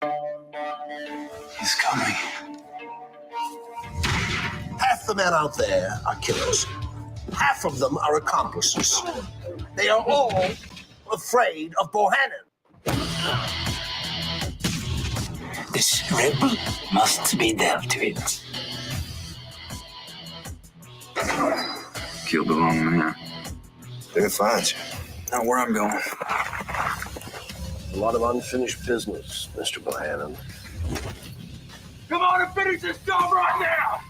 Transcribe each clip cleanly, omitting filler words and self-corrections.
He's coming. Half the men out there are killers. Half of them are accomplices. They are all afraid of Bohannon. This rebel must be dealt with. Killed the wrong man. They'll find you. Not where I'm going. A lot of unfinished business, Mr. Bohannon. Come on and finish this job right now!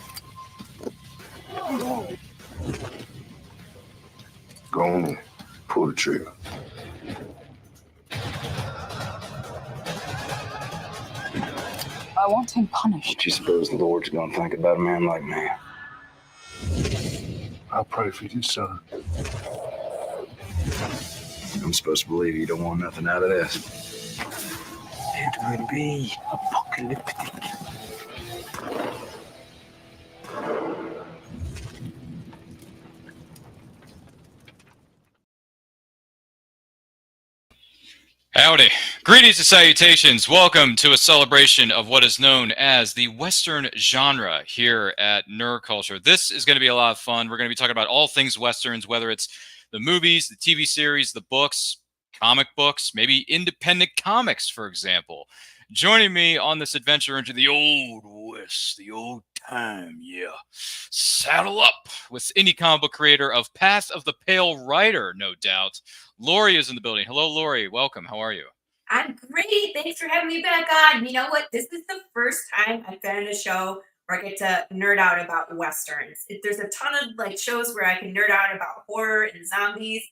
Go on and pull the trigger. I want him punished. What you suppose the Lord's gonna think about a man like me? I'll pray for you, son. I'm supposed to believe you don't want nothing out of this. It will be apocalyptic. Howdy. Greetings and salutations. Welcome to a celebration of what is known as the Western genre here at Nerd Culture. This is going to be a lot of fun. We're going to be talking about all things Westerns, whether it's the movies, the TV series, the books, comic books, maybe independent comics, for example. Joining me on this adventure into the Old West, the old time, yeah. Saddle up with indie comic book creator of Path of the Pale Rider, no doubt. Lori is in the building. Hello, Lori. Welcome. How are you? I'm great. Thanks for having me back on. You know what? This is the first time I've been in a show where I get to nerd out about Westerns. There's a ton of shows where I can nerd out about horror and zombies.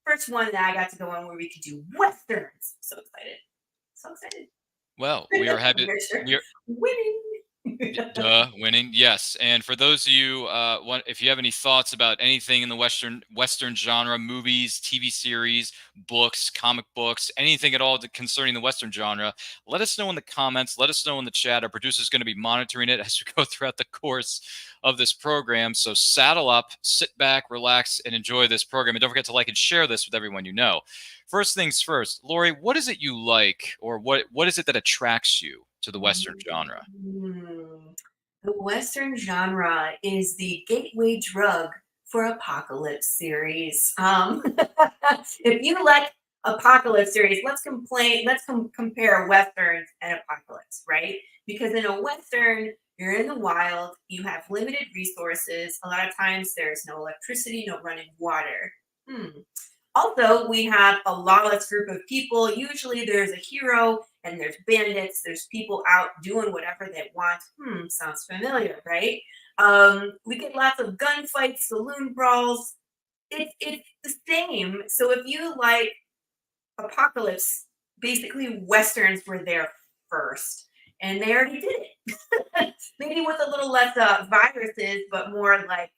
First one that I got to go on where we could do Westerns. So excited. So excited. Well, we are happy. We are winning. Winning, yes. And for those of you, if you have any thoughts about anything in the Western genre, movies, TV series, books, comic books, anything at all concerning the Western genre, let us know in the comments. Let us know in the chat. Our producer is going to be monitoring it as we go throughout the course of this program. So saddle up, sit back, relax, and enjoy this program. And don't forget to like and share this with everyone you know. First things first, Lori, what is it you like, or what is it that attracts you to the Western genre? The Western genre is the gateway drug for apocalypse series. If you like apocalypse series, let's compare Westerns and apocalypse, right? Because in a Western, you're in the wild, you have limited resources. A lot of times there's no electricity, no running water. Also, we have a lawless group of people. Usually there's a hero and there's bandits. There's people out doing whatever they want. Sounds familiar, right? We get lots of gunfights, saloon brawls. It's the same. So if you like apocalypse, basically Westerns were there first. And they already did it. Maybe with a little less viruses, but more like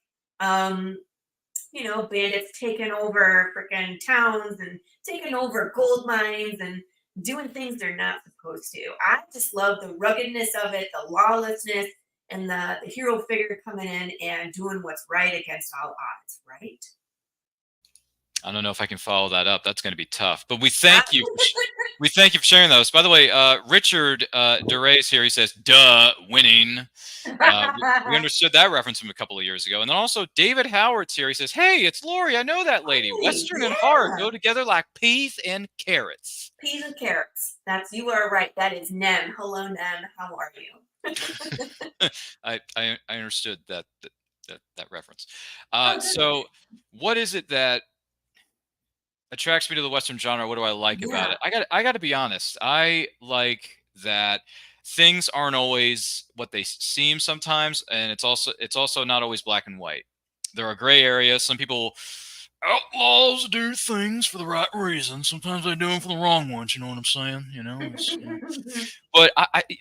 bandits taking over freaking towns and taking over gold mines and doing things they're not supposed to. I just love the ruggedness of it, the lawlessness, and the hero figure coming in and doing what's right against all odds, right? I don't know if I can follow that up. That's going to be tough. But we thank you. We thank you for sharing those. By the way, Richard Durays here. He says, "Duh, winning." We understood that reference from a couple of years ago. And then also David Howard's here. He says, "Hey, it's Lori. I know that lady. Western and horror go together like peas and carrots." Peas and carrots. You are right. That is Nem. Hello, Nem. How are you? I understood that reference. So, what is it that attracts me to the Western genre? What do I like about it? I got to be honest. I like that things aren't always what they seem sometimes, and it's also not always black and white. There are gray areas. Some people, outlaws do things for the right reasons. Sometimes they do them for the wrong ones. You know what I'm saying? But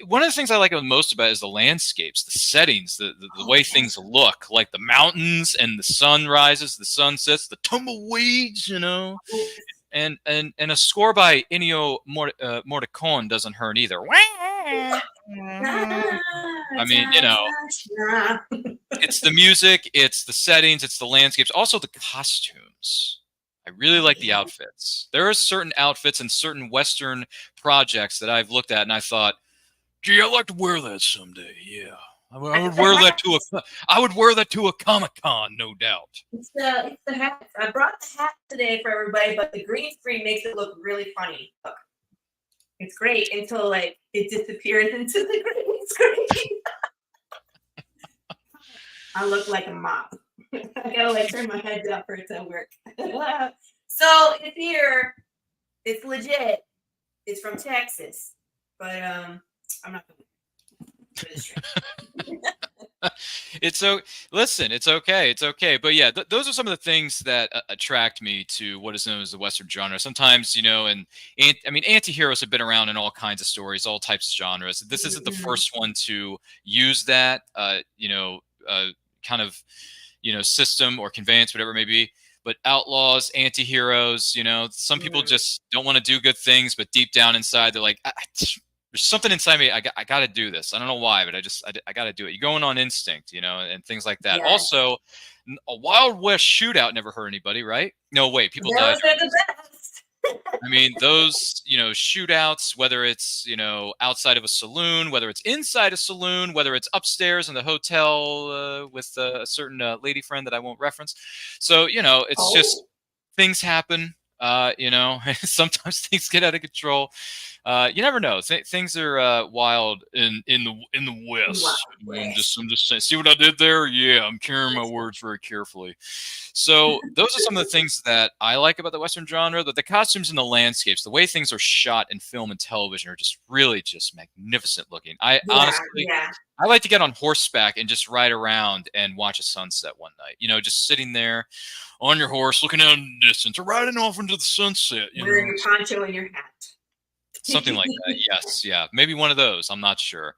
one of the things I like most about it is the landscapes, the settings, the way things look, like the mountains and the sun rises, the sun sets, the tumbleweeds, and a score by Ennio Morricone doesn't hurt either. I mean, it's the music, it's the settings, it's the landscapes, also the costumes. I really like the outfits. There are certain outfits in certain Western projects that I've looked at and I thought, gee, I'd like to wear that someday. Yeah. I would wear that to a Comic-Con, no doubt. It's the hat. I brought the hat today for everybody, but the green screen makes it look really funny. Look, it's great until like it disappears into the green screen. I look like a mop. I gotta like turn my head down for it to work. So it's here. It's legit. It's from Texas, but I'm not gonna. It's so listen, it's okay, but yeah, those are some of the things that attract me to what is known as the Western genre. Sometimes, and I mean, anti-heroes have been around in all kinds of stories, all types of genres. This isn't the first one to use that kind of system or conveyance, whatever it may be. But outlaws, anti-heroes, some people just don't want to do good things, but deep down inside they're like, there's something inside me. I got to do this. I don't know why, but I got to do it. You're going on instinct, and things like that. Yeah. Also, a Wild West shootout never hurt anybody, right? No, wait, people died. Those are the best. I mean, those, shootouts, whether it's, outside of a saloon, whether it's inside a saloon, whether it's upstairs in the hotel with a certain lady friend that I won't reference. So, it's just things happen. Sometimes things get out of control. You never know. Things are wild in the West. Wow. I'm just saying. See what I did there? Yeah, I'm carrying my words very carefully. So those are some of the things that I like about the Western genre. That the costumes and the landscapes, the way things are shot in film and television, are just really just magnificent looking. Honestly, I like to get on horseback and just ride around and watch a sunset one night. Just sitting there on your horse, looking out in the distance, or riding off into the sunset. Wearing your poncho and your hat. Something like that. Yes. Yeah. Maybe one of those. I'm not sure.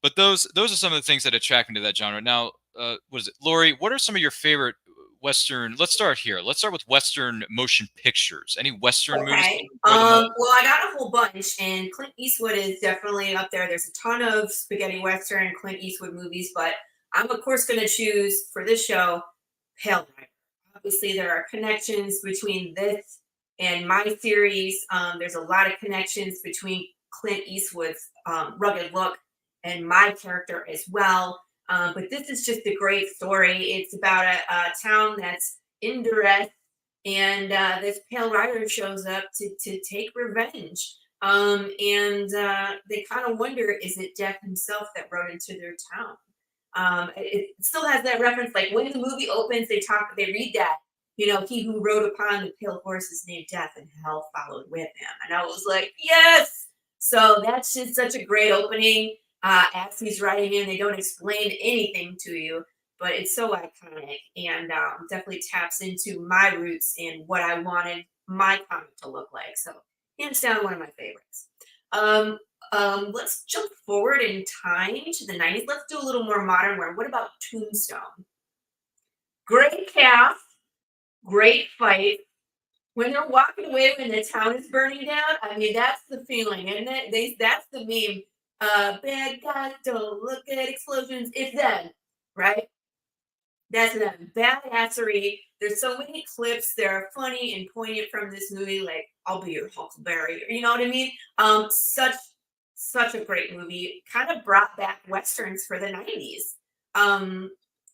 But those are some of the things that attract me to that genre. Now, what is it? Lori, what are some of your favorite Western? Let's start here. Let's start with Western motion pictures. Any Western movies? Well, I got a whole bunch, and Clint Eastwood is definitely up there. There's a ton of spaghetti Western Clint Eastwood movies, but I'm, of course, going to choose for this show Pale Rider. Obviously, there are connections between this and my series. There's a lot of connections between Clint Eastwood's rugged look and my character as well. But this is just a great story. It's about a town that's in duress, and this Pale Rider shows up to take revenge. And they kind of wonder, is it Death himself that rode into their town? It still has that reference, like when the movie opens, they read that, he who rode upon the pale horse is named Death, and hell followed with him. And I was like, yes! So that's just such a great opening. As he's riding in, they don't explain anything to you, but it's so iconic and definitely taps into my roots and what I wanted my comic to look like. So hands down, one of my favorites. Let's jump forward in time to the 90s. Let's do a little more modern one. What about Tombstone? Great cast. Great fight. When they're walking away when the town is burning down, I mean, that's the feeling, isn't it? That's the meme. Bad guys don't look at explosions. It's them, right? That's them. Badassery. There's so many clips that are funny and poignant from this movie, like I'll be your Huckleberry. You know what I mean? Such a great movie. Kind of brought back Westerns for the 90s.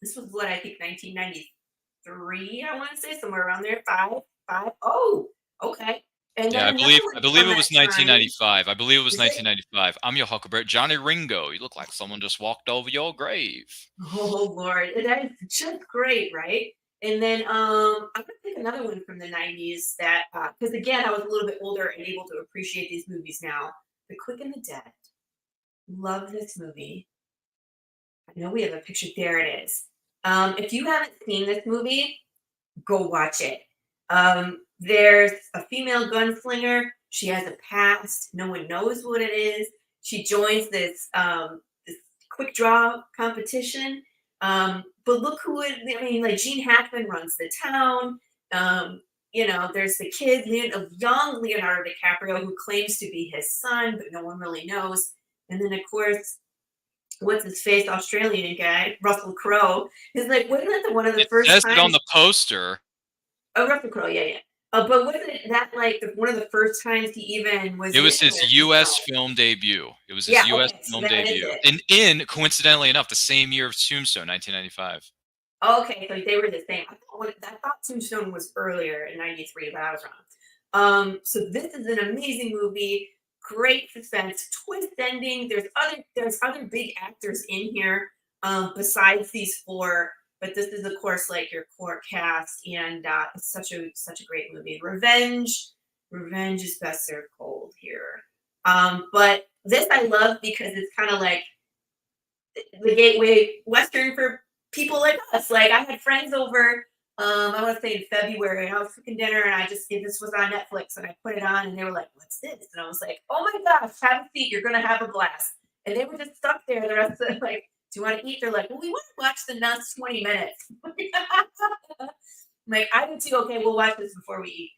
This was what I think 1993. I want to say somewhere around there. Five. Oh, okay. And yeah, I believe it was 1995. I believe it was 1995. I'm your Huckleberry, Johnny Ringo. You look like someone just walked over your grave. Oh Lord, that is just great, right? And then I'm gonna pick another one from the 90s that because again I was a little bit older and able to appreciate these movies now. The Quick and the Dead. Love this movie. I know we have a picture. There it is. If you haven't seen this movie, go watch it. There's a female gunslinger. She has a past. No one knows what it is. She joins this quick draw competition. But look who it, I mean, like Gene Hackman runs the town. There's the kid, young Leonardo DiCaprio, who claims to be his son, but no one really knows. And then, of course, what's his face, Australian guy, Russell Crowe, is like, wasn't that one of the first times? It says it on the poster. Oh, Russell Crowe, yeah. But wasn't that like one of the first times he even was? It was in his there? U.S. film debut. It was his Yeah, U.S. okay, so film that is debut, it. and in coincidentally enough, the same year of Tombstone, 1995. Okay, so they were the same. I thought Tombstone was earlier in '93, but I was wrong. So this is an amazing movie, great suspense, twist ending. There's other big actors in here besides these four, but this is of course like your core cast, and it's such a great movie. Revenge is best served cold here. But this I love because it's kind of like the gateway western for people like us. Like I had friends over, I want to say in February, and I was cooking dinner, and this was on Netflix, and I put it on, and they were like, "What's this?" And I was like, "Oh my gosh, have a seat, you're gonna have a blast." And they were just stuck there the rest of the like, "Do you want to eat?" They're like, "Well, we want to watch the next 20 minutes." I'm like, I would too. Okay, we'll watch this before we eat.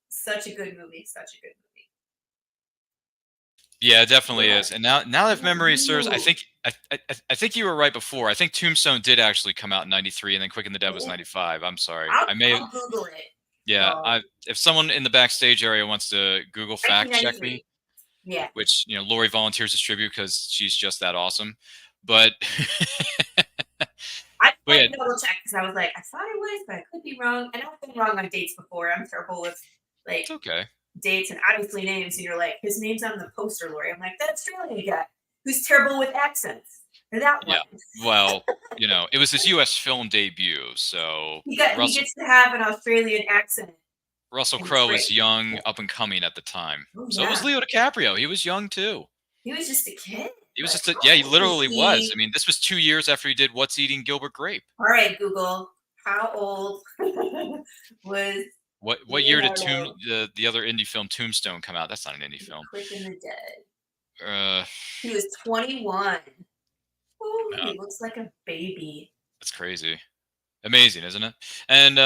Such a good movie. Such a good movie. Yeah, it definitely Yeah. is. And now, if memory serves, I Ooh. think I think you were right before. I think Tombstone did actually come out in '93, and then Quick and the Dead was '95. I'm sorry. I may have. I'll Google it. Yeah, Oh, if someone in the backstage area wants to Google fact check 1993. me, Yeah. which Lori volunteers to tribute because she's just that awesome. But I But yeah. had to double check because I was like, I thought it was, but I could be wrong. And I've been wrong on dates before. I'm terrible with like it's okay. dates and obviously names. And you're like, his name's on the poster, Lori. I'm like, that Australian guy who's terrible with accents. Or that Yeah. one. Well, it was his U.S. film debut, so He Russell gets to have an Australian accent. Russell and it's Crowe was great. young, up and coming at the time. Oh, So was yeah. Leo DiCaprio. He was young too. He was just a kid. He was but just he literally was. he- I mean, this was 2 years after he did What's Eating Gilbert Grape. All right, Google. How old was What year did Leonardo the other indie film Tombstone come out? That's not an indie film. Quick and the Dead? Uh, He was 21. Ooh, Yeah. he looks like a baby. that's crazy. Amazing, isn't it? And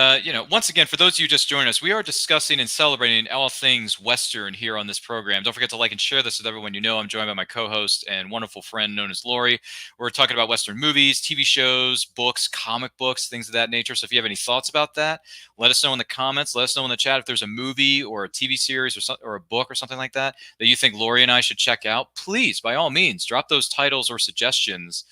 once again, for those of you just joining us, we are discussing and celebrating all things Western here on this program. Don't forget to like and share this with everyone you know. I'm joined by my co-host and wonderful friend known as Lori. We're talking about Western movies, TV shows, books, comic books, things of that nature. So if you have any thoughts about that, let us know in the comments. Let us know in the chat if there's a movie or a TV series or a book or something like that that you think Lori and I should check out. Please, by all means, drop those titles or suggestions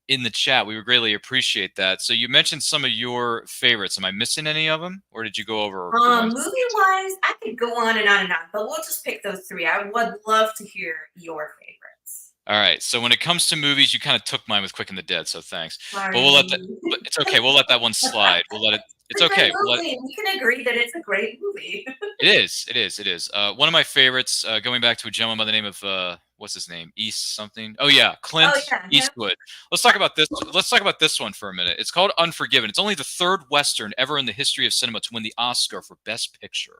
in the chat. We would greatly appreciate that. So you mentioned some of your favorites. Am I missing any of them, or did you go over the ones? Movie-wise, I could go on and on and on, but we'll just pick those three. I would love to hear your favorites. All right. So when it comes to movies, you kind of took mine with Quick and the Dead. So thanks. Sorry. But we'll let that. But it's okay. We'll let that one slide. We'll let it. It's okay. We'll let, We can agree that it's a great movie. it is. It is. It is. One of my favorites. Going back to a gentleman by the name of what's his name? East something. Oh yeah, Clint yeah. Eastwood. Let's talk about this. Let's talk about this one for a minute. It's called Unforgiven. It's only the third Western ever in the history of cinema to win the Oscar for Best Picture.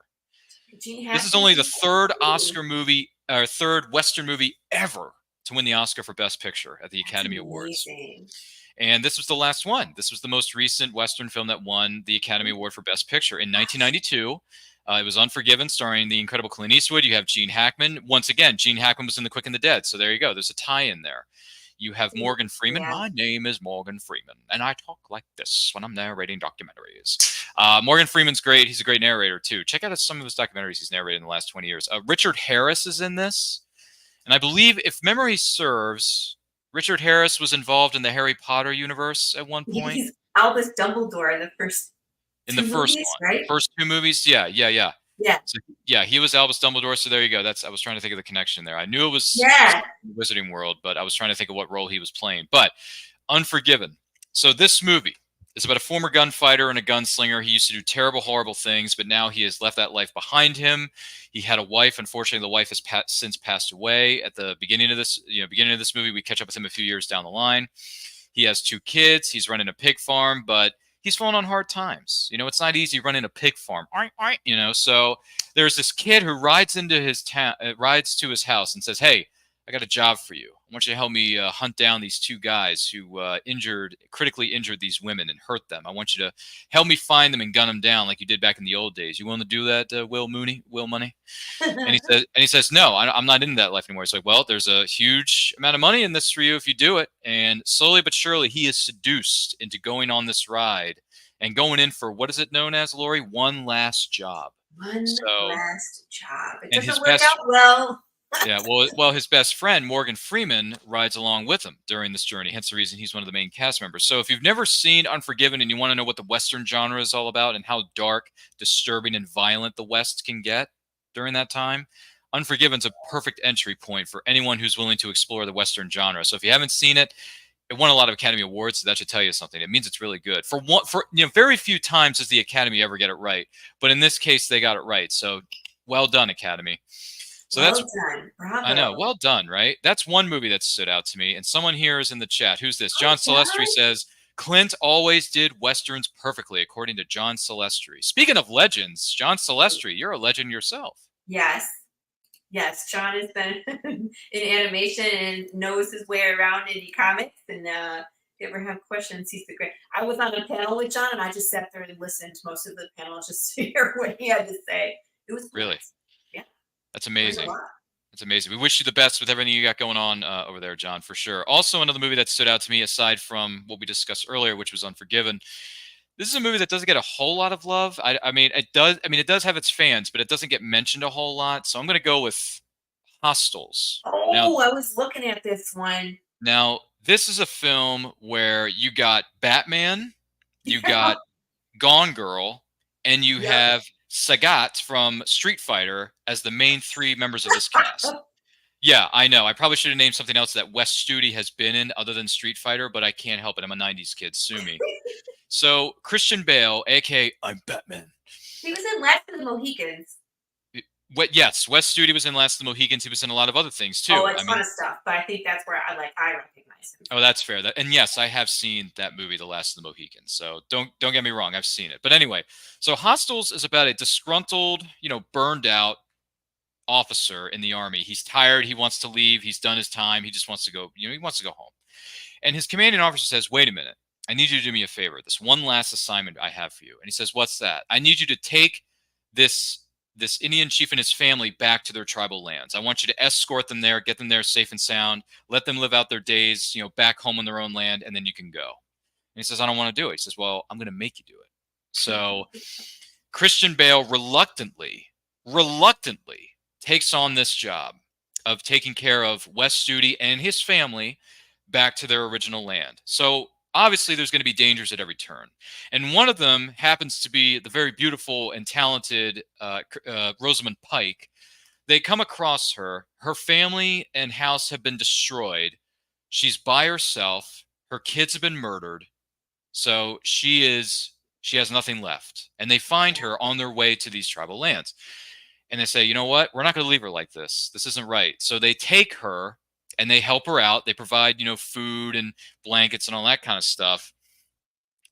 This is only the third Oscar movie or third Western movie ever to win the Oscar for Best Picture at the Academy Awards. And this was the last one. This was the most recent Western film that won the Academy Award for Best Picture in 1992. It was Unforgiven, starring the incredible Clint Eastwood. You have Gene Hackman. Once again, Gene Hackman was in The Quick and the Dead. So there you go. There's a tie-in there. You have Morgan Freeman. Yeah. My name is Morgan Freeman, and I talk like this when I'm narrating documentaries. Morgan Freeman's great. He's a great narrator, too. Check out some of his documentaries he's narrated in the last 20 years. Richard Harris is in this. And I believe, if memory serves, Richard Harris was involved in the Harry Potter universe at one point. He's Albus Dumbledore in the first In the two first movies, one. right? First two movies? Yeah. Yeah. So, yeah, he was Albus Dumbledore, so there you go. I was trying to think of the connection there. I knew it was Yeah. Wizarding World, but I was trying to think of what role he was playing. But Unforgiven. So this movie is about a former gunfighter and a gunslinger. He used to do terrible, horrible things, but now he has left that life behind him. He had a wife. Unfortunately, the wife has since passed away. At the beginning of this movie, we catch up with him a few years down the line. He has 2 kids. He's running a pig farm, but he's fallen on hard times. It's not easy running a pig farm. So there's this kid who rides into his town, rides to his house and says, "Hey, I got a job for you. I want you to help me hunt down these 2 guys who critically injured these women and hurt them. I want you to help me find them and gun them down like you did back in the old days. You willing to do that, Will Money?" And he says, "No, I'm not into that life anymore." He's like, "Well, there's a huge amount of money in this for you if you do it." And slowly but surely, he is seduced into going on this ride and going in for, what is it known as, Lori? One last job. One So, last job. It and his doesn't work best out well. yeah, well, his best friend Morgan Freeman rides along with him during this journey. Hence the reason he's one of the main cast members. So, if you've never seen Unforgiven and you want to know what the Western genre is all about and how dark, disturbing, and violent the West can get during that time, Unforgiven's a perfect entry point for anyone who's willing to explore the Western genre. So, if you haven't seen it, it won a lot of Academy Awards, so that should tell you something. It means it's really good. For very few times does the Academy ever get it right, but in this case, they got it right. So, well done, Academy. So Well that's done. Bravo. I know. Well done, right? That's one movie that stood out to me. And someone here is in the chat. Who's this? John Celestri says, Clint always did Westerns perfectly, according to John Celestri. Speaking of legends, John Celestri, you're a legend yourself. Yes. Yes. John has been in animation and knows his way around indie comics. And if you ever have questions, he's the great. I was on a panel with John and I just sat there and listened to most of the panel just to hear what he had to say. It was Really? nice. Yeah. That's amazing. That's amazing. We wish you the best with everything you got going on over there, John, for sure. Also, another movie that stood out to me, aside from what we discussed earlier, which was Unforgiven. This is a movie that doesn't get a whole lot of love. I mean, it does. I mean, it does have its fans, but it doesn't get mentioned a whole lot. So I'm going to go with Hostels. Oh, Now, I was looking at this one. Now, this is a film where you got Batman, you got Gone Girl, and you have Sagat from Street Fighter as the main three members of this cast. Yeah, I know. I probably should have named something else that Wes Studi has been in other than Street Fighter, but I can't help it. I'm a 90s kid. Sue me. So, Christian Bale, a.k.a. I'm Batman. He was in Last of the Mohicans. Yes, Wes Studi was in Last of the Mohicans. He was in a lot of other things, too. Oh, a ton of stuff, but I think that's where I recognize him. Oh, that's fair. And yes, I have seen that movie, The Last of the Mohicans. So don't get me wrong, I've seen it. But anyway, so Hostels is about a disgruntled, burned out officer in the army. He's tired. He wants to leave. He's done his time. He just wants to go. He wants to go home. And his commanding officer says, "Wait a minute. I need you to do me a favor. This one last assignment I have for you." And he says, "What's that?" "I need you to take this Indian chief and his family back to their tribal lands. I want you to escort them there, get them there safe and sound, let them live out their days, back home on their own land, and then you can go." And he says, "I don't want to do it." He says, "Well, I'm going to make you do it." So Christian Bale reluctantly takes on this job of taking care of Wes Studi and his family back to their original land. So obviously, there's going to be dangers at every turn. And one of them happens to be the very beautiful and talented Rosamund Pike. They come across her. Her family and house have been destroyed. She's by herself. Her kids have been murdered. So she has nothing left. And they find her on their way to these tribal lands. And they say, "You know what? We're not going to leave her like this. This isn't right." So they take her and they help her out. They provide, food and blankets and all that kind of stuff.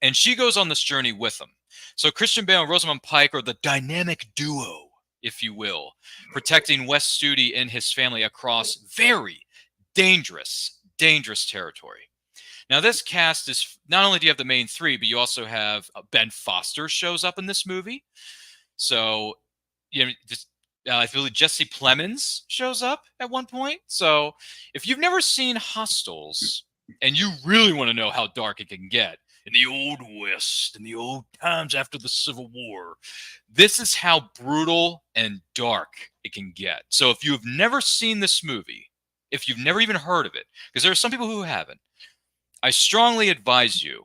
And she goes on this journey with them. So Christian Bale and Rosamund Pike are the dynamic duo, if you will, protecting Wes Studi and his family across very dangerous territory. Now, this cast is, not only do you have the main three, but you also have Ben Foster shows up in this movie. So, I believe Jesse Plemons shows up at one point. So if you've never seen Hostels and you really want to know how dark it can get in the old West, in the old times after the Civil War, this is how brutal and dark it can get. So if you've never seen this movie, if you've never even heard of it, because there are some people who haven't, I strongly advise you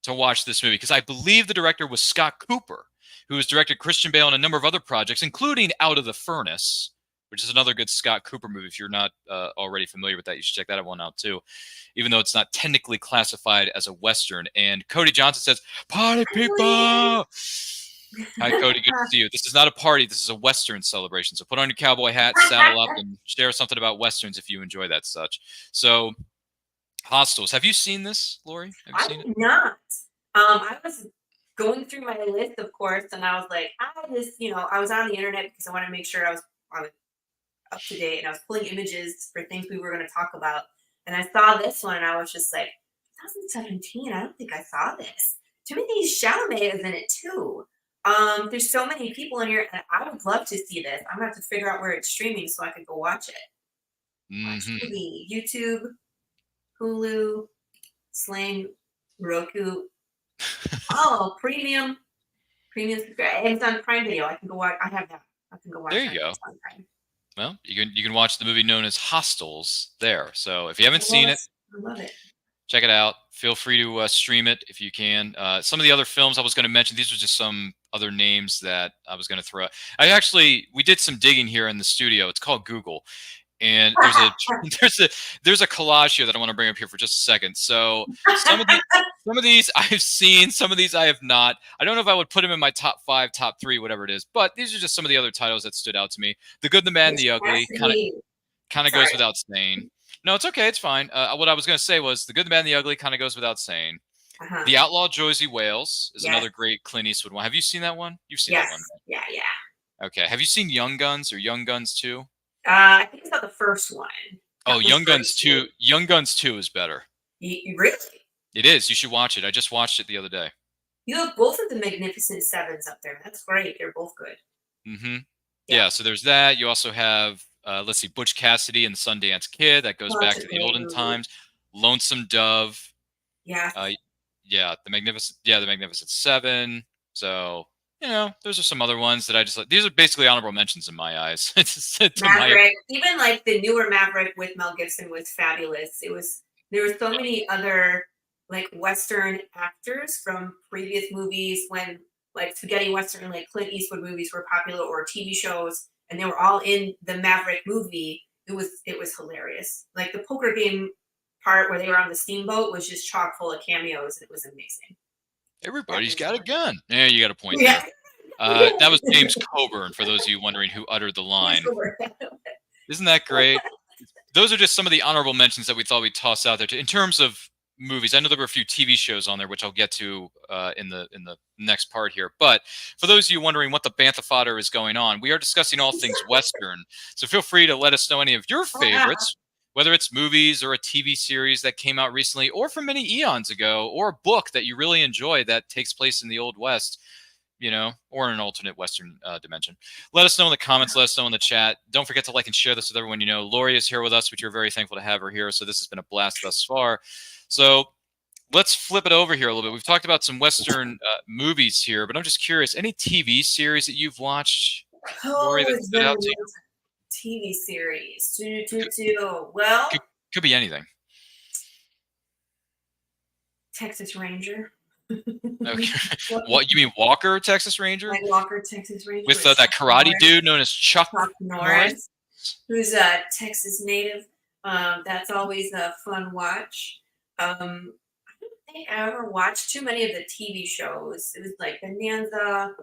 to watch this movie, because I believe the director was Scott Cooper, who has directed Christian Bale on a number of other projects, including Out of the Furnace, which is another good Scott Cooper movie. If you're not already familiar with that, you should check that one out too, even though it's not technically classified as a Western. And Cody Johnson says, "Party people!" Hi, Cody. Good to see you. This is not a party. This is a Western celebration. So put on your cowboy hat, saddle up, and share something about Westerns if you enjoy that such. So, Hostels. Have you seen this, Lori? Have you seen it? Not. I was going through my list, of course, and I was like, I was on the internet because I wanted to make sure I was up to date, and I was pulling images for things we were going to talk about. And I saw this one, and I was just like, 2017, I don't think I saw this. Timothée Chalamet is in it too. There's so many people in here, and I would love to see this. I'm going to have to figure out where it's streaming so I can go watch it. Watch TV, YouTube, Hulu, Sling, Roku. Oh, premium premium subscription. Amazon Prime Video. I can go watch. I have that. I can go watch. There you on go. Amazon Prime. Well, you can watch the movie known as Hostels there. So if you haven't seen it, I love it. check it out. Feel free to stream it if you can. Some of the other films I was going to mention, these were just some other names that I was going to throw out. We did some digging here in the studio. It's called Google. And there's a collage here that I want to bring up here for just a second. So some of these I've seen, some of these I have not. I don't know if I would put them in my top 5, top 3, whatever it is. But these are just some of the other titles that stood out to me. The Good, the Bad, and the Ugly kind of goes without saying. No, it's okay. It's fine. What I was going to say was The Good, the Bad, and the Ugly kind of goes without saying. The Outlaw Josie Wales is another great Clint Eastwood one. Have you seen that one? You've seen that one. Right? Yeah. Okay. Have you seen Young Guns or Young Guns 2? I think it's not the first one. Oh, Young Guns 2. Young Guns 2 is better. You really? It is. You should watch it. I just watched it the other day. You have both of the Magnificent Sevens up there. That's great. They're both good. Mm-hmm. Yeah, so there's that. You also have, let's see, Butch Cassidy and the Sundance Kid. That goes back to the olden times. Lonesome Dove. Yeah. The Magnificent Seven. So, those are some other ones that I just like. These are basically honorable mentions in my eyes. Maverick, even like the newer Maverick with Mel Gibson was fabulous. There were so many other like Western actors from previous movies when like spaghetti Western, like Clint Eastwood movies were popular or TV shows, and they were all in the Maverick movie. It was hilarious. Like the poker game part where they were on the steamboat was just chock full of cameos, and it was amazing. Everybody's got a gun. Yeah, you got a point there. That was James Coburn, for those of you wondering who uttered the line. Isn't that great? Those are just some of the honorable mentions that we thought we'd toss out there. In terms of movies, I know there were a few TV shows on there, which I'll get to in the next part here. But for those of you wondering what the Bantha fodder is going on, we are discussing all things Western. So feel free to let us know any of your favorites, whether it's movies or a TV series that came out recently or from many eons ago, or a book that you really enjoy that takes place in the Old West, or in an alternate Western dimension. Let us know in the comments. Let us know in the chat. Don't forget to like and share this with everyone you know. Lori is here with us, which we're very thankful to have her here. So this has been a blast thus far. So let's flip it over here a little bit. We've talked about some Western movies here, but I'm just curious, any TV series that you've watched, Lori, that stood out to you? TV series. Well, could be anything. Texas Ranger. Okay. What, you mean Walker, Texas Ranger? Like Walker, Texas Ranger. With that karate dude known as Chuck Norris, who's a Texas native. That's always a fun watch. I don't think I ever watched too many of the TV shows. It was like Bonanza.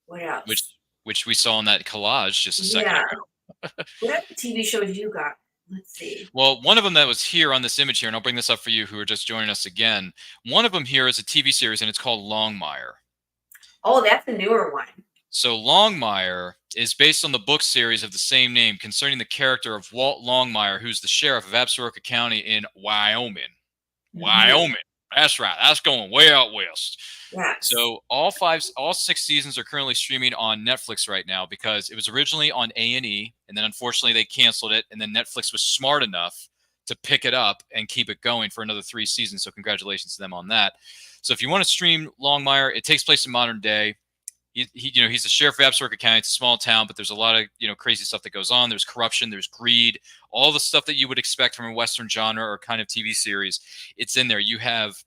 What else? Which we saw in that collage just a second ago. What other TV shows you got? Let's see. Well, one of them that was here on this image here, and I'll bring this up for you who are just joining us again. One of them here is a TV series, and it's called Longmire. Oh, that's a newer one. So Longmire is based on the book series of the same name concerning the character of Walt Longmire, who's the sheriff of Absaroka County in Wyoming. Mm-hmm. Wyoming. That's right. That's going way out west. Yeah. So all 6 seasons are currently streaming on Netflix right now because it was originally on A&E, and then unfortunately they canceled it, and then Netflix was smart enough to pick it up and keep it going for another 3 seasons. So congratulations to them on that. So if you want to stream Longmire, it takes place in modern day. He's the sheriff of Absaroka County. It's a small town, but there's a lot of crazy stuff that goes on. There's corruption, there's greed, all the stuff that you would expect from a Western genre or kind of TV series. It's in there. You have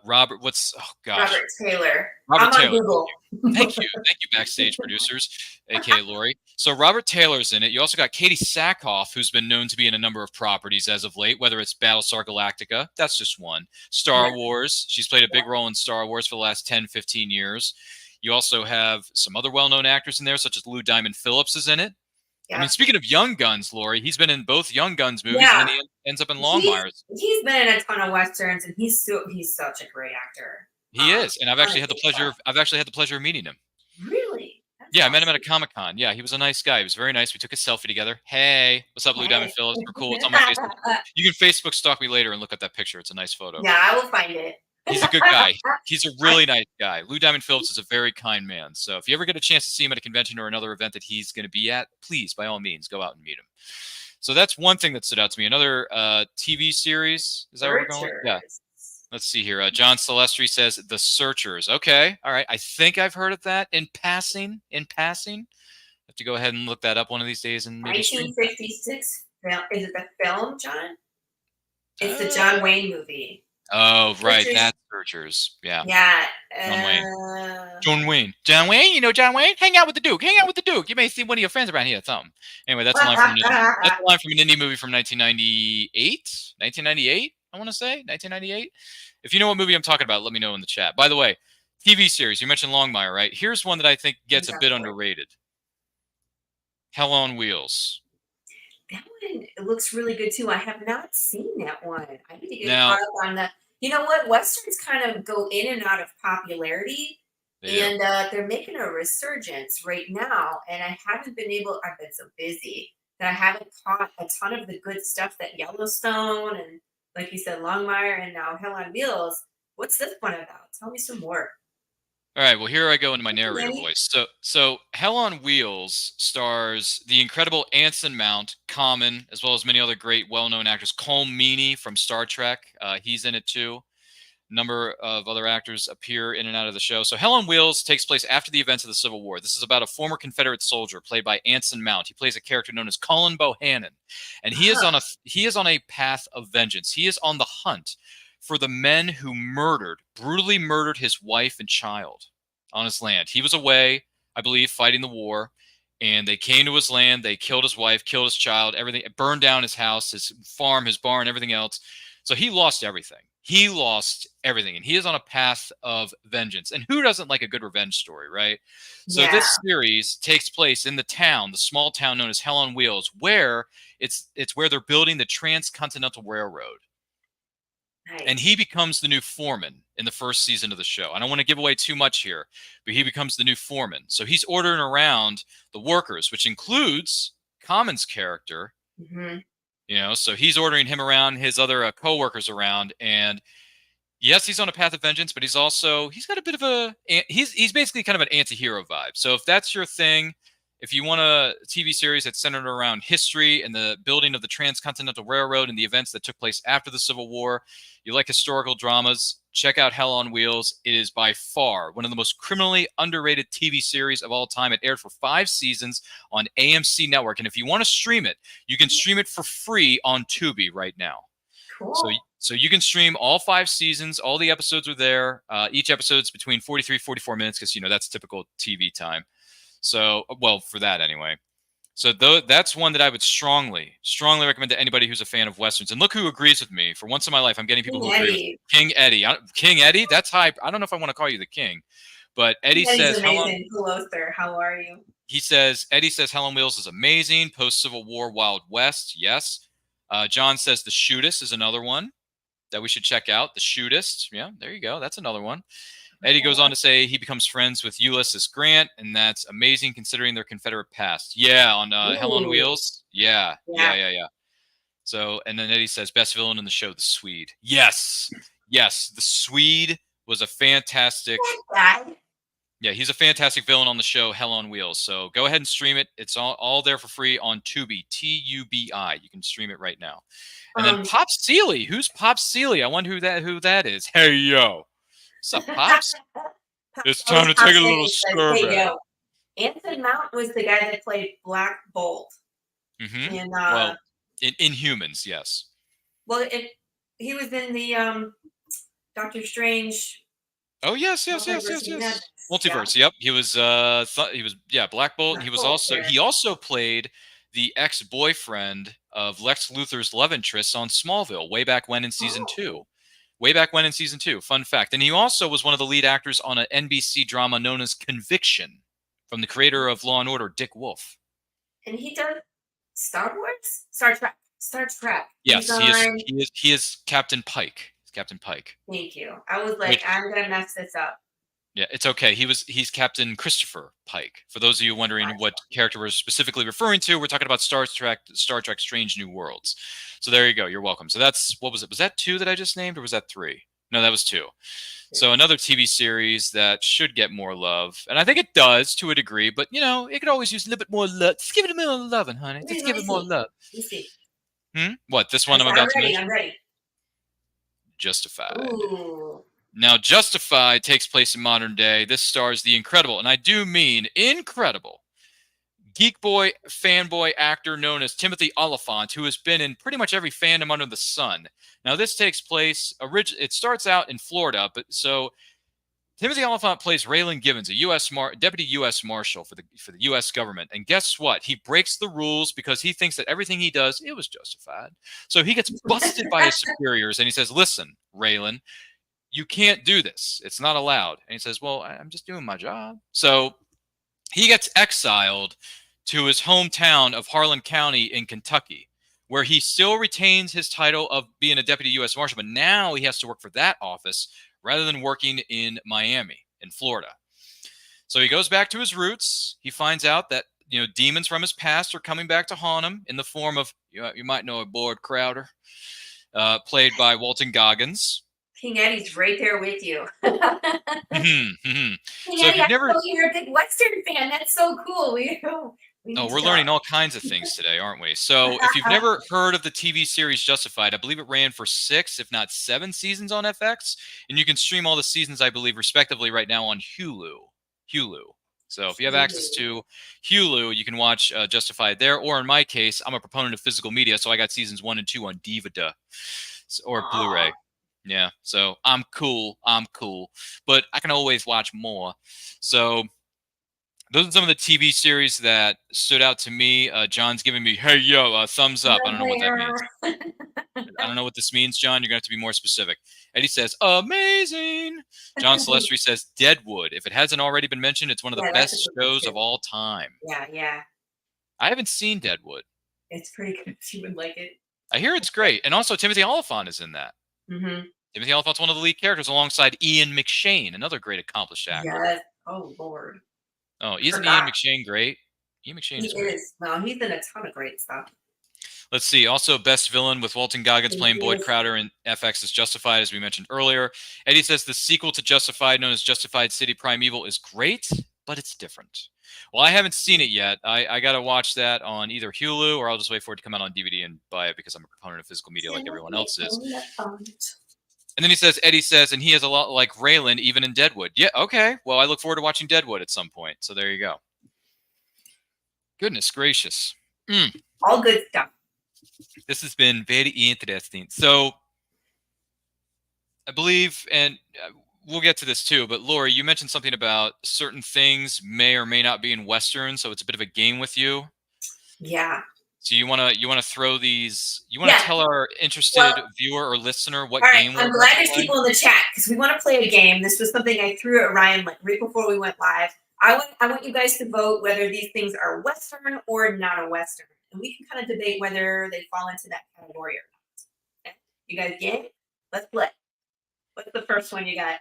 Robert Taylor. I'm on Google. Thank you, backstage producers, aka Lori. So Robert Taylor's in it. You also got Katie Sackhoff, who's been known to be in a number of properties as of late, whether it's Battlestar Galactica, that's just one. Star Wars, she's played a big role in Star Wars for the last 10, 15 years. You also have some other well-known actors in there, such as Lou Diamond Phillips is in it. Yeah. I mean, speaking of Young Guns, Lori, he's been in both Young Guns movies, and then he ends up in Longmire's. He's been in a ton of Westerns, and he's such a great actor. He is, and I've actually had the pleasure of meeting him. Really? Yeah, I met him at a Comic-Con. Yeah, he was a nice guy. He was very nice. We took a selfie together. Hey, what's up, Lou Diamond Phillips? We're cool. It's on my Facebook. You can Facebook stalk me later and look at that picture. It's a nice photo. Yeah, I will find it. He's a good guy. He's a really nice guy. Lou Diamond Phillips is a very kind man. So if you ever get a chance to see him at a convention or another event that he's going to be at, please, by all means, go out and meet him. So that's one thing that stood out to me. Another TV series. Is that where we're going? Yeah. Let's see here. John Celestri says The Searchers. Okay, all right. I think I've heard of that in passing. Have to go ahead and look that up one of these days and maybe stream. 1956 film. Is it the film, John? It's the John Wayne movie. Oh, right. Searchers. That's Searchers. Yeah. Yeah. John Wayne. John Wayne? You know John Wayne? Hang out with the Duke. You may see one of your friends around here. Something. Anyway, that's a line from an indie movie from 1998. 1998, I want to say. 1998. If you know what movie I'm talking about, let me know in the chat. By the way, TV series. You mentioned Longmire, right? Here's one that I think gets a bit underrated. Hell on Wheels. That one, it looks really good too. I have not seen that one. I need to get Now- caught up on that. You know what? Westerns kind of go in and out of popularity, and they're making a resurgence right now. And I haven't been able. I've been so busy that I haven't caught a ton of the good stuff that Yellowstone and, like you said, Longmire and now Hell on Wheels. What's this one about? Tell me some more. All right, well, here I go into my narrator Ready? voice. So Hell on Wheels stars the incredible Anson Mount, Common, as well as many other great, well-known actors. Colm Meaney from Star Trek, he's in it too. A number of other actors appear in and out of the show. So Hell on Wheels takes place after the events of the Civil War. This is about a former Confederate soldier played by Anson Mount. He plays a character known as Cullen Bohannon, and he is on a path of vengeance. He is on the hunt for the men who brutally murdered his wife and child on his land. He was away, I believe, fighting the war, and they came to his land. They killed his wife, killed his child, everything, burned down his house, his farm, his barn, everything else. So he lost everything. And he is on a path of vengeance. And who doesn't like a good revenge story, right? So this series takes place in the small town known as Hell on Wheels, where it's where they're building the Transcontinental Railroad. Nice. And he becomes the new foreman in the first season of the show. I don't want to give away too much here, but he becomes the new foreman. So he's ordering around the workers, which includes Common's character. Mm-hmm. You know, so he's ordering him around, his other co-workers around, and yes, he's on a path of vengeance, but he's got a bit of he's basically kind of an anti-hero vibe. So if that's your thing, if you want a TV series that's centered around history and the building of the Transcontinental Railroad and the events that took place after the Civil War, you like historical dramas, check out Hell on Wheels. It is by far one of the most criminally underrated TV series of all time. It aired for 5 seasons on AMC Network. And if you want to stream it, you can stream it for free on Tubi right now. Cool. So you can stream all 5 seasons. All the episodes are there. Each episode's between 43, 44 minutes because, that's typical TV time. So, well, for that anyway. So that's one that I would strongly recommend to anybody who's a fan of Westerns. And look who agrees with me. For once in my life, I'm getting people who agree with me. King Eddie. King Eddie? That's high. I don't know if I want to call you the king. But Eddie says... amazing. Hello, sir. How are you? Eddie says Hell on Wheels is amazing. Post-Civil War Wild West. Yes. John says The Shootist is another one that we should check out. The Shootist. Yeah, there you go. That's another one. Eddie goes on to say he becomes friends with Ulysses Grant, and that's amazing considering their Confederate past. Yeah, on Hell on Wheels. Yeah. So, and then Eddie says, best villain in the show, the Swede. Yes, the Swede was a fantastic... Yeah, he's a fantastic villain on the show, Hell on Wheels. So go ahead and stream it. It's all there for free on Tubi, Tubi. You can stream it right now. And then Pop Seeley. Who's Pop Seeley? I wonder who that is. Hey, yo. What's up, Pops? It's time to take a little survey. Anson Mount was the guy that played Black Bolt. Mm-hmm. In Inhumans, yes. Well, he was in the Doctor Strange. Oh yes. Multiverse. Yeah. Yep. He was Black Bolt. And he also played the ex-boyfriend of Lex Luthor's love interest on Smallville way back when in season 2. Fun fact. And he also was one of the lead actors on an NBC drama known as Conviction from the creator of Law & Order, Dick Wolf. And he does Star Wars? Star Trek. Yes, he is Captain Pike. He's Captain Pike. Thank you. I was like, I'm going to mess this up. Yeah, it's okay. He's Captain Christopher Pike. For those of you wondering what character we're specifically referring to, we're talking about Star Trek Strange New Worlds. So there you go. You're welcome. So that's, what was it? Was that 2 that I just named, or was that 3? No, that was 2. So another TV series that should get more love. And I think it does to a degree, but it could always use a little bit more love. Just give it a little loving, honey. Just give it more love. Let me see. What, this one I'm about to mention? I'm ready. Justified. Ooh. Now, Justified takes place in modern day. This stars the incredible, and I do mean incredible, geek boy, fanboy actor known as Timothy Olyphant, who has been in pretty much every fandom under the sun. Now, this takes place, it starts out in Florida, but so Timothy Olyphant plays Raylan Givens, a deputy U.S. Marshal for the U.S. government. And guess what? He breaks the rules because he thinks that everything he does, it was justified. So he gets busted by his superiors, and he says, listen, Raylan, you can't do this. It's not allowed. And he says, well, I'm just doing my job. So he gets exiled to his hometown of Harlan County in Kentucky, where he still retains his title of being a deputy U.S. Marshal, but now he has to work for that office rather than working in Miami, in Florida. So he goes back to his roots. He finds out that, demons from his past are coming back to haunt him in the form of, you might know, Boyd Crowder, played by Walton Goggins. King Eddie's right there with you. King Eddie, I know you're a big Western fan. That's so cool. We're learning all kinds of things today, aren't we? So if you've never heard of the TV series Justified, I believe it ran for 6, if not 7 seasons on FX. And you can stream all the seasons, I believe, respectively right now on Hulu. So if you have access to Hulu, you can watch Justified there. Or in my case, I'm a proponent of physical media, so I got seasons 1 and 2 on DVD or Blu-ray. Yeah, so I'm cool. But I can always watch more. So those are some of the TV series that stood out to me. John's giving me, hey, yo, thumbs up. I don't know what that means. I don't know what this means, John. You're going to have to be more specific. Eddie says, amazing. John Celestri says, Deadwood. If it hasn't already been mentioned, it's one of the best shows of all time. Yeah. I haven't seen Deadwood. It's pretty good. You would like it. I hear it's great. And also, Timothy Olyphant is in that. Mm-hmm. Timothy Olyphant's one of the lead characters alongside Ian McShane, another great accomplished actor. Yes. Oh, Lord. Oh, isn't Ian McShane great? Ian McShane is great. He is. Well, he's in a ton of great stuff. Let's see. Also, best villain with Walton Goggins playing Boyd Crowder in FX is Justified, as we mentioned earlier. Eddie says the sequel to Justified, known as Justified City Primeval, is great, but it's different. Well, I haven't seen it yet. I got to watch that on either Hulu, or I'll just wait for it to come out on DVD and buy it because I'm a proponent of physical media like everyone else is. And then Eddie says, and he has a lot like Raylan, even in Deadwood. Yeah, okay. Well, I look forward to watching Deadwood at some point. So there you go. Goodness gracious. All good stuff. This has been very interesting. So I believe, and we'll get to this too, but Lori, you mentioned something about certain things may or may not be in Western, so it's a bit of a game with you. Yeah. So you want to throw these? You want to tell our interested viewer or listener what game? I'm glad there's people in the chat because we want to play a game. This was something I threw at Ryan right before we went live. I want you guys to vote whether these things are Western or not a Western, and we can kind of debate whether they fall into that category or not. Okay? You guys game? Let's play. What's the first one you got?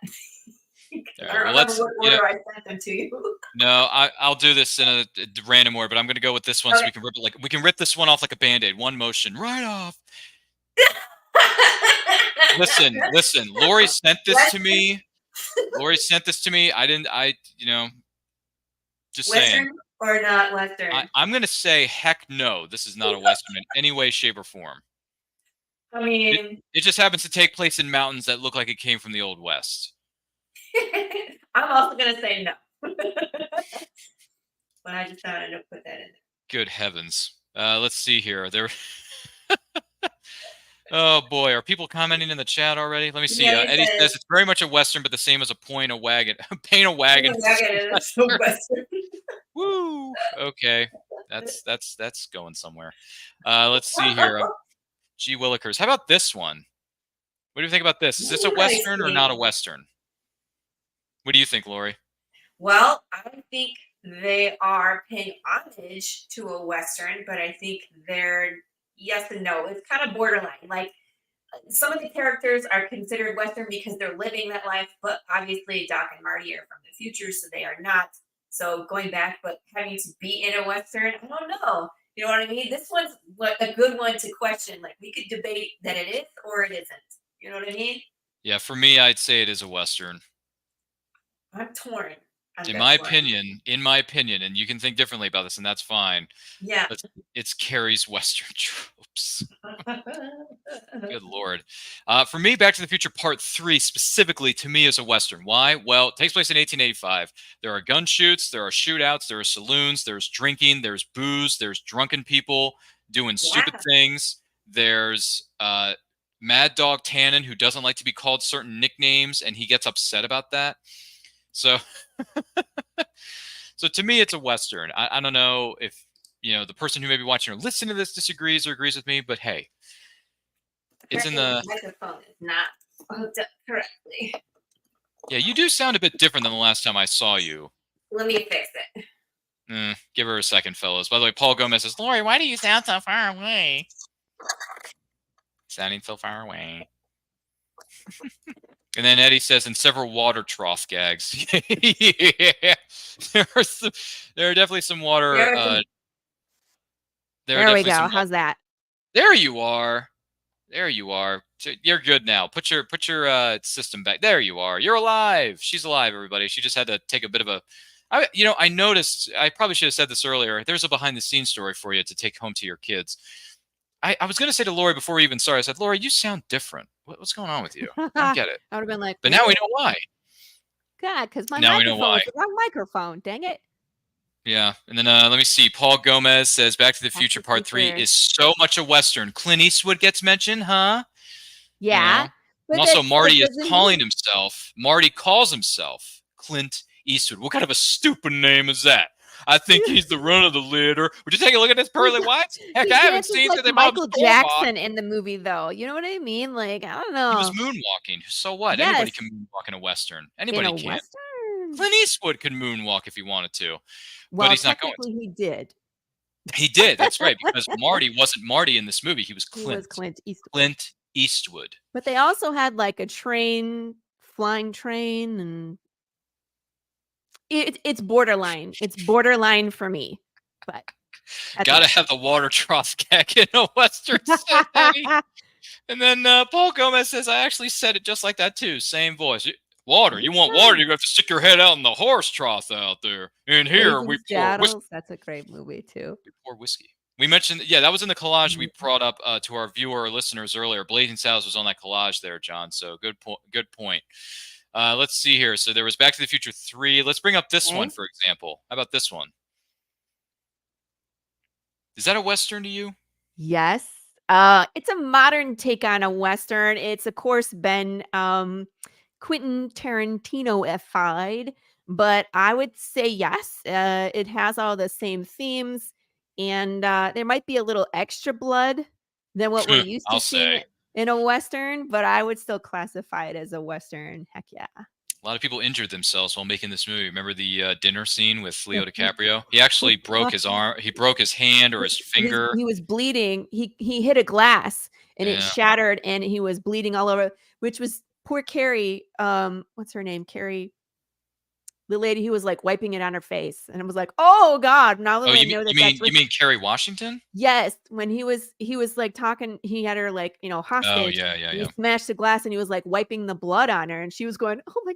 I don't remember what order I sent them to you. No, I'll do this in a random order, but I'm going to go with this one so we can rip it we can rip this one off like a Band-Aid. One motion, right off. Listen. Lori sent this to me. Just Western saying. Or not Western? I'm going to say, heck no, this is not a Western in any way, shape, or form. I mean, it just happens to take place in mountains that look like it came from the Old West. I'm also going to say no. But I just thought I'd put that in there. Good heavens. Let's see here. Oh, boy. Are people commenting in the chat already? Let me see. Eddie says it's very much a Western, but the same as a point a wagon. Paint a wagon. So Western. Woo. Okay. That's going somewhere. Let's see here. G. Willikers. How about this one? What do you think about this? Is this a Western or not a Western? What do you think, Lori? Well, I think they are paying homage to a Western, but I think they're yes and no. It's kind of borderline. Like some of the characters are considered Western because they're living that life, but obviously Doc and Marty are from the future, so they are not. So going back, but having to be in a Western, I don't know. You know what I mean? This one's a good one to question. Like we could debate that it is or it isn't. You know what I mean? Yeah, for me, I'd say it is a Western. I'm torn. on In this my one. opinion, and you can think differently about this, and that's fine. Yeah. But it's Carrie's Western tropes. Good Lord. For me, Back to the Future Part 3 specifically to me is a Western. Why? Well, it takes place in 1885. There are gun shoots, there are shootouts, there are saloons, there's drinking, there's booze, there's drunken people doing stupid things. There's Mad Dog Tannen, who doesn't like to be called certain nicknames, and he gets upset about that. So, so to me, it's a Western. I don't know if the person who may be watching or listening to this disagrees or agrees with me, but hey, it's in the microphone is not hooked up correctly. Yeah, you do sound a bit different than the last time I saw you. Let me fix it. Give her a second, fellas. By the way, Paul Gomez says, Lori, why do you sound so far away? Sounding so far away. And then Eddie says, in several water trough gags. Yeah. There are definitely some water. There we go. How's that? There you are. There you are. You're good now. Put your system back. There you are. You're alive. She's alive, everybody. She just had to take a bit of a... I noticed, I probably should have said this earlier. There's a behind-the-scenes story for you to take home to your kids. I was going to say to Lori before we even started, I said, Lori, you sound different. What's going on with you? I don't get it. I would have been like... But now we know why. God, because my now microphone was the wrong microphone. Dang it. Yeah, and then let me see. Paul Gomez says Back to the Future Part 3 is so much a Western. Clint Eastwood gets mentioned, huh? Yeah. And also, Marty is calling himself. Marty calls himself Clint Eastwood. What kind of a stupid name is that? I think he's the run of the litter. Would you take a look at this pearly whites? Heck, I haven't seen like Michael Jackson in the movie, though. You know what I mean? Like, I don't know. He was moonwalking. So what? Yes. Anybody can moonwalk in a Western. Anybody can. Western? Clint Eastwood could moonwalk if he wanted to. Well, but he's not going to. He did. He did. That's right. Because Marty wasn't Marty in this movie. He was Clint. He was Clint Eastwood. Clint Eastwood. But they also had like a flying train, and it's borderline. It's borderline for me. But gotta have the water trough gag in a Western setting. And then Paul Gomez says, I actually said it just like that too. Same voice. Water. You want water, you have to stick your head out in the horse trough out there. And here we pour whiskey. That's a great movie too. We pour whiskey. We mentioned, that was in the collage we brought up to our viewer or listeners earlier. Blazing Saddles was on that collage there, John. So good point. Let's see here. So there was Back to the Future 3. Let's bring up this one, for example. How about this one? Is that a Western to you? Yes. It's a modern take on a Western. It's, of course, been Quentin Tarantino-ified, but I would say yes. It has all the same themes, and there might be a little extra blood than what we're used to seeing in a Western, but I would still classify it as a Western. Heck yeah. A lot of people injured themselves while making this movie. Remember the dinner scene with Leo DiCaprio? He actually broke his arm. He broke his hand or his finger. He was bleeding. He hit a glass and it shattered, and he was bleeding all over, which was poor Carrie. What's her name? Carrie, the lady who was like wiping it on her face, and it was like, oh God! Now that I know that. You mean Kerry Washington? Yes, when he was like talking, he had her like hostage. Oh yeah. He smashed the glass, and he was like wiping the blood on her, and she was going, oh my.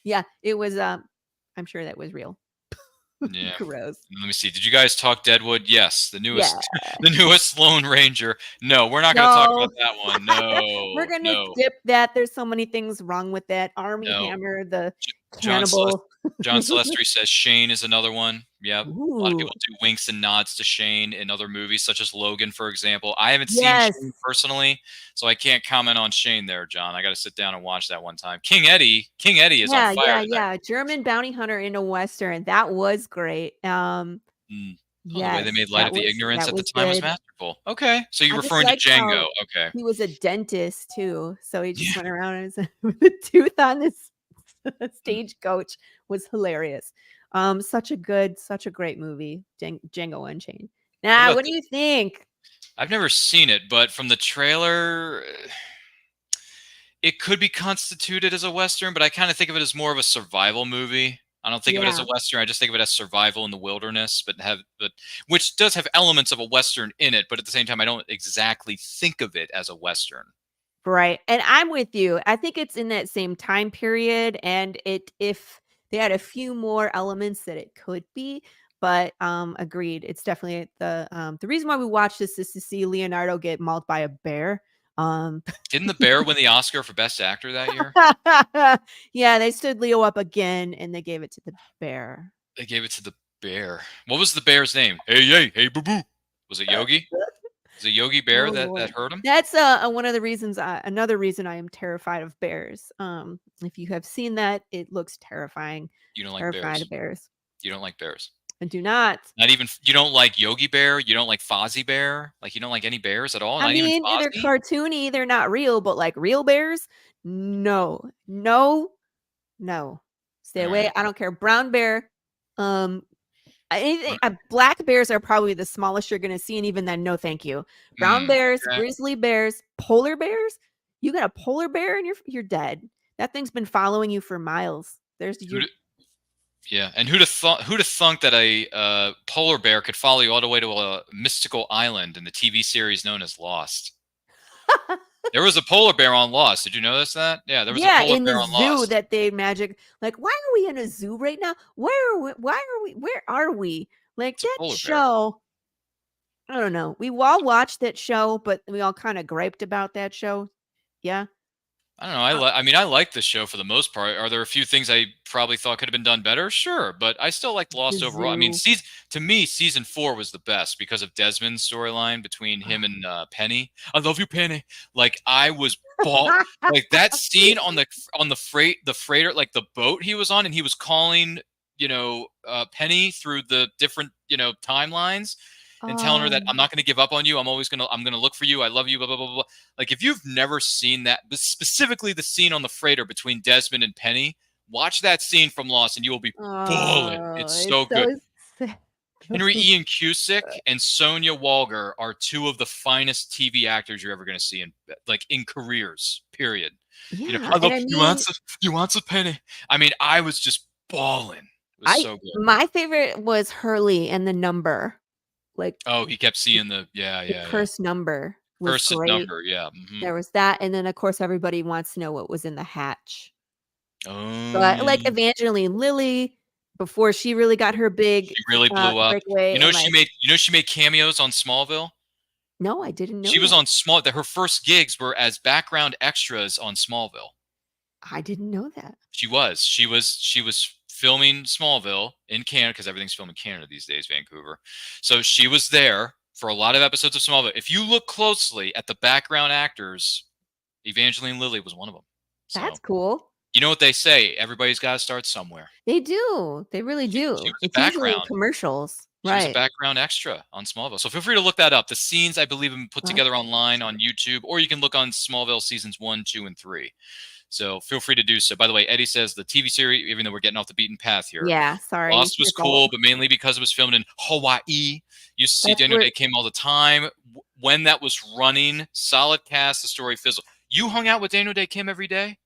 Yeah, it was. I'm sure that was real. Yeah. Gross. Let me see. Did you guys talk Deadwood? Yes. The newest, the newest Lone Ranger. No, we're not going to talk about that one. No. We're going to skip that. There's so many things wrong with that. Army Hammer, the cannibal. John Celestri says Shane is another one. Yeah. Ooh. A lot of people do winks and nods to Shane in other movies, such as Logan, for example. I haven't seen Shane personally, so I can't comment on Shane there, John. I got to sit down and watch that one time. King Eddie is on fire. Yeah. German bounty hunter in a Western. That was great. The way they made light of the ignorance at the time was masterful. Okay. So you're referring to Django. Okay. He was a dentist too. So he just went around with a tooth on his stagecoach. Was hilarious. Such a great movie, Django Unchained. Now, what do you think? I've never seen it, but from the trailer, it could be constituted as a Western, but I kind of think of it as more of a survival movie. I don't think of it as a Western. I just think of it as survival in the wilderness, but which does have elements of a Western in it, but at the same time, I don't exactly think of it as a Western. Right. And I'm with you. I think it's in that same time period. And if They had a few more elements that it could be, but agreed. It's definitely the reason why we watch this is to see Leonardo get mauled by a bear. Didn't the bear win the Oscar for Best Actor that year? Yeah, they stood Leo up again and they gave it to the bear. They gave it to the bear. What was the bear's name? Hey, boo boo. Was it Yogi? Was it Yogi Bear Oh, that Lord. hurt him? That's one of the reasons. Another reason I am terrified of bears. If you have seen that, it looks terrifying. You don't like Terrified bears. of bears. You don't like bears. I do not. Not even you don't like Yogi Bear. You don't like Fozzie Bear. Like you don't like any bears at all. I Not even mean, they're Fozzie? cartoony. They're not real, but like real bears, no. Stay away. Alright. I don't care. Brown bear. Anything. Black bears are probably the smallest you're gonna see, and even then, no, thank you. Brown bears, okay. grizzly bears, polar bears. You got a polar bear, and you're dead. That thing's been following you for miles. There's your. Yeah, and who'd have thunk that a polar bear could follow you all the way to a mystical island in the TV series known as Lost? There was a polar bear on Lost. Did you notice that? Yeah, there was a polar in bear the on zoo Lost. that they magic. Like, why are we in a zoo right now? Where are we? Like It's a that polar bear. show. I don't know. We all watched that show, but we all kind of griped about that show. Yeah. I don't know. I like the show for the most part. Are there a few things I probably thought could have been done better? Sure, but I still liked Lost The overall. I mean, zoo. to me, season 4 was the best because of Desmond's storyline between him and Penny. I love you, Penny. Like I was like that scene on the freighter, like the boat he was on, and he was calling, Penny through the different, timelines. And telling her that I'm not going to give up on you. I'm going to look for you. I love you, blah, blah, blah, blah. Like if you've never seen that, but specifically the scene on the freighter between Desmond and Penny, watch that scene from Lost and you will be bawling. It's so good. sad. Henry Ian Cusick and Sonia Walger are two of the finest TV actors you're ever going to see in careers, period. Yeah, I love you want some Penny. I mean, I was just bawling. It was so good. My favorite was Hurley and the number. Like, oh, he kept seeing the cursed number was cursed great. number, yeah. Mhm. There was that, and then of course everybody wants to know what was in the hatch. Oh, But like Evangeline Lilly, before she really got her big, she really blew up. breakaway, She made cameos on Smallville. No, I didn't know. She was on her first gigs were as background extras on Smallville. I didn't know that. She was filming Smallville in Canada because everything's filmed in Canada these days, Vancouver. So she was there for a lot of episodes of Smallville. If you look closely at the background actors, Evangeline Lilly was one of them. So, That's cool. you know what they say? Everybody's got to start somewhere. They do. They really do. She was It's usually in background. commercials, She was a right? background extra on Smallville. So feel free to look that up. The scenes, I believe, have been put together online on YouTube, or you can look on Smallville seasons 1, 2, and 3. So feel free to do so. By the way, Eddie says the TV series, even though we're getting off the beaten path here, Yeah, sorry. Lost was cool, but mainly because it was filmed in Hawaii. You used to see That's Daniel where- Day Kim all the time. When that was running, solid cast, the story fizzled. You hung out with Daniel Day Kim every day?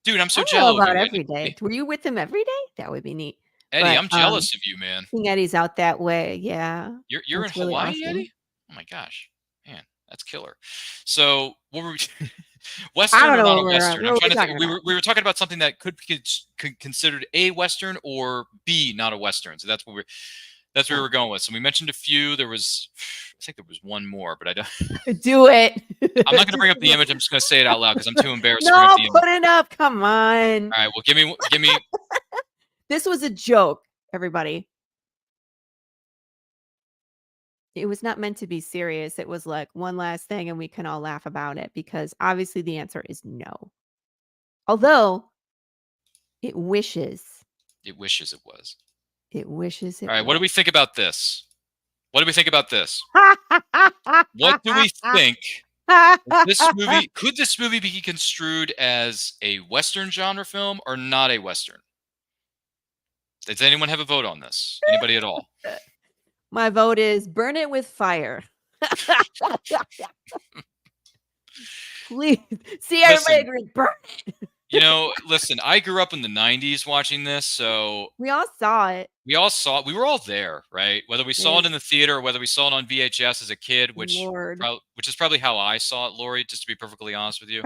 Dude, I'm so I don't know jealous of about you, every day. Were you with him every day? That would be neat. Eddie, but, I'm jealous of you, man. King Eddie's out that way. Yeah. You're in That's really Hawaii, awesome. Eddie? Oh my gosh, man, that's killer. So what were we? Western I don't or know not a what Western? we're I'm trying to talking think. We were talking about something that could be considered a Western or B, not a Western. So that's where we were going with. So we mentioned a few. I think there was one more, but I don't. Do it. I'm not going to bring up the image. I'm just going to say it out loud because I'm too embarrassed to bring No, up the image. put it up. Come on. All right. Well, give me. This was a joke, everybody. It was not meant to be serious. It was like one last thing, and we can all laugh about it because obviously the answer is no. Although it wishes. It wishes it was. It wishes it. All right. What do we think about this? What do we think about this? What do we think? Could this movie be construed as a Western genre film or not a Western? Does anyone have a vote on this? Anybody at all? My vote is burn it with fire. Please. See, everybody Listen. agrees. Burn it. You know, listen, I grew up in the 90s watching this, so We all saw it. we all saw it. We were all there, right? Whether we saw it Yeah. in the theater or whether we saw it on VHS as a kid, which Lord. which is probably how I saw it, Lori, just to be perfectly honest with you.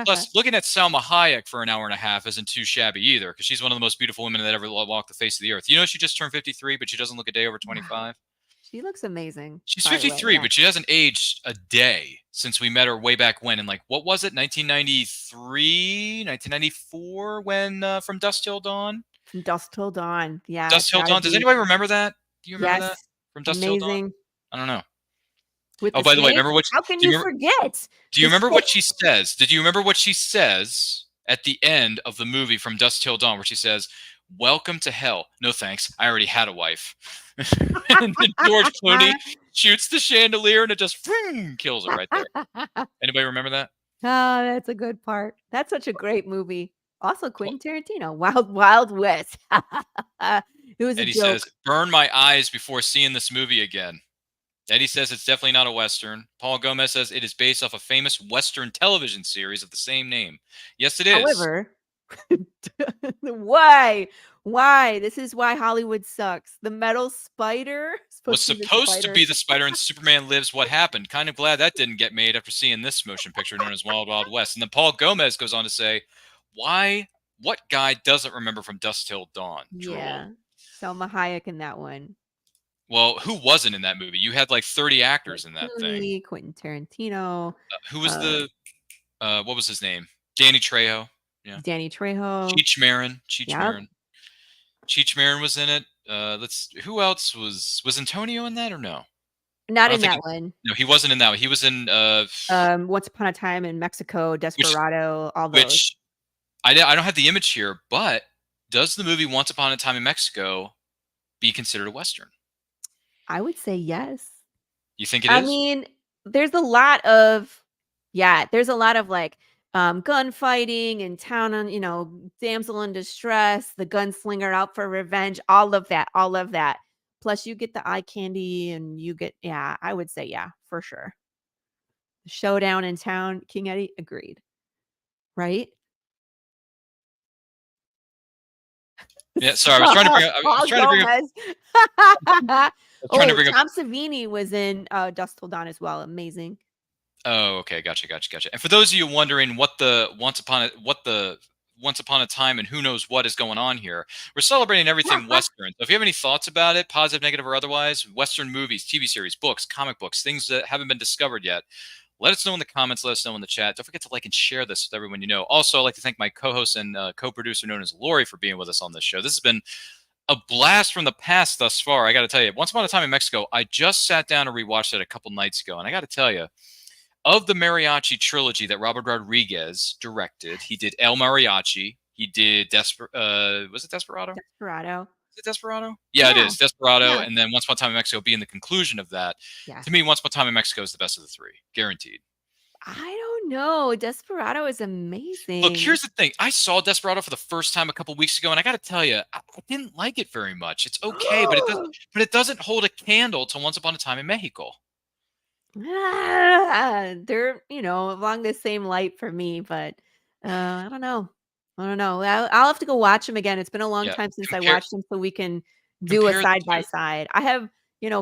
Plus, looking at Salma Hayek for an hour and a half isn't too shabby either, because she's one of the most beautiful women that ever walked the face of the earth. You know, she just turned 53, but she doesn't look a day over 25. She looks amazing. She's by the way, 53, yeah. but she hasn't aged a day since we met her way back when. And like, what was it, 1993, 1994, when From Dusk Till Dawn? From Dusk Till Dawn. Yeah. Dusk Till gotta Dawn. Does be- anybody remember that? Do you remember that? Yes. From Dusk Till Dawn? Amazing. I don't know. With Oh, by the way, snake? remember what? How can do you you remember- forget? Do you the remember what snake? she says? Did you remember what she says at the end of the movie From Dusk Till Dawn, where she says, "Welcome to hell. No thanks. I already had a wife." And then George Clooney shoots the chandelier and it just kills her right there. Anybody remember that? Oh, that's a good part. That's such a great movie. Also, Quentin Tarantino, Wild Wild West. It was a Eddie joke. says, "Burn my eyes before seeing this movie again." Eddie says it's definitely not a Western. Paul Gomez says it is based off a famous Western television series of the same name. Yes, it is. However, why? Why? This is why Hollywood sucks. The metal spider Was supposed to be the spider in Superman Lives What Happened. Kind of glad that didn't get made after seeing this motion picture known as Wild Wild West. And then Paul Gomez goes on to say, what guy doesn't remember From Dusk Till Dawn? Drool. Yeah, Selma Hayek in that one. Well, who wasn't in that movie? You had like 30 actors in that thing. Clooney, Quentin Tarantino, Who was what was his name? Danny Trejo. Yeah. Danny Trejo. Cheech Marin. Cheech Yep. Marin. Cheech Marin was in it. Who else was Antonio in that or no? Not I in don't that think one. No, he wasn't in that one. He was in Once Upon a Time in Mexico, Desperado, all those. which I don't have the image here, but does the movie Once Upon a Time in Mexico be considered a Western? I would say yes. You think it is? I mean, there's a lot of like gunfighting and town on, damsel in distress, the gunslinger out for revenge, all of that. Plus you get the eye candy and you get, I would say, for sure. Showdown in town, King Eddie, agreed. Right? Yeah, sorry, I was trying to bring up Tom Savini was in Dusk Till Dawn as well. Amazing. Oh, okay, gotcha. And for those of you wondering what the Once Upon a Time and who knows what is going on here, we're celebrating everything Western. So if you have any thoughts about it, positive, negative, or otherwise, Western movies, TV series, books, comic books, things that haven't been discovered yet, let us know in the comments. Let us know in the chat. Don't forget to like and share this with everyone you know. Also, I'd like to thank my co-host and co-producer known as Lori for being with us on this show. This has been a blast from the past thus far. I got to tell you, Once Upon a Time in Mexico, I just sat down and rewatched it a couple nights ago, and I got to tell you, of the mariachi trilogy that Robert Rodriguez directed, he did El Mariachi. He did was it Desperado? Desperado. Is it Desperado? Yeah, it Yeah. is. Desperado, Yeah. and then Once Upon a Time in Mexico being the conclusion of that. Yeah. To me, Once Upon a Time in Mexico is the best of the three. Guaranteed. I don't know. Desperado is amazing. Look, here's the thing. I saw Desperado for the first time a couple weeks ago, and I got to tell you, I didn't like it very much. It's okay, but it doesn't hold a candle to Once Upon a Time in Mexico. They're, along the same light for me, but I don't know. I'll have to go watch them again. It's been a long Yeah, time since I compare- watched them, so we can do a compare the side by two. side. I have,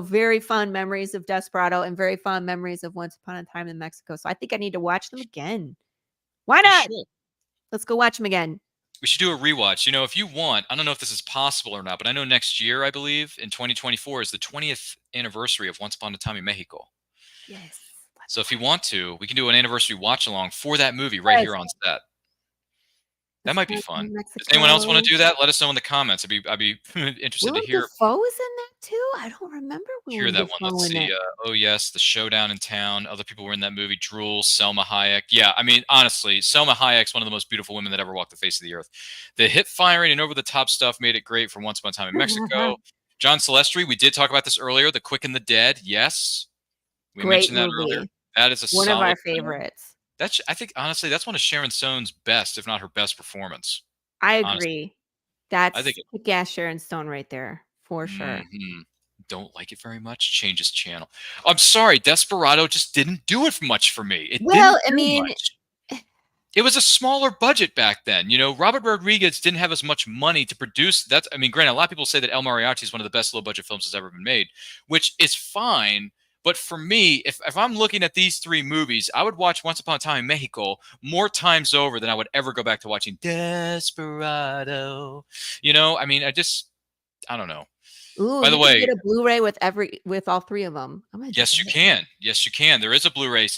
very fond memories of Desperado and very fond memories of Once Upon a Time in Mexico. So I think I need to watch them again. Why You not? should. Let's go watch them again. We should do a rewatch. If you want, I don't know if this is possible or not, but I know next year, I believe, in 2024, is the 20th anniversary of Once Upon a Time in Mexico. Yes. So if you want to, we can do an anniversary watch along for that movie right here on set. That might be fun. Does anyone else want to do that? Let us know in the comments. I'd be interested to hear Dafoe was in that too. I don't remember. that one. Let's see. Oh yes, The Showdown in Town. Other people were in that movie. Drool, Selma Hayek. Yeah, I mean, honestly, Selma Hayek's one of the most beautiful women that ever walked the face of the earth. The hip firing and over the top stuff made it great for Once Upon a Time in Mexico. John Silvestri. We did talk about this earlier. The Quick and the Dead. Yes, we Great mentioned that movie. earlier. That is a One of solid our film. favorites. I think honestly, that's one of Sharon Stone's best, if not her best performance. I Honestly. agree. That's I think kick-ass Sharon Stone right there, for sure. Mhm. Don't like it very much. Change his channel. I'm sorry, Desperado just didn't do it much for me. It Well, didn't I do mean, much. it was a smaller budget back then. You know, Robert Rodriguez didn't have as much money to produce. That's, I mean, granted, a lot of people say that El Mariachi is one of the best low budget films that's ever been made, which is fine. But for me, if I'm looking at these three movies, I would watch Once Upon a Time in Mexico more times over than I would ever go back to watching Desperado. You know, I mean, I don't know. Ooh, By the you can way, get a Blu-ray with all three of them. I'm gonna yes, do you that. can. Yes, you can. There is a Blu-ray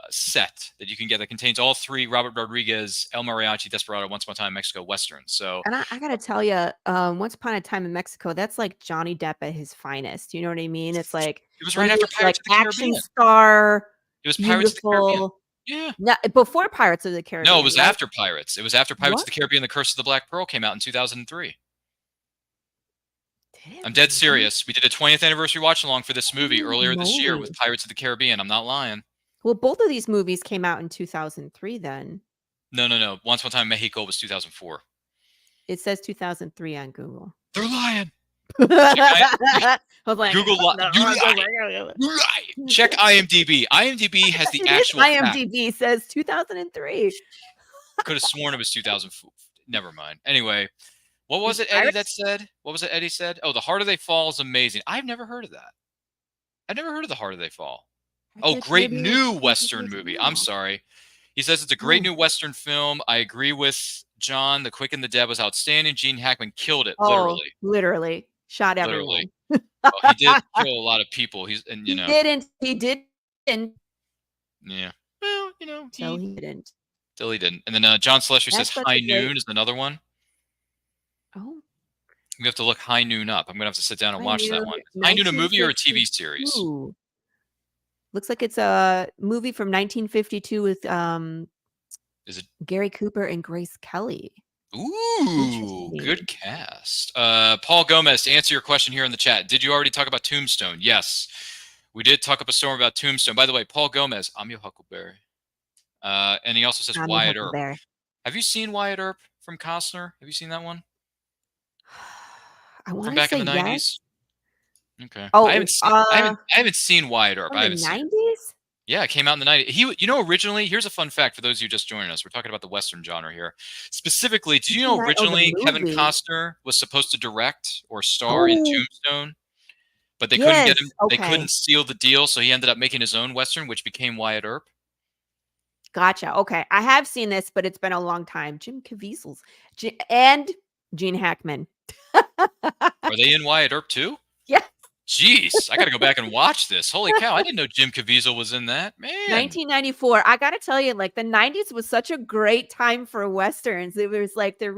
set that you can get that contains all three Robert Rodriguez, El Mariachi, Desperado, Once Upon a Time in Mexico westerns. So And I gotta tell you, Once Upon a Time in Mexico, that's like Johnny Depp at his finest. You know what I mean? It's like it was when right he after was like Pirates of the action Caribbean. star, It was Pirates of the Caribbean. beautiful. Yeah. No, before Pirates of the Caribbean. No, it was right? after Pirates. It was after Pirates of What? the Caribbean: The Curse of the Black Pearl came out in 2003. Did it I'm dead really? serious. We did a 20th anniversary watch along for this movie Holy earlier this year moly. with Pirates of the Caribbean. I'm not lying. Well, both of these movies came out in 2003 then. No. Once Upon a Time in Mexico was 2004. It says 2003 on Google. They're lying. I was like, Google no, you I was lie. like, You lie. Check IMDb. IMDb has the It is actual fact. IMDb says 2003. Could have sworn it was 2004. Never mind. Anyway, what was it, Eddie, that said? What was it Eddie said? Oh, The Harder They Fall is amazing. I've never heard of that. I've never heard of The Harder They Fall. Oh, great new Western movie. I'm sorry. He says it's a great new Western film. I agree with John. The Quick and the Dead was outstanding. Gene Hackman killed it, literally. Literally. Shot everyone. Literally. Well, he did kill a lot of people. He didn't. He didn't. Yeah. Well, you know, So he didn't. still he didn't. And then John Celestri says That's such High a great- Noon is another one. Oh. We have to look High Noon up. I'm gonna have to sit down and High watch that Noon, one. High Noon a movie or a TV series? 1952. Looks like it's a movie from 1952 with Is it? Gary Cooper and Grace Kelly. Ooh, Interesting. good cast. Paul Gomez, to answer your question here in the chat, did you already talk about Tombstone? Yes, we did talk up a storm about Tombstone. By the way, Paul Gomez, I'm your Huckleberry. And he also says I'm a Wyatt Earp. Huckleberry. Have you seen Wyatt Earp from Costner? Have you seen that one I from want to back say in the yes. 90s? Okay. Oh, I haven't seen Wyatt Earp. I From haven't the seen it. 90s? Yeah, it came out in the 90s. Originally, here's a fun fact for those of you just joining us. We're talking about the Western genre here. Specifically, do you know Oh, the originally Kevin movie. Costner was supposed to direct or star in Oh. Tombstone? But they couldn't get him. Yes, They okay. couldn't seal the deal, so he ended up making his own Western, which became Wyatt Earp. Gotcha. Okay. I have seen this, but it's been a long time. Jim Caviezel's and Gene Hackman. Are they in Wyatt Earp too? Yeah. Jeez, I got to go back and watch this. Holy cow, I didn't know Jim Caviezel was in that. Man. 1994. I gotta tell you, like the 90s was such a great time for westerns. It was like the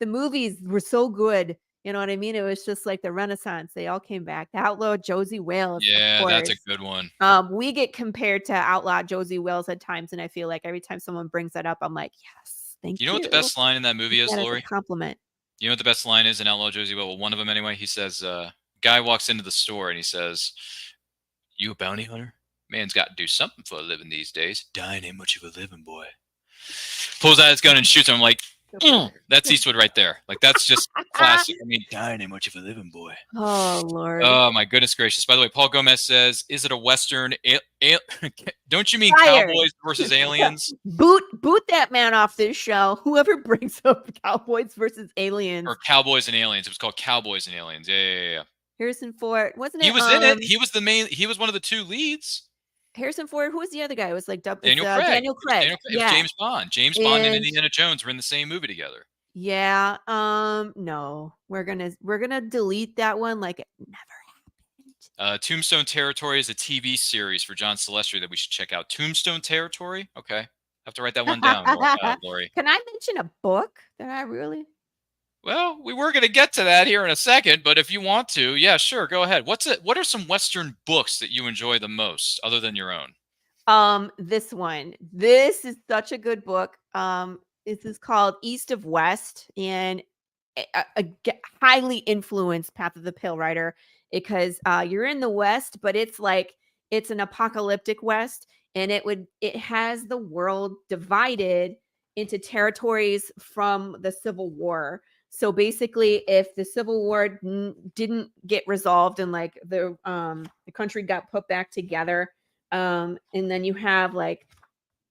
movies were so good. You know what I mean? It was just like the Renaissance. They all came back. The Outlaw Josie Wales. Yeah, of that's a course. good one. We get compared to Outlaw Josie Wales at times, and I feel like every time someone brings that up, I'm like, yes, thank you. You know what the best line in that movie is, That as a Lori? compliment. You know what the best line is in Outlaw Josie? Well, one of them anyway. He says, guy walks into the store and he says, "You a bounty hunter? Man's got to do something for a living these days. Dying ain't much of a living, boy." Pulls out his gun and shoots him. I'm like, that's Eastwood right there. Like, that's just classic. I mean, dying ain't much of a living, boy. Oh Lord. Oh, my goodness gracious. By the way, Paul Gomez says, is it a Western? Don't you mean Fired. Cowboys versus Aliens? Boot that man off this show. Whoever brings up Cowboys versus Aliens. Or Cowboys and Aliens. It was called Cowboys and Aliens. Yeah. Harrison Ford, wasn't it? He was in it. He was the main. He was one of the two leads. Harrison Ford. Who was the other guy? It was like Daniel Craig. Daniel Craig. It was James Bond. James Bond and And- Indiana Jones were in the same movie together. Yeah. No. We're gonna delete that one like it never happened. Tombstone Territory is a TV series for John Celestri that we should check out. Tombstone Territory. Okay, have to write that one down, Lori. Can I mention a book that I really? Well, we were going to get to that here in a second, but if you want to, yeah, sure, go ahead. What are some Western books that you enjoy the most, other than your own? This one. This is such a good book. This is called East of West, and highly influenced Path of the Pale Rider because you're in the West, but it's like it's an apocalyptic West, and it has the world divided into territories from the Civil War. So basically, if the Civil War didn't get resolved and like the country got put back together, and then you have like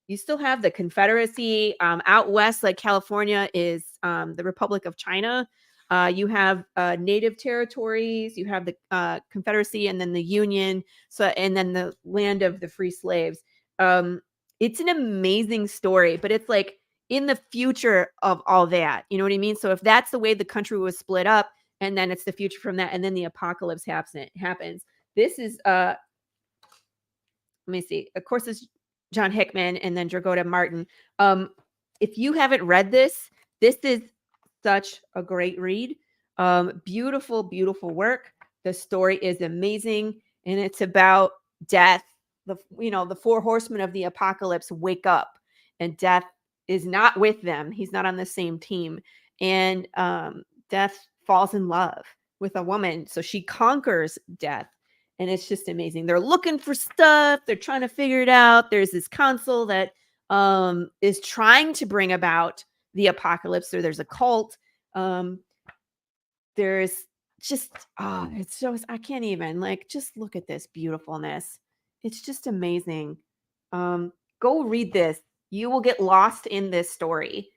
you still have the Confederacy. Out west, like California, is the Republic of China. You have native territories, you have the Confederacy, and then the Union. So, and then the land of the free slaves. It's an amazing story, but it's like in the future of all that. You know what I mean? So if that's the way the country was split up, and then it's the future from that, and then the apocalypse happens. This is let me see. Of course, it's John Hickman and then Dragotta Martin. If you haven't read this is such a great read. Beautiful, beautiful work. The story is amazing, and it's about death. The four horsemen of the apocalypse wake up, and death is not with them. He's not on the same team, and death falls in love with a woman, so she conquers death. And it's just amazing. They're looking for stuff. They're trying to figure it out. There's this council that is trying to bring about the apocalypse. So there's a cult. There's just, it's so, I can't even, like, just look at this beautifulness. It's just amazing. Go read this. You will get lost in this story.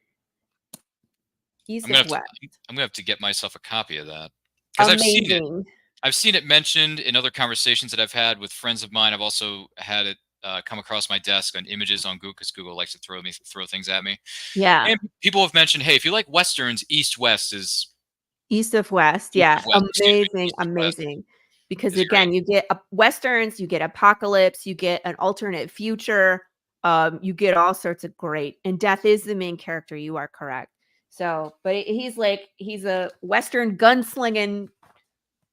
East I'm gonna of West. I'm gonna have to get myself a copy of that, because Amazing. I've seen it mentioned in other conversations that I've had with friends of mine. I've also had it come across my desk on images on Google, because Google likes to throw things at me. Yeah. And people have mentioned, hey, if you like westerns, East West is East of West. Yeah. West, excuse me, Amazing. East of West. Amazing. Because It's again, great. you get westerns, you get apocalypse, you get an alternate future. You get all sorts of great. And Death is the main character. You are correct. So, but he's a Western gunslinging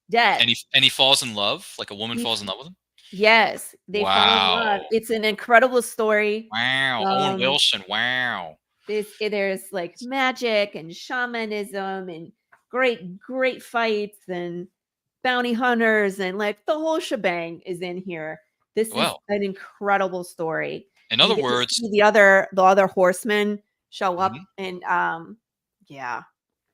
Death. And he falls in love, like a woman falls in love with him. Yes, they fall in love. Wow. It's an incredible story. Wow. Owen Wilson. Wow. There's like magic and shamanism and great fights and bounty hunters, and like the whole shebang is in here. This is an incredible story. In other words, the other horsemen show up, and yeah.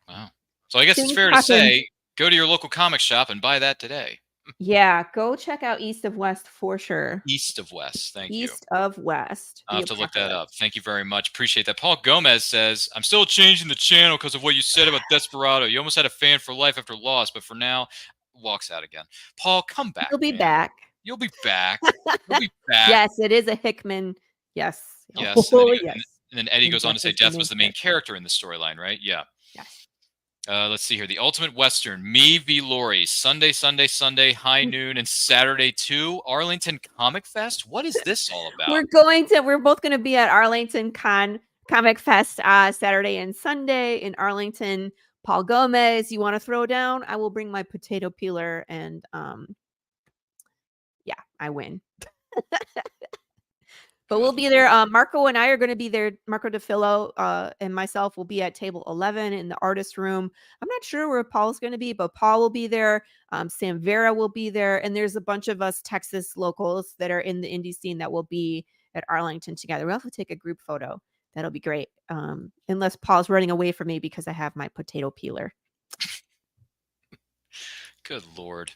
Wow. So I guess it's fair to say, go to your local comic shop and buy that today. Yeah, go check out East of West for sure. East of West. Thank you. East of West. I'll have to look that up. Thank you very much. Appreciate that. Paul Gomez says, I'm still changing the channel because of what you said about Desperado. You almost had a fan for life after Lost, but for now, walks out again. Paul, come back. You'll be back. You'll be back. You'll be back. Yes, it is a Hickman. Yes. Yes. Oh, and yes. then Eddie goes on to say Death was the main character in the storyline, right? Yeah. Yes. Let's see here. The Ultimate Western, Me v. Laurie, Sunday, high noon, and Saturday too. Arlington Comic Fest. What is this all about? We're both going to be at Arlington Comic Fest Saturday and Sunday in Arlington. Paul Gomez, you want to throw down? I will bring my potato peeler, and yeah, I win. But we'll be there. Marco and I are going to be there. Marco DeFillo and myself will be at table 11 in the artist room. I'm not sure where Paul's going to be, but Paul will be there. Sam Vera will be there. And there's a bunch of us Texas locals that are in the indie scene that will be at Arlington together. We'll have to take a group photo. That'll be great. Unless Paul's running away from me because I have my potato peeler. Good Lord.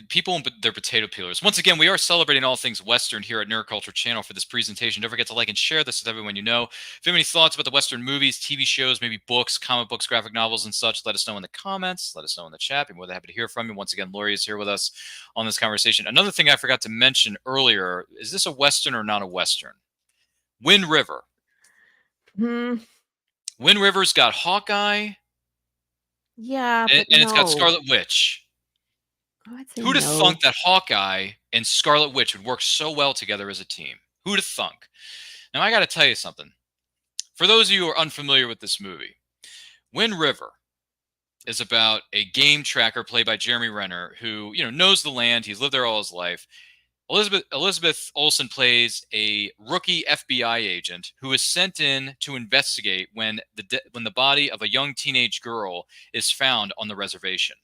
People and their potato peelers. Once again, we are celebrating all things Western here at Nerd Culture Channel for this presentation. Don't forget to like and share this with everyone you know. If you have any thoughts about the Western movies, TV shows, maybe books, comic books, graphic novels, and such, let us know in the comments. Let us know in the chat. We're more than happy to hear from you. Once again, Laurie is here with us on this conversation. Another thing I forgot to mention earlier, is this a Western or not a Western? Wind River. Wind River's got Hawkeye. Yeah, and it's got Scarlet Witch. Who'd have thunk that Hawkeye and Scarlet Witch would work so well together as a team? Who'd have thunk? Now, I got to tell you something. For those of you who are unfamiliar with this movie, Wind River is about a game tracker played by Jeremy Renner who, knows the land. He's lived there all his life. Elizabeth Olsen plays a rookie FBI agent who is sent in to investigate when the body of a young teenage girl is found on the reservation.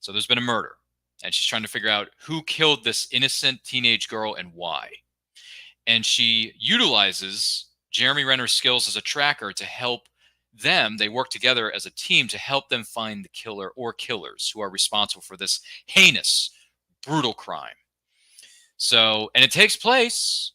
So there's been a murder, and she's trying to figure out who killed this innocent teenage girl and why. And she utilizes Jeremy Renner's skills as a tracker to help them. They work together as a team to help them find the killer or killers who are responsible for this heinous, brutal crime. So, and it takes place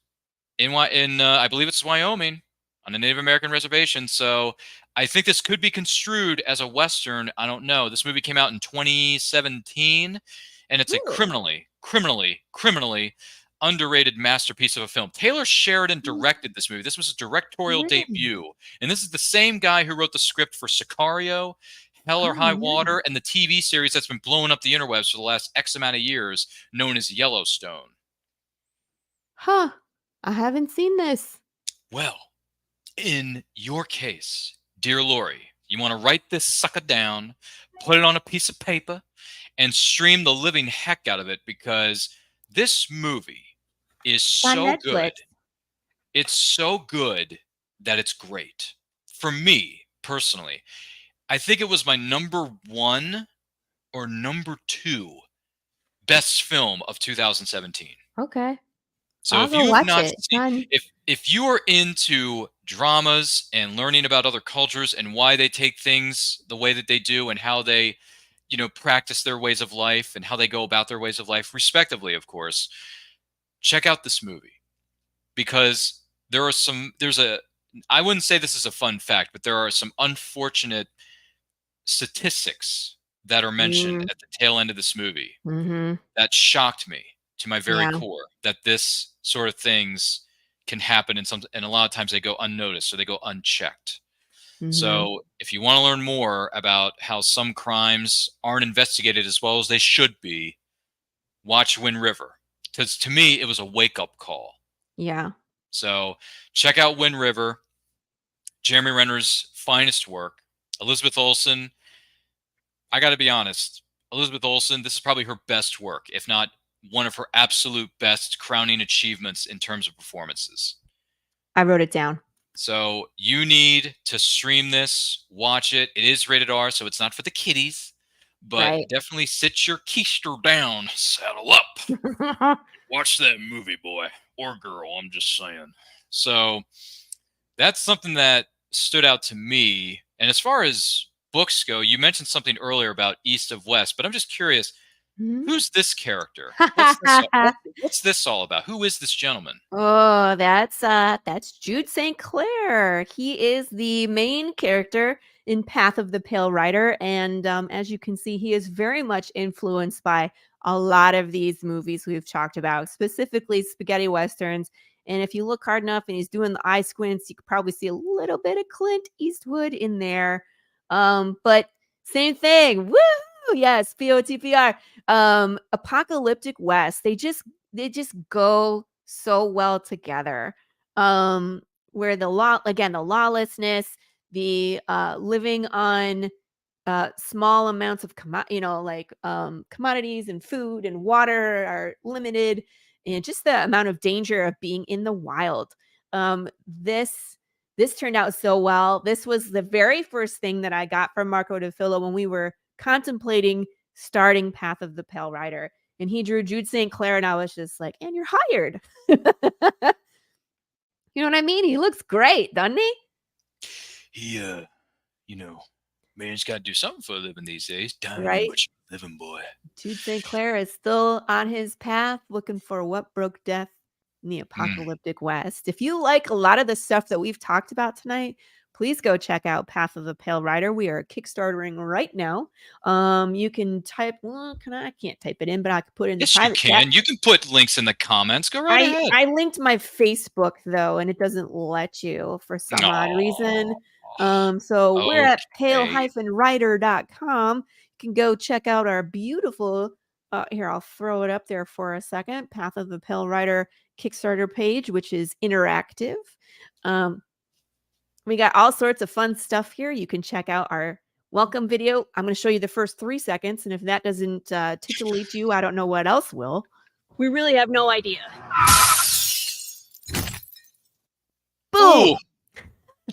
in I believe it's Wyoming on a Native American reservation. So I think this could be construed as a Western. I don't know. This movie came out in 2017, and it's a Really? criminally underrated masterpiece of a film. Taylor Sheridan directed this movie. This was a directorial Really? debut, and this is the same guy who wrote the script for Sicario, Hell or Oh, High yeah. Water, and the TV series that's been blowing up the interwebs for the last X amount of years, known as Yellowstone. Huh. I haven't seen this. Well, in your case, dear Lori, you want to write this sucker down, put it on a piece of paper, and stream the living heck out of it, because this movie is On so good. Netflix. It's so good that it's great. For me, personally, I think it was my number 1 or number 2 best film of 2017. Okay. So I'll if go you have watch not it. It's seen, on. if you are into dramas and learning about other cultures and why they take things the way that they do and how they, practice their ways of life and how they go about their ways of life, respectively, of course, check out this movie, because I wouldn't say this is a fun fact, but there are some unfortunate statistics that are mentioned Mm. at the tail end of this movie Mm-hmm. that shocked me to my very Yeah. core, that this sort of things can happen, and a lot of times they go unnoticed or they go unchecked. Mm-hmm. So if you want to learn more about how some crimes aren't investigated as well as they should be, watch Wind River, because to me it was a wake-up call. Yeah. So check out Wind River, Jeremy Renner's finest work. Elizabeth Olsen, I got to be honest, Elizabeth Olsen, this is probably her best work, if not one of her absolute best crowning achievements in terms of performances. I wrote it down. So you need to stream this, watch it. It is rated R, so it's not for the kiddies, but Right. definitely sit your keister down, saddle up, watch that movie, boy or girl. I'm just saying. So that's something that stood out to me. And as far as books go, you mentioned something earlier about East of West, but I'm just curious, Mhm. who's this character? What's this all about? Who is this gentleman? Oh, that's Jude St. Clair. He is the main character in Path of the Pale Rider, and as you can see, he is very much influenced by a lot of these movies we've talked about, specifically spaghetti westerns. And if you look hard enough and he's doing the eye squints, you could probably see a little bit of Clint Eastwood in there. But same thing. Woo! Yes, POTPR. Apocalyptic West. They just go so well together. Where the lawlessness, the living on small amounts of commodities and food and water are limited, and just the amount of danger of being in the wild. This turned out so well. This was the very first thing that I got from Marco DeFillo when we were contemplating starting Path of the Pale Rider, and he drew Jude St. Clair, and I was just like, and you're hired. You know what I mean? He looks great, doesn't he? He, man's got to do something for a living these days. Damn, Right. what you living, boy. Jude St. Clair is still on his path looking for what broke death in the apocalyptic West. If you like a lot of the stuff that we've talked about tonight, please go check out Path of the Pale Rider. We are kickstartering right now. You can type, I can't type it in, but I could put it in the Yes, you private can. chat. You can put links in the comments. Go right ahead. I linked my Facebook though, and it doesn't let you for some odd reason. So we're at Okay. pale-rider.com. You can go check out our beautiful, here, I'll throw it up there for a second, Path of the Pale Rider Kickstarter page, which is interactive. We got all sorts of fun stuff here. You can check out our welcome video. I'm going to show you the first 3 seconds, and if that doesn't titillate you, I don't know what else will. We really have no idea. Boom! Ooh.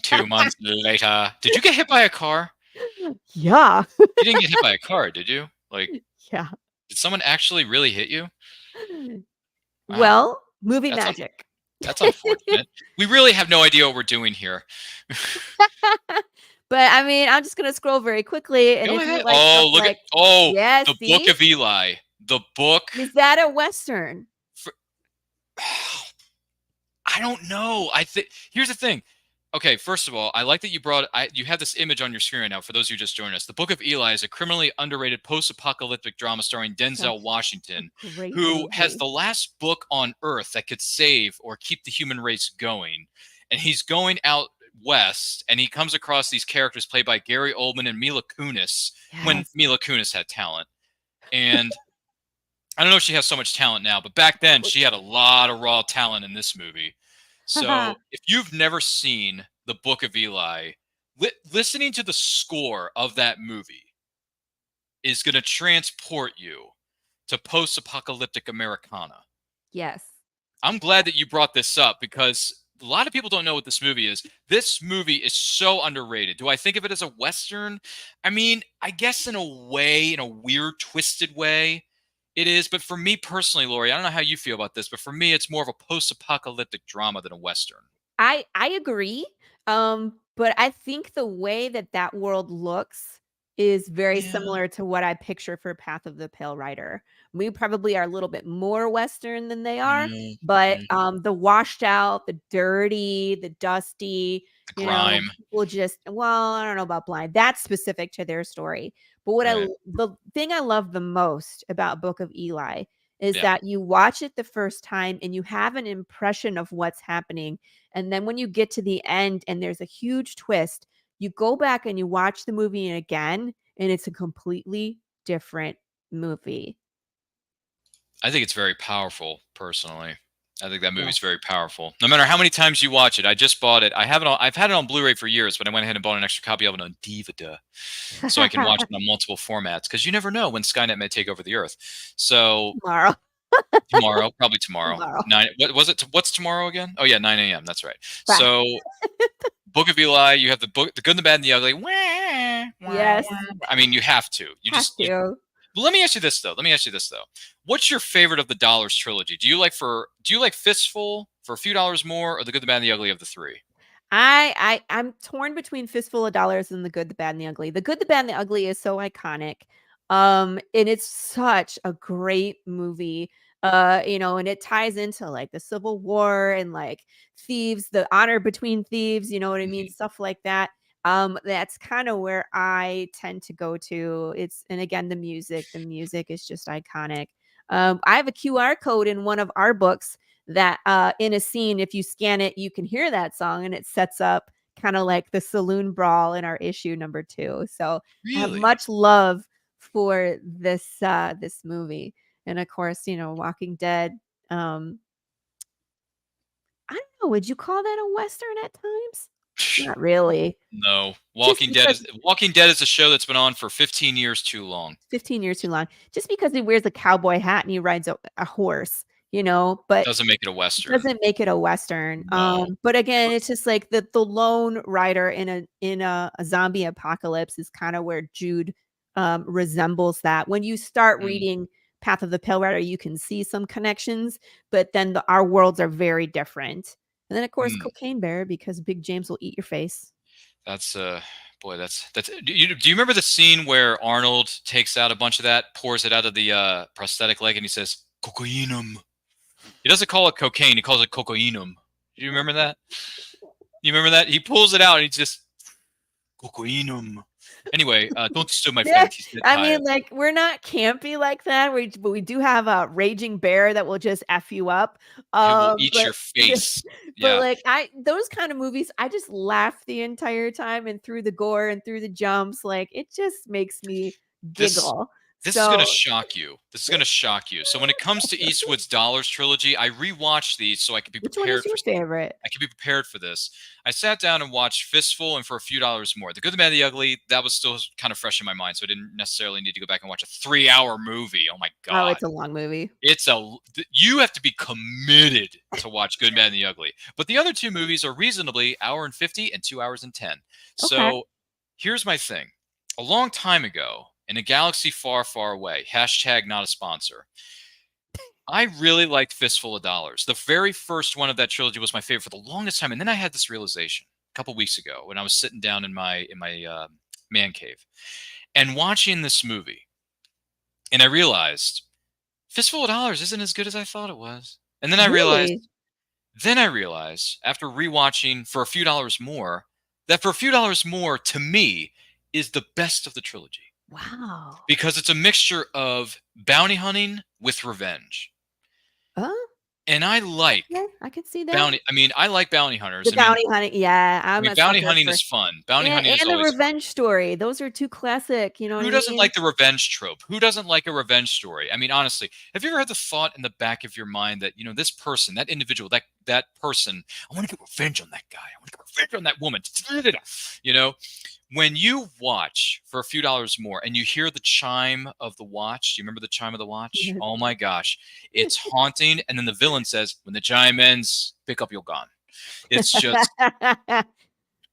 2 months later. Did you get hit by a car? Yeah. You didn't get hit by a car, did you? Yeah. Did someone actually really hit you? Wow. Well, movie That's magic. That's unfortunate. We really have no idea what we're doing here. But I mean, I'm just gonna scroll very quickly. And Go if you ahead. like Oh, stuff look like, at yes, the see? Book of Eli. The book. Is that a Western? I don't know. I think here's the thing. Okay, first of all, I like that you have this image on your screen right now. For those who just joined us, The Book of Eli is a criminally underrated post-apocalyptic drama starring Denzel Such Washington, a great who has movie. the last book on Earth that could save or keep the human race going. And he's going out west, and he comes across these characters played by Gary Oldman and Mila Kunis when Yes. Mila Kunis had talent. And I don't know if she has so much talent now, but back then she had a lot of raw talent in this movie. So if you've never seen The Book of Eli, listening to the score of that movie is going to transport you to post-apocalyptic Americana. Yes. I'm glad that you brought this up because a lot of people don't know what this movie is. This movie is so underrated. Do I think of it as a Western? I mean, I guess in a way, in a weird, twisted way, it is. But for me personally, Lori, I don't know how you feel about this, but for me, it's more of a post-apocalyptic drama than a Western. I agree. But I think the way that that world looks is very Yeah. similar to what I picture for Path of the Pale Rider. We probably are a little bit more Western than they are, but the washed out, the dirty, the dusty, The grime. people just well, I don't know about blind. That's specific to their story. But what Right. the thing I love the most about Book of Eli is Yeah. that you watch it the first time and you have an impression of what's happening. And then when you get to the end and there's a huge twist, you go back and you watch the movie again, and it's a completely different movie. I think it's very powerful, personally. I think that movie's very powerful. No matter how many times you watch it, I just bought it. I've had it on Blu-ray for years, but I went ahead and bought an extra copy of it on DVD so I can watch it on multiple formats. Because you never know when Skynet may take over the Earth. So Tomorrow. probably tomorrow. Tomorrow. What was it? What's tomorrow again? Oh yeah, 9 a.m. That's right. Right. So, Book of Eli. You have the Good, the Bad, and the Ugly. Yes. I mean, you have to. You Have just. to. Well, let me ask you this though. What's your favorite of the Dollars trilogy? Do you like Fistful for a few dollars more, or the Good, the Bad, and the Ugly of the three? I'm torn between Fistful of Dollars and The Good, the Bad, and the Ugly. The Good, the Bad, and the Ugly is so iconic. And it's such a great movie. And it ties into like the Civil War and like thieves, the honor between thieves, you know what I mean? Stuff like that. That's kind of where I tend to go to. And again, the music is just iconic. I have a QR code in one of our books that in a scene, if you scan it, you can hear that song, and it sets up kind of like the saloon brawl in our issue number 2. So I have much love for this movie. And of course, Walking Dead. I don't know, would you call that a Western at times? Not really. No. Walking Dead is a show that's been on for 15 years too long. 15 years too long. Just because he wears a cowboy hat and he rides a horse, but Doesn't make it a Western. doesn't make it a Western. No. But again, it's just like the lone rider in a zombie apocalypse is kind of where Jude resembles that. When you start reading Path of the Pale Rider, you can see some connections, but then our worlds are very different. And then of course Cocaine Bear, because Big James will eat your face. That's boy, that's do you remember the scene where Arnold takes out a bunch of that, pours it out of the prosthetic leg, and he says cocainum? He doesn't call it cocaine, he calls it cocainum. Do you remember that? You remember that? He pulls it out and he just cocainum. Anyway, don't disturb my friend. He's dead tired. mean, like, we're not campy like that. But we do have a raging bear that will just F you up. He will eat your face. But like those kind of movies, I just laugh the entire time, and through the gore and through the jumps, like it just makes me giggle. This is going to shock you. So when it comes to Eastwood's Dollars trilogy, I rewatched these so I could be prepared. Which one is your favorite? I could be prepared for this. I sat down and watched Fistful and For a Few Dollars More. The Good, the Bad, and the Ugly, that was still kind of fresh in my mind, so I didn't necessarily need to go back and watch a 3-hour movie. Oh my God. Oh, it's a long movie. You have to be committed to watch Good, Bad, and the Ugly. But the other two movies are reasonably 1:50 and 2:10. So here's my thing. A long time ago, in a galaxy far, far away, # not a sponsor, I really liked Fistful of Dollars. The very first one of that trilogy was my favorite for the longest time. And then I had this realization a couple weeks ago when I was sitting down in my man cave and watching this movie. And I realized Fistful of Dollars isn't as good as I thought it was. And then I realized Then I realized, after rewatching For a Few Dollars More, that For a Few Dollars More, to me, is the best of the trilogy. Wow. Because it's a mixture of bounty hunting with revenge. And I like Yeah, I can see that. I like bounty hunters. The bounty hunting, yeah. I'm a bounty sucker hunting for- is fun. Bounty Yeah, hunting is and the always fun. revenge story. Those are two classic. You know what Who I doesn't mean? like the revenge trope? Who doesn't like a revenge story? I mean, honestly, have you ever had the thought in the back of your mind that, this person, that individual, that person, I want to get revenge on that guy. I want to get revenge on that woman. When you watch For a Few Dollars More and you hear the chime of the watch, do you remember the chime of the watch? Yes. Oh my gosh, it's haunting. And then the villain says, when the chime ends, pick up your gun. It's just, oh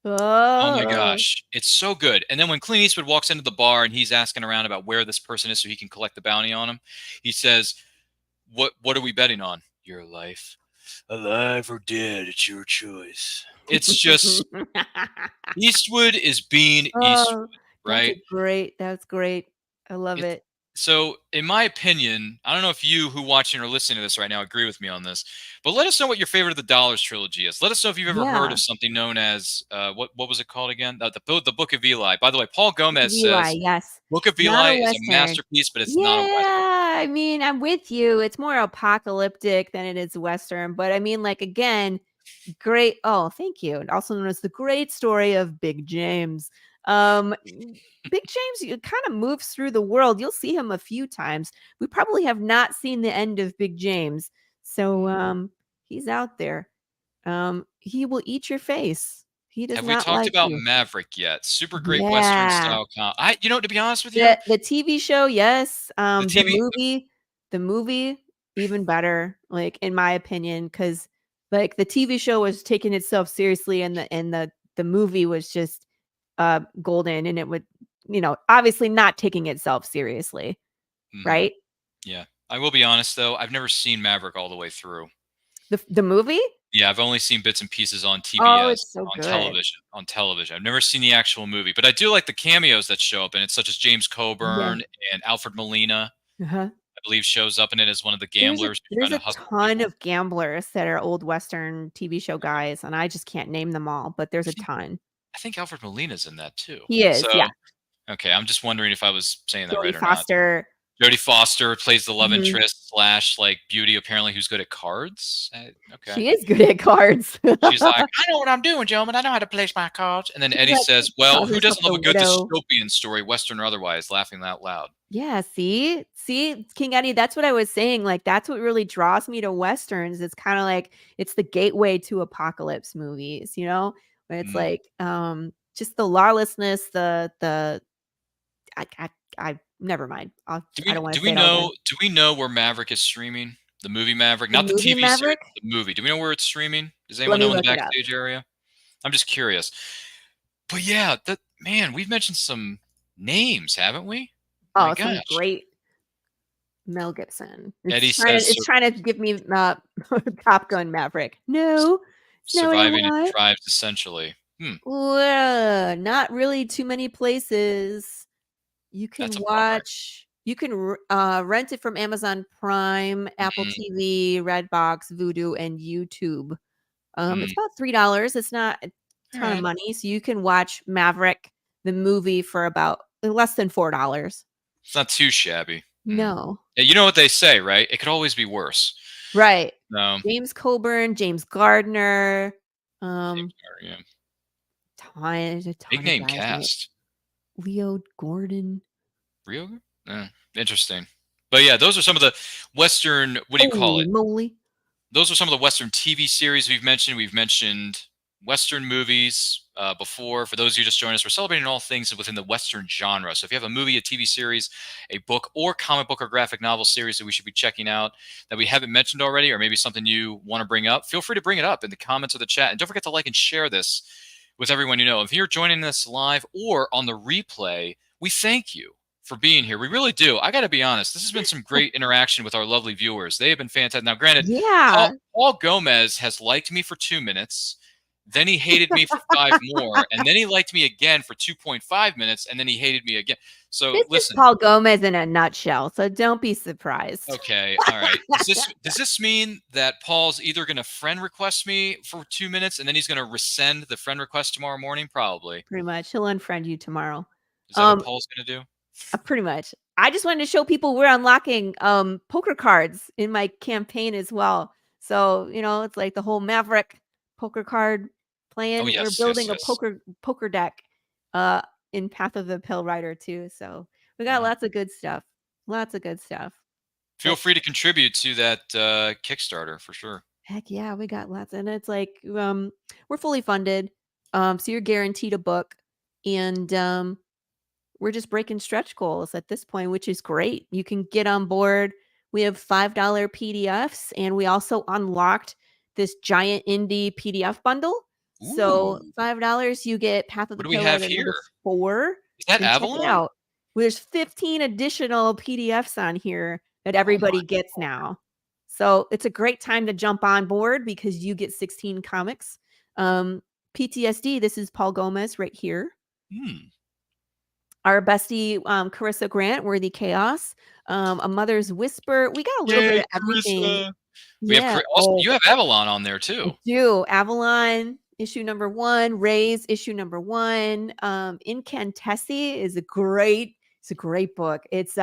my gosh, it's so good. And then when Clint Eastwood walks into the bar and he's asking around about where this person is so he can collect the bounty on him, he says, what are we betting on? Your life. Alive or dead, it's your choice. It's just, Eastwood is being Eastwood, right? That's great. I love it. So, in my opinion, I don't know if you who watching or listening to this right now agree with me on this, but let us know what your favorite of the Dollars trilogy is. Let us know if you've ever heard of something known as what was it called again? The Book of Eli. By the way, Paul Gomez says yes. Book of Eli is a masterpiece, but it's not a Western. Yeah, I mean, I'm with you. It's more apocalyptic than it is Western, but I mean, like, again, great. Oh, thank you. Also known as the great story of Big James. Big James kind of moves through the world. You'll see him a few times. We probably have not seen the end of Big James. So he's out there. He will eat your face. He does Have not we talked like about you. Maverick yet? Super great Western style. To be honest with you, The TV show, yes. The movie, even better, like, in my opinion, because like the TV show was taking itself seriously, and the movie was just golden, and it would, obviously not taking itself seriously, right? Yeah, I will be honest though, I've never seen Maverick all the way through. The movie? Yeah, I've only seen bits and pieces on TBS, Oh, it's so good. television. I've never seen the actual movie, but I do like the cameos that show up in it, such as James Coburn and Alfred Molina. I believe shows up in it as one of the gamblers. There's a ton of gamblers that are old Western TV show guys, and I just can't name them all, but there's a ton. I think Alfred Molina's in that too. He is, yeah. Okay, I'm just wondering if I was saying that Jodie right or Foster. not. Jodie Foster plays the love interest / like beauty, apparently, who's good at cards. Okay. She is good at cards. She's like, I know what I'm doing, gentlemen. I know how to place my cards. And then Eddie says, well, who doesn't love a good dystopian story, Western or otherwise, laughing out loud? Yeah, see, King Eddie, that's what I was saying. Like, that's what really draws me to Westerns. It's kind of like, it's the gateway to apocalypse movies, where it's like, just the lawlessness, I never mind. I don't want to say it all again. Do we know where Maverick is streaming? The movie Maverick, not the TV Maverick? series, the movie. Do we know where it's streaming? Does anyone know in the backstage area? I'm just curious. But yeah, we've mentioned some names, haven't we? Oh, some great Mel Gibson. Eddie it's trying to give me Top Gun Maverick. No. Surviving it thrives essentially. Not really too many places. You can watch. You can rent it from Amazon Prime, Apple TV, Redbox, Vudu, and YouTube. It's about $3. It's not a ton of money, so you can watch Maverick the movie for about less than $4. It's not too shabby. No. Yeah, you know what they say, right? It could always be worse. Right. No. James Coburn, James Gardner. Yeah. Big name cast. Leo Gordon. Interesting. But yeah, those are some of the Western, what do you call it? Moly. Those are some of the Western TV series we've mentioned. We've mentioned Western movies before. For those of you just joining us, we're celebrating all things within the Western genre. So if you have a movie, a TV series, a book, or comic book or graphic novel series that we should be checking out that we haven't mentioned already, or maybe something you want to bring up, feel free to bring it up in the comments or the chat. And don't forget to like and share this with everyone you know. If you're joining us live or on the replay, we thank you for being here. We really do. I got to be honest. This has been some great interaction with our lovely viewers. They have been fantastic. Now, granted, Paul Gomez has liked me for 2 minutes. Then he hated me for 5 more, and then he liked me again for 2.5 minutes, and then he hated me again. So This is listen. Paul Gomez in a nutshell, so don't be surprised. Okay, all right. Does this mean that Paul's either going to friend request me for 2 minutes and then he's going to rescind the friend request tomorrow morning? Probably. Pretty much. He'll unfriend you tomorrow. Is that what Paul's going to do? Pretty much. I just wanted to show people we're unlocking poker cards in my campaign as well. So, it's like the whole Maverick poker card plan. Oh, yes, we're building yes. a poker deck in Path of the Pale Rider too. So we got lots of good stuff. Lots of good stuff. Feel free to contribute to that Kickstarter for sure. Heck yeah, we got lots. And it's like we're fully funded. So you're guaranteed a book. And we're just breaking stretch goals at this point, which is great. You can get on board. We have $5 PDFs, and we also unlocked this giant indie PDF bundle. Ooh. So $5, you get Path of the What do we Pale have Rider here? number 4. Is that And check it Avalon? out. There's 15 additional PDFs on here that everybody gets now. So it's a great time to jump on board because you get 16 comics. PTSD, this is Paul Gomez right here. Our bestie, Carissa Grant, Worthy Chaos, A Mother's Whisper. We got a little bit of everything. Carissa. We have you have Avalon on there too. I do. Avalon, issue number 1. Raise, issue number 1. Incantessi is a great book. It's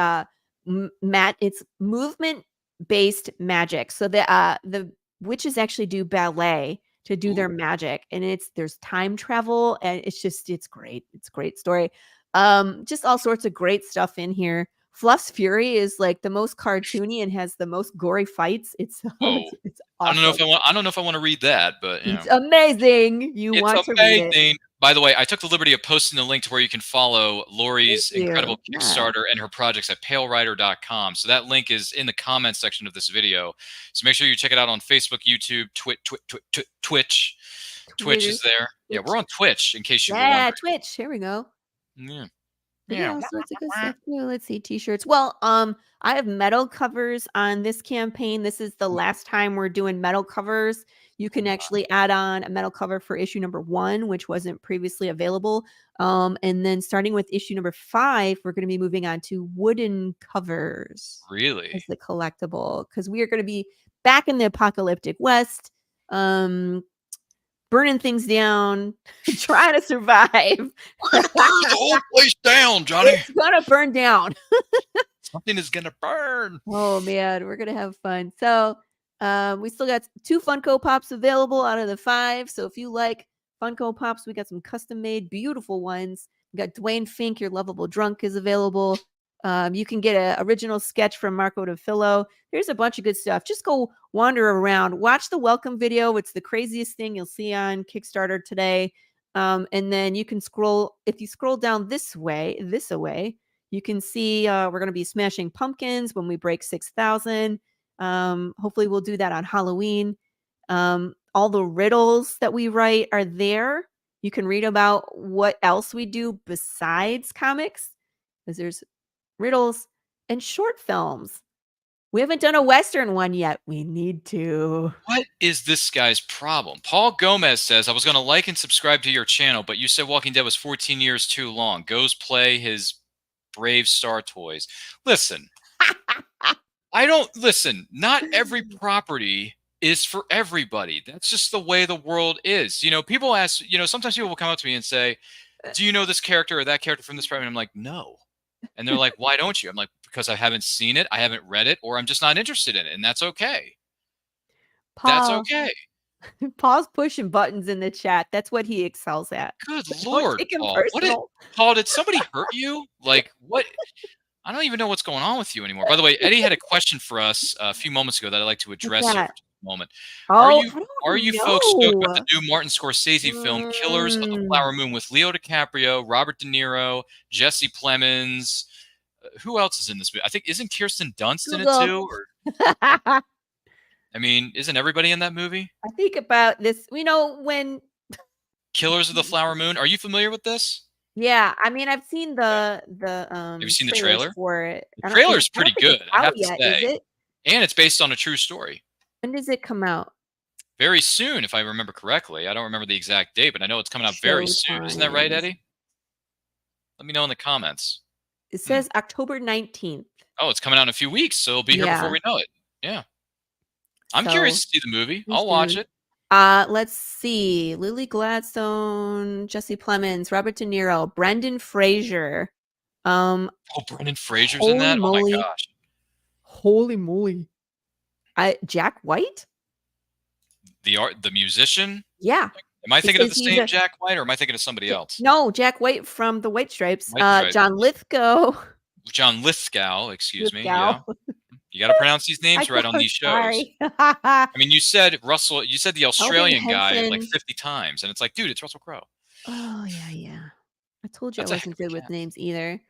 it's movement-based magic. So the witches actually do ballet to do their magic, and there's time travel, and it's great. It's a great story. Just all sorts of great stuff in here. Fluff's Fury is like the most cartoony and has the most gory fights. It's awesome. I don't know if I want to read that, but it's amazing. To read it. By the way, I took the liberty of posting the link to where you can follow Lori's incredible Kickstarter and her projects at palerider.com. So that link is in the comments section of this video. So make sure you check it out on Facebook, YouTube, Twitch. Twitch is there. Yeah, we're on Twitch in case you were wondering. Twitch. Here we go. Yeah. All sorts of good stuff too. Let's see, t-shirts. Well, I have metal covers on this campaign. This is the last time we're doing metal covers. You can actually add on a metal cover for issue number 1, which wasn't previously available. And then starting with issue number 5, we're going to be moving on to wooden covers. Really? As the collectible, because we are going to be back in the apocalyptic West. Burning things down, trying to survive. We're gonna burn the whole place down, Johnny. It's gonna burn down. Something is gonna burn. Oh man, we're gonna have fun. So we still got 2 Funko Pops available out of the 5. So if you like Funko Pops, we got some custom made, beautiful ones. We got Dwayne Fink, Your Lovable Drunk is available. You can get an original sketch from Marco DeFillo. There's a bunch of good stuff. Just go wander around. Watch the welcome video. It's the craziest thing you'll see on Kickstarter today. And then you can scroll. If you scroll down this way, you can see we're going to be smashing pumpkins when we break 6,000. Hopefully we'll do that on Halloween. All the riddles that we write are there. You can read about what else we do besides comics, because there's riddles and short films. We haven't done a Western one yet. We need to. What is this guy's problem? Paul Gomez says, I was going to like and subscribe to your channel, but you said Walking Dead was 14 years too long. Goes play his Brave Star toys. Listen, not every property is for everybody. That's just the way the world is. People ask, sometimes people will come up to me and say, do you know this character or that character from this property? And I'm like, no. And they're like, why don't you? I'm like, because I haven't seen it, I haven't read it, or I'm just not interested in it. And that's okay. That's okay. Paul's pushing buttons in the chat. That's what he excels at. Good Lord, Paul. Paul, did somebody hurt you? Like, what? I don't even know what's going on with you anymore. By the way, Eddie had a question for us a few moments ago that I'd like to address here for just a moment. Are you folks stoked about the new Martin Scorsese film, Killers of the Flower Moon, with Leo DiCaprio, Robert De Niro, Jesse Plemons? Who else is in this movie? I think, isn't Kirsten Dunst in it too? I mean, isn't everybody in that movie? I think about this, when Killers of the Flower Moon. Are you familiar with this? Yeah, I mean, I've seen the Have you seen the trailer for it? The trailer's pretty good, I have to say. And it's based on a true story. When does it come out? very soon, if I remember correctly. I don't remember the exact date, but I know it's coming out very soon. Isn't that right, Showtimes. Eddie? Let me know in the comments. It says October 19th. Oh, it's coming out in a few weeks, so it'll be here before Yeah. we know it. Yeah. I'm So, curious to see the movie. stay I'll watch tuned. it. Let's see. Lily Gladstone, Jesse Plemons, Robert De Niro, Brendan Fraser. Oh, Brendan Fraser's in that? Oh Holy my moly. gosh. Holy moly. Jack White? The musician? Yeah. Am I It thinking of the says he's same a- Jack White, or am I thinking of somebody else? No, Jack White from the White Stripes. White Stripes. John Lithgow. John Lithgow, excuse me. Lithgow. Yeah. You got to pronounce these names right on know, these shows. sorry. I mean, you said Russell, you said the Australian guy like Henson. 50 times, and it's like, dude, it's Russell Crowe. Oh, yeah. I told you That's I a heck wasn't of a good with cast. names either.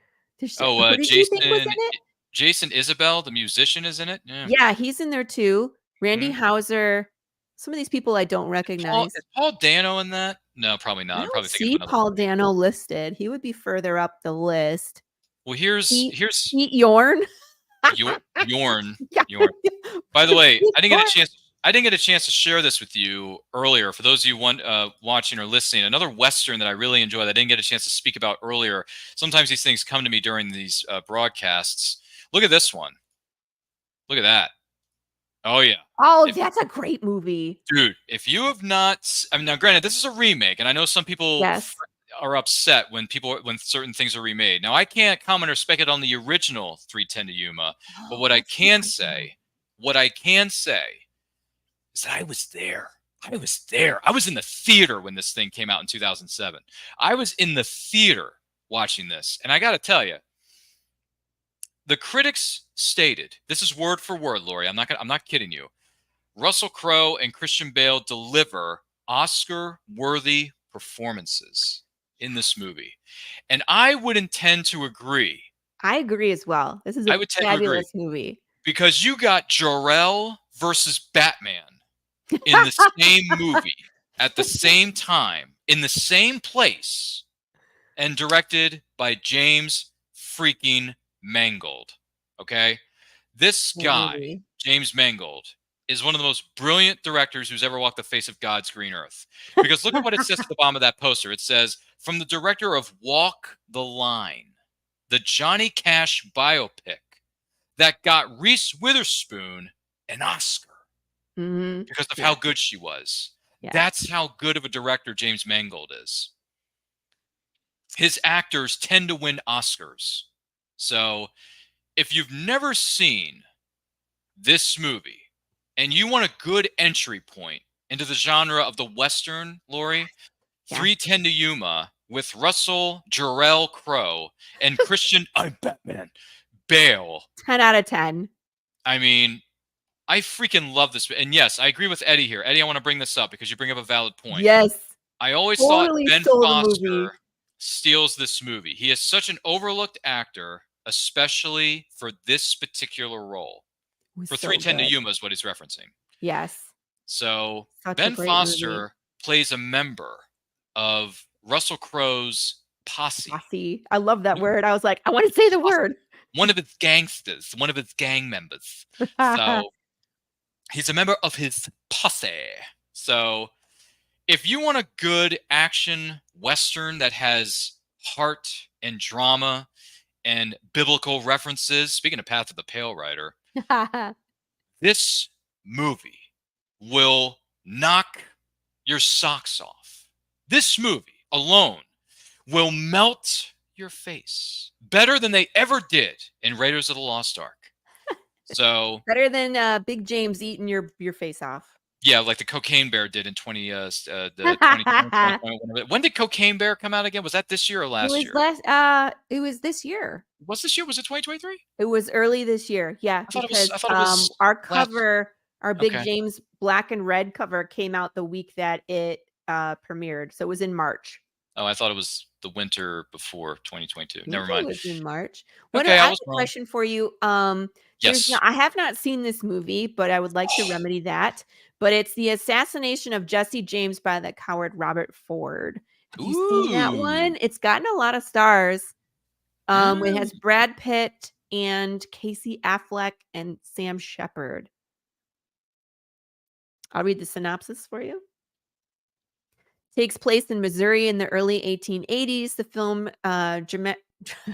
Oh, who did you think was in Jason it? Jason Isabel, the musician, is in it. Yeah. Yeah, he's in there too. Randy Mhm. Hauser. Some of these people I don't recognize. Is Paul Dano in that? No, probably not. I I'm don't probably thinking see of another. Paul Dano listed. He would be further up the list. Well, here's Pete Yorn. Yorn. Yeah. Yorn. By the way, Pete I didn't get a Yorn. chance. I didn't get a chance to share this with you earlier. For those of you watching or listening, another Western that I really enjoy that I didn't get a chance to speak about earlier. Sometimes these things come to me during these broadcasts. Look at this one. Look at that. Oh, yeah. Oh, that's a great movie. Dude, if you have not, I mean, now granted, this is a remake, and I know some people Yes. are upset when certain things are remade. Now, I can't comment or speculate on the original 3:10 to Yuma, but what I can say is that I was there. I was in the theater when this thing came out in 2007. I was in the theater watching this, and I got to tell you, the critics stated, this is word for word, Lori. I'm not kidding you. Russell Crowe and Christian Bale deliver Oscar-worthy performances in this movie, and I would intend to agree. I agree as well. This is I a would tend to agree. fabulous movie. Because you got Jor-El versus Batman in the same movie at the same time in the same place, and directed by James freaking Mangold. Okay, this Great guy, movie. James Mangold, is one of the most brilliant directors who's ever walked the face of God's green earth. Because look at what it says at the bottom of that poster. It says, from the director of Walk the Line, the Johnny Cash biopic that got Reese Witherspoon an Oscar Mhm. because of Yeah. how good she was. Yeah. That's how good of a director James Mangold is. His actors tend to win Oscars. So if you've never seen this movie and you want a good entry point into the genre of the Western, Lori, Yeah. 3:10 to Yuma with Russell Jor-El Crowe and Christian I'm Batman Bale. 10 out of 10. I mean, I freaking love this. And yes, I agree with Eddie here. Eddie, I want to bring this up because you bring up a valid point. Yes. I always Totally thought Ben stole the Foster movie. steals this movie. He is such an overlooked actor, especially for this particular role. It was For so 3:10 to good. Yuma is what he's referencing. Yes. So Such a Ben great Foster plays a member of Russell Crowe's posse. Posse. I love that word. I was like, I want to say the word. One of his gangsters, one of his gang members. So he's a member of his posse. So if you want a good action Western that has heart and drama and biblical references, speaking of Path of the Pale Rider, this movie will knock your socks off. This movie alone will melt your face better than they ever did in Raiders of the Lost Ark. So Better than Big James eating your face off. yeah, like the Cocaine Bear did in 2020. When did Cocaine Bear come out again? Was that this year or last year? It was this year. Was this year? Was it 2023? It was early this year. Yeah, I thought it because was our last- cover, our Big Okay. James black and red cover came out the week that it premiered. So it was in March. Oh, I thought it was the winter before 2022. Never Maybe mind. It was in March. Okay, I I have was a wrong. question for you. Yes. I have not seen this movie, but I would like to remedy that. But it's the assassination of Jesse James by the coward Robert Ford. Have you seen that Ooh. one? It's gotten a lot of stars. It has Mm. Brad Pitt and Casey Affleck and Sam Shepard. I'll read the synopsis for you. Takes place in Missouri in the early 1880s. The film I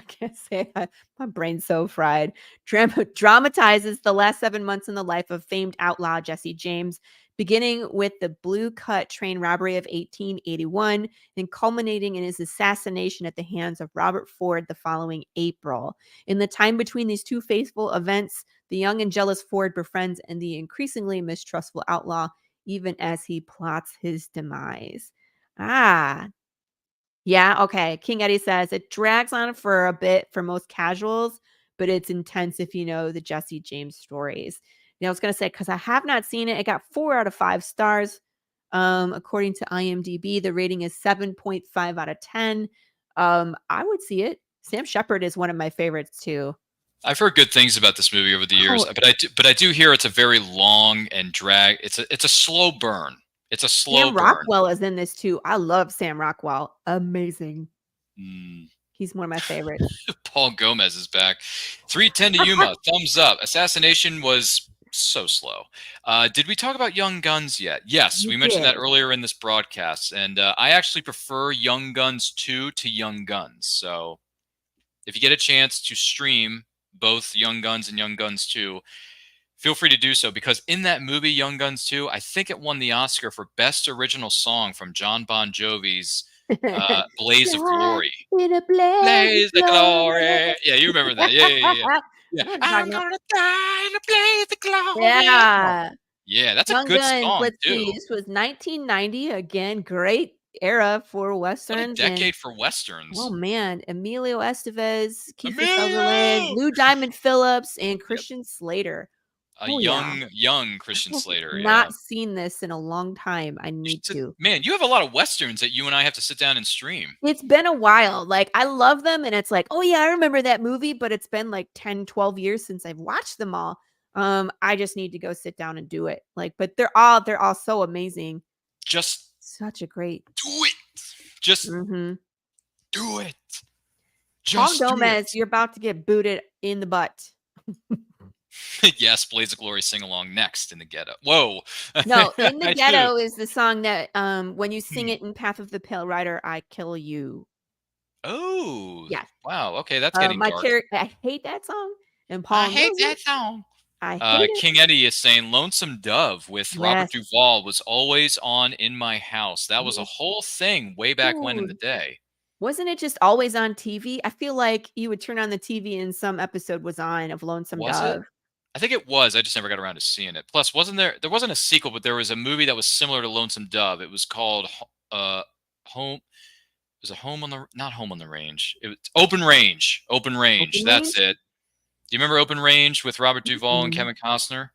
can't say it. My brain's so fried. Dramatizes the last 7 months in the life of famed outlaw Jesse James, beginning with the Blue Cut train robbery of 1881 and culminating in his assassination at the hands of Robert Ford the following April. In the time between these two fateful events, the young and jealous Ford befriends and the increasingly mistrustful outlaw, even as he plots his demise. Yeah, okay. King Eddie says it drags on for a bit for most casuals, but it's intense if you know the Jesse James stories. I was going to say, because I have not seen it, it got 4 out of 5 stars. According to IMDb, the rating is 7.5 out of 10. I would see it. Sam Shepard is one of my favorites too. I've heard good things about this movie over the years, but I do hear it's a very long and drag. It's a slow burn. It's a slow Sam burn. Rockwell is in this too. I love Sam Rockwell. Amazing. Mm. He's one of my favorites. Paul Gomez is back. 310 to Yuma. Thumbs up. Assassination was so slow. Did we talk about Young Guns yet? Yes, we mentioned that earlier in this broadcast. And I actually prefer Young Guns 2 to Young Guns. So if you get a chance to stream both Young Guns and Young Guns 2, feel free to do so, because in that movie, Young Guns 2, I think it won the Oscar for Best Original Song from John Bon Jovi's Blaze of Glory. In a blaze of glory. Yeah, you remember that. Yeah. I'm gonna die in a blaze of glory. Yeah. Yeah, that's Young a good Guns, song, let's too. see. This was 1990. Again, great era for What a Westerns. decade for Westerns. Oh, man. Emilio Estevez, Kiefer Emilio! Sutherland, Lou Diamond Phillips, and Christian Slater. A young Christian Slater. Not seen this in a long time. I need to. Man, you have a lot of Westerns that you and I have to sit down and stream. It's been a while. Like, I love them, and it's like, oh, yeah, I remember that movie, but it's been like 10, 12 years since I've watched them all. I just need to go sit down and do it. Like, but they're all so amazing. Just such a great do it. Just do it. Paul Gomez, you're about to get booted in the butt. Yes, Blaze of Glory sing along next in the Ghetto. Whoa. No, In the Ghetto is the song that when you sing it in Path of the Pale Rider, I kill you. Oh. Yeah. Wow. Okay, that's getting dark. I hate that song. And Paul I hate that song. I hate it. King Eddie is saying Lonesome Dove with Robert Duvall was always on in my house. That was a whole thing way back when in the day. Wasn't it just always on TV? I feel like you would turn on the TV and some episode was on of Lonesome Dove. I think it was. I just never got around to seeing it. Plus, there wasn't a sequel, but there was a movie that was similar to Lonesome Dove. It was called Home. It was not Home on the Range. It was Open Range. Open Range. That's it. Do you remember Open Range with Robert Duvall and Kevin Costner?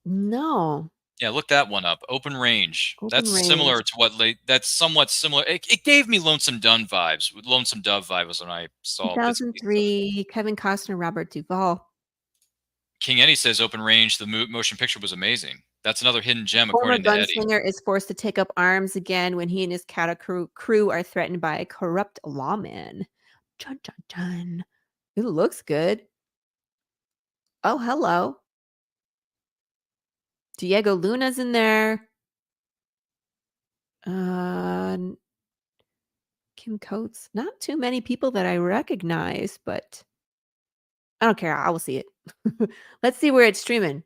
No. Yeah, look that one up. Open Range. Similar to that's somewhat similar. It gave me Lonesome Dove vibes. Lonesome Dove vibe was when I saw 2003, Kevin Costner, Robert Duvall. King Eddie says Open Range, the motion picture was amazing. That's another hidden gem, Former according to Eddie. gunslinger is forced to take up arms again when he and his crew are threatened by a corrupt lawman. Dun, dun, dun. It looks good. Oh, hello. Diego Luna's in there. Kim Coates. Not too many people that I recognize, but I don't care. I will see it. Let's see where it's streaming.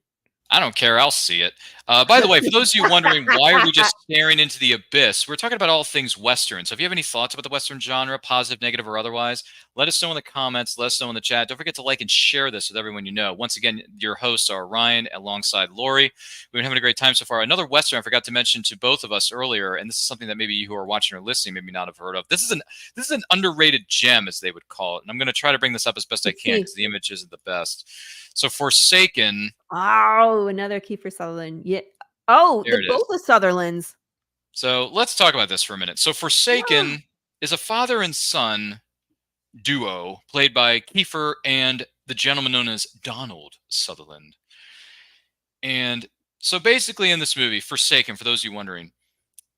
I don't care. I'll see it. By the way, for those of you wondering, why are we just staring into the abyss? We're talking about all things Western. So if you have any thoughts about the Western genre, positive, negative, or otherwise, let us know in the comments. Let us know in the chat. Don't forget to like and share this with everyone you know. Once again, your hosts are Ryan alongside Lori. We've been having a great time so far. Another Western I forgot to mention to both of us earlier, and this is something that maybe you who are watching or listening maybe not have heard of. This is an underrated gem, as they would call it. And I'm going to try to bring this up as best I can because the image isn't the best. So Forsaken. Oh, another Kiefer Sutherland. Yeah. Oh, they're both the Sutherlands. So let's talk about this for a minute. So Forsaken is a father and son duo played by Kiefer and the gentleman known as Donald Sutherland. And so basically in this movie, Forsaken, for those of you wondering,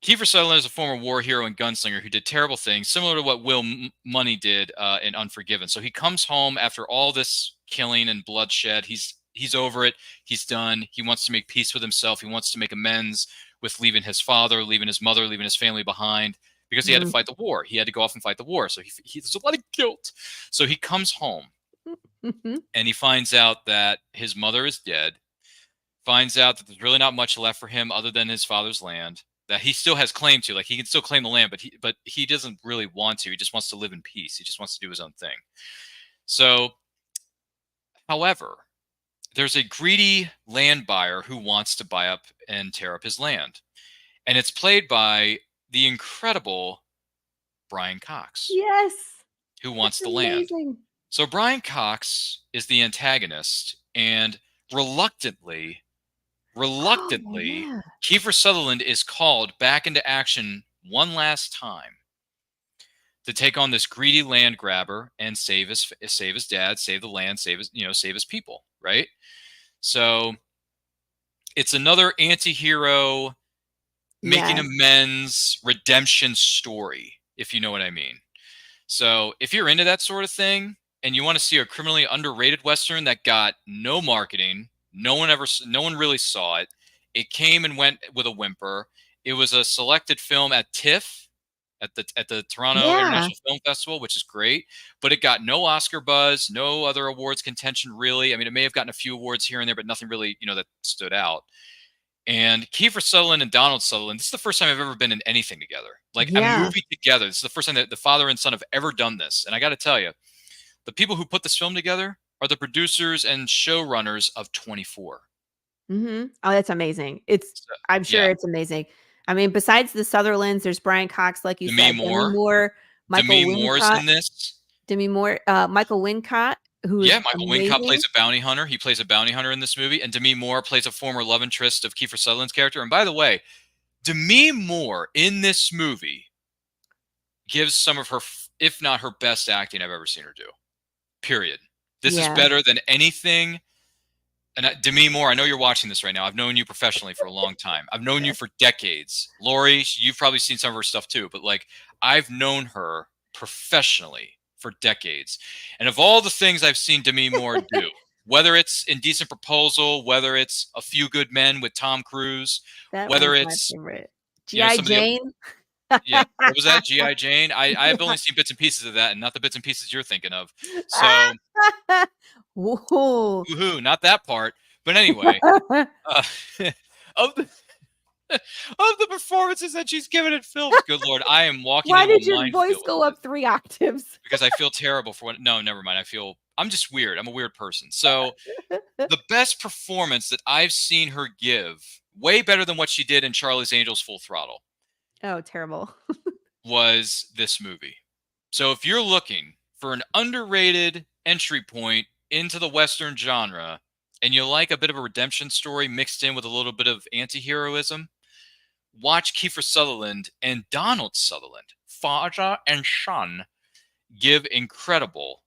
Kiefer Sutherland is a former war hero and gunslinger who did terrible things, similar to what Will Money did in Unforgiven. So he comes home after all this killing and bloodshed. He's he's over it. He's done. He wants to make peace with himself. He wants to make amends with leaving his father, leaving his mother, leaving his family behind because he had to fight the war. He had to go off and fight the war. So there's a lot of guilt. So he comes home and he finds out that his mother is dead, finds out that there's really not much left for him other than his father's land that he still has claim to. Like, he can still claim the land, but he doesn't really want to. He just wants to live in peace. He just wants to do his own thing. So, however, there's a greedy land buyer who wants to buy up and tear up his land. And it's played by the incredible Brian Cox. Yes. Who wants That's the land. amazing. So Brian Cox is the antagonist, and reluctantly, yeah. Kiefer Sutherland is called back into action one last time to take on this greedy land grabber and save his dad, save the land, save his people, right? So it's another anti-hero making amends redemption story, if you know what I mean. So if you're into that sort of thing and you want to see a criminally underrated Western that got no marketing, no one really saw it. It came and went with a whimper. It was a selected film at TIFF, at the Toronto International Film Festival, which is great, but it got no Oscar buzz, no other awards contention, really. I mean, it may have gotten a few awards here and there, but nothing really, that stood out. And Kiefer Sutherland and Donald Sutherland, this is the first time I've ever been in anything together. Like a movie together. This is the first time that the father and son have ever done this. And I got to tell you, the people who put this film together are the producers and showrunners of 24. Oh, that's amazing. I'm sure it's amazing. I mean, besides the Sutherlands, there's Brian Cox, like you said, Demi Moore, Demi Moore's in this. Demi Moore, Michael Wincott, Michael Wincott plays a bounty hunter. He plays a bounty hunter in this movie, and Demi Moore plays a former love interest of Kiefer Sutherland's character. And by the way, Demi Moore in this movie gives some of her, if not her best acting I've ever seen her do. Period. This is better than anything. And Demi Moore, I know you're watching this right now. I've known you professionally for a long time. I've known you for decades. Lori, you've probably seen some of her stuff too, but like, I've known her professionally for decades. And of all the things I've seen Demi Moore do, whether it's Indecent Proposal, whether it's A Few Good Men with Tom Cruise, whether it's G.I. Jane. What was that? G.I. Jane? I've only seen bits and pieces of that, and not the bits and pieces you're thinking of. So, woohoo, not that part. But anyway, of the performances that she's given in films, good Lord, I am walking. Why did your voice go up 3 octaves? Because I feel terrible for what. No, never mind. I'm just weird. I'm a weird person. So, the best performance that I've seen her give, way better than what she did in Charlie's Angels Full Throttle. Oh, terrible. Was this movie. So if you're looking for an underrated entry point into the Western genre and you like a bit of a redemption story mixed in with a little bit of anti-heroism, watch Kiefer Sutherland and Donald Sutherland, father and son, give incredible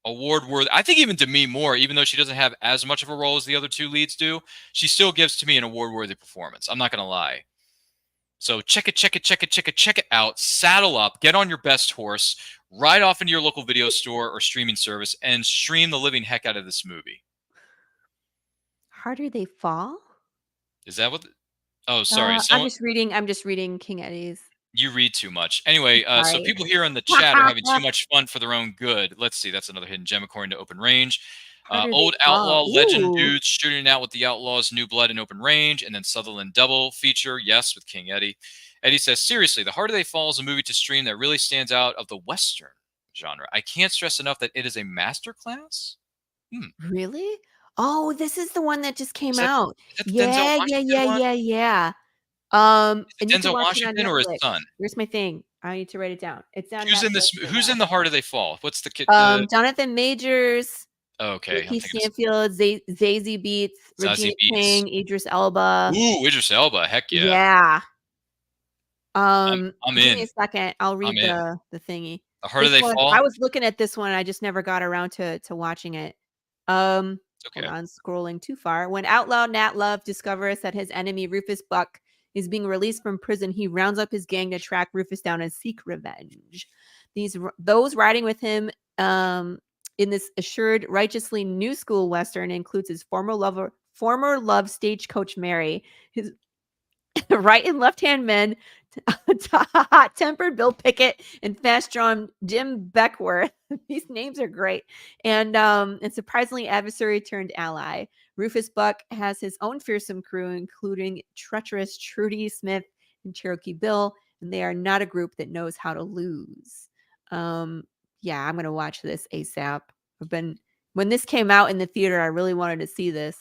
award-worthy. I think even Demi Moore, even though she doesn't have as much of a role as the other two leads do, she still gives to me an award-worthy performance. I'm not going to lie. So check it out. Saddle up, get on your best horse, ride off into your local video store or streaming service, and stream the living heck out of this movie. Harder They Fall? Is that what? Oh, sorry. I'm just reading King Eddie's. You read too much. Anyway, so people here in the chat are having too much fun for their own good. Let's see. That's another hidden gem according to Open Range. Old outlaw legend dudes shooting it out with the Outlaws, New Blood, and Open Range, and then Sutherland double feature, yes, with King Eddie. Eddie says, seriously, The Harder They Fall is a movie to stream that really stands out of the Western genre. I can't stress enough that it is a masterclass. Really? Oh, this is the one that just came out. Yeah. Denzel Washington or his son? Here's my thing. I need to write it down. It's on Who's in this? Who's in The Harder They Fall? What's the kid? Jonathan Majors. Okay. Keith Stanfield, Zazie Beetz, Regina King, Idris Elba. Ooh, Idris Elba. Heck yeah. Yeah. I'm in. Give me a second. I'll read the thingy. The Harder They Fall? I was looking at this one. I just never got around to watching it. Okay. Hold on, scrolling too far. When outlaw Nat Love discovers that his enemy Rufus Buck is being released from prison, he rounds up his gang to track Rufus down and seek revenge. Those riding with him in this assured, righteously new school Western includes his former love stagecoach Mary, his right and left-hand men, hot-tempered Bill Pickett, and fast-drawn Jim Beckworth. These names are great. And surprisingly adversary turned ally. Rufus Buck has his own fearsome crew, including treacherous Trudy Smith and Cherokee Bill, and they are not a group that knows how to lose. Yeah, I'm gonna watch this ASAP. When this came out in the theater, I really wanted to see this.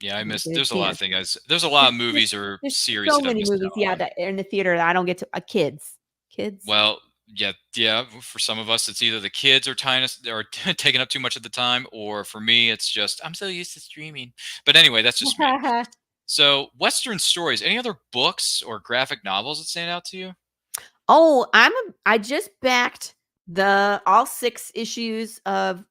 Yeah, I missed. There's There's a lot of things. There's a lot of movies or There's series. so that I've many missed movies, out yeah, on. that are in the theater that I don't get to. Kids. Well, yeah. For some of us, it's either the kids are taking up too much of the time, or for me, it's just I'm so used to streaming. But anyway, that's just me. So, Western stories. Any other books or graphic novels that stand out to you? Oh, I just backed all 6 issues of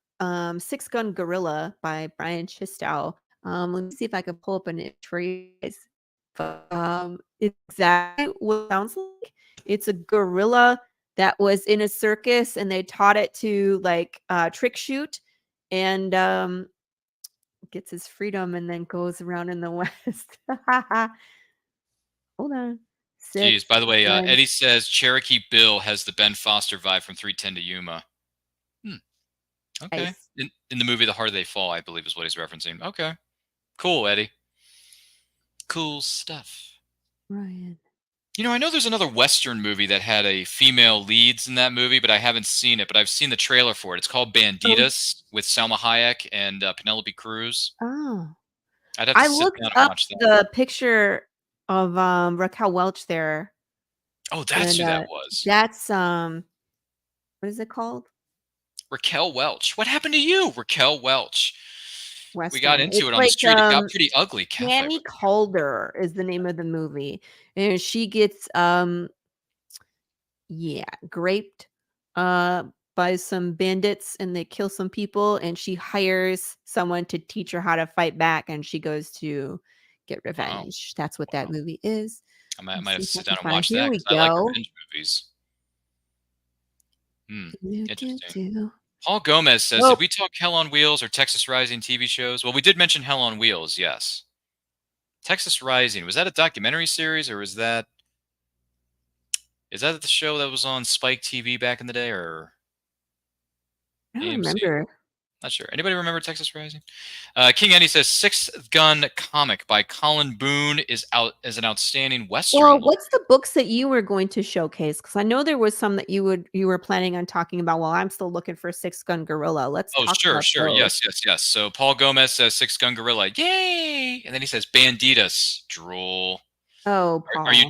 Six Gun Gorilla by Brian Chistow. Let me see if I can pull up an entry. It's exactly what it sounds like. It's a gorilla that was in a circus and they taught it to like trick shoot and gets his freedom and then goes around in the West. Hold on. Jeez, by the way, Gun. Eddie says Cherokee Bill has the Ben Foster vibe from 3:10 to Yuma. Okay. Nice. In the movie The Harder They Fall, I believe is what he's referencing. Okay. Cool, Eddie. Cool stuff. Ryan. You know, I know there's another Western movie that had a female leads in that movie, but I haven't seen it. But I've seen the trailer for it. It's called Banditas with Salma Hayek and Penelope Cruz. Oh. I'd have to I sit looked down and up watch that. the picture of Raquel Welch there. Oh, that's who and, that was. That's what is it called? Raquel Welch. What happened to you, Raquel Welch? We got Western. into It's it on the like, street. It got pretty ugly. Tammy Calder is the name of the movie. And she gets graped by some bandits and they kill some people and she hires someone to teach her how to fight back and she goes to get revenge. That's what that movie is. I might have Let's to see if sit I down can and watch find- that here we 'cause I like go. revenge movies. Interesting. Do. Paul Gomez says, Well- did we talk Hell on Wheels or Texas Rising TV shows? Well, we did mention Hell on Wheels, yes. Texas Rising, was that a documentary series or is that the show that was on Spike TV back in the day or I don't AMC? remember. Not sure. Anybody remember Texas Rising? King Eddie says Sixth Gun comic by Colin Boone is out as an outstanding Western. Well, what's the books that you were going to showcase? Because I know there was some that you were planning on talking about. Well, I'm still looking for Six Gun Gorilla. Let's talk sure. about those. Yes. So Paul Gomez says Six Gun Gorilla. Yay! And then he says Banditas. Drool. Oh, Paul. Are you?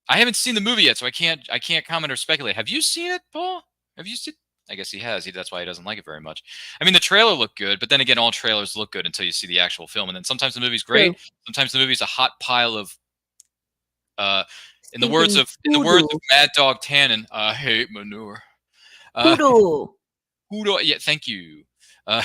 I haven't seen the movie yet, so I can't comment or speculate. Have you seen it, Paul? Have you seen? I guess he has. That's why he doesn't like it very much. I mean, the trailer looked good, but then again, all trailers look good until you see the actual film. And then sometimes the movie's great. True. Sometimes the movie's a hot pile of, in the words of Mad Dog Tannen, I hate manure. Poodle. Poodle. Yeah, thank you. We're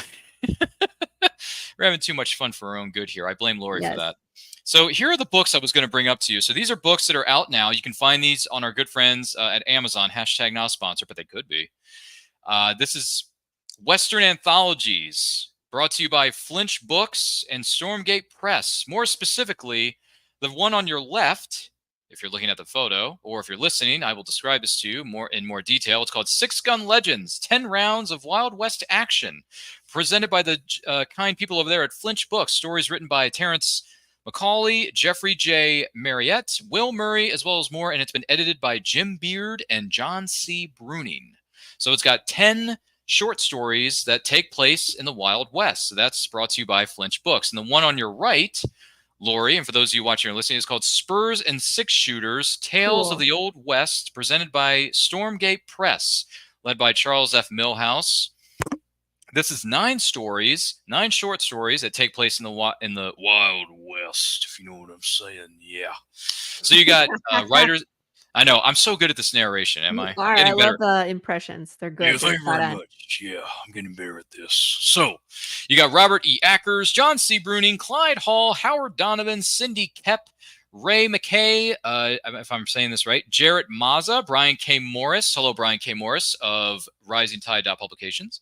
having too much fun for our own good here. I blame Lori for that. So here are the books I was going to bring up to you. So these are books that are out now. You can find these on our good friends at Amazon. # not sponsor, but they could be. This is Western Anthologies, brought to you by Flinch Books and Stormgate Press. More specifically, the one on your left, if you're looking at the photo, or if you're listening, I will describe this to you in more detail. It's called Six Gun Legends, 10 Rounds of Wild West Action, presented by the kind people over there at Flinch Books. Stories written by Terrence McCauley, Jeffrey J. Marriott, Will Murray, as well as more, and it's been edited by Jim Beard and John C. Bruning. So it's got 10 short stories that take place in the Wild West. So that's brought to you by Flinch Books. And the one on your right, Lori, and for those of you watching or listening, is called Spurs and Six Shooters, Tales of the Old West, presented by Stormgate Press, led by Charles F. Millhouse. This is 9 stories, 9 short stories that take place in the Wild West, if you know what I'm saying. Yeah. So you got writers. I know. I'm so good at this narration, am I? I love the impressions. They're good. Yeah, thank you very much. Yeah, I'm getting better at this. So, you got Robert E. Ackers, John C. Bruning, Clyde Hall, Howard Donovan, Cindy Kep, Ray McKay, if I'm saying this right, Jarrett Mazza, Brian K. Morris. Hello, Brian K. Morris of Rising Tide Publications.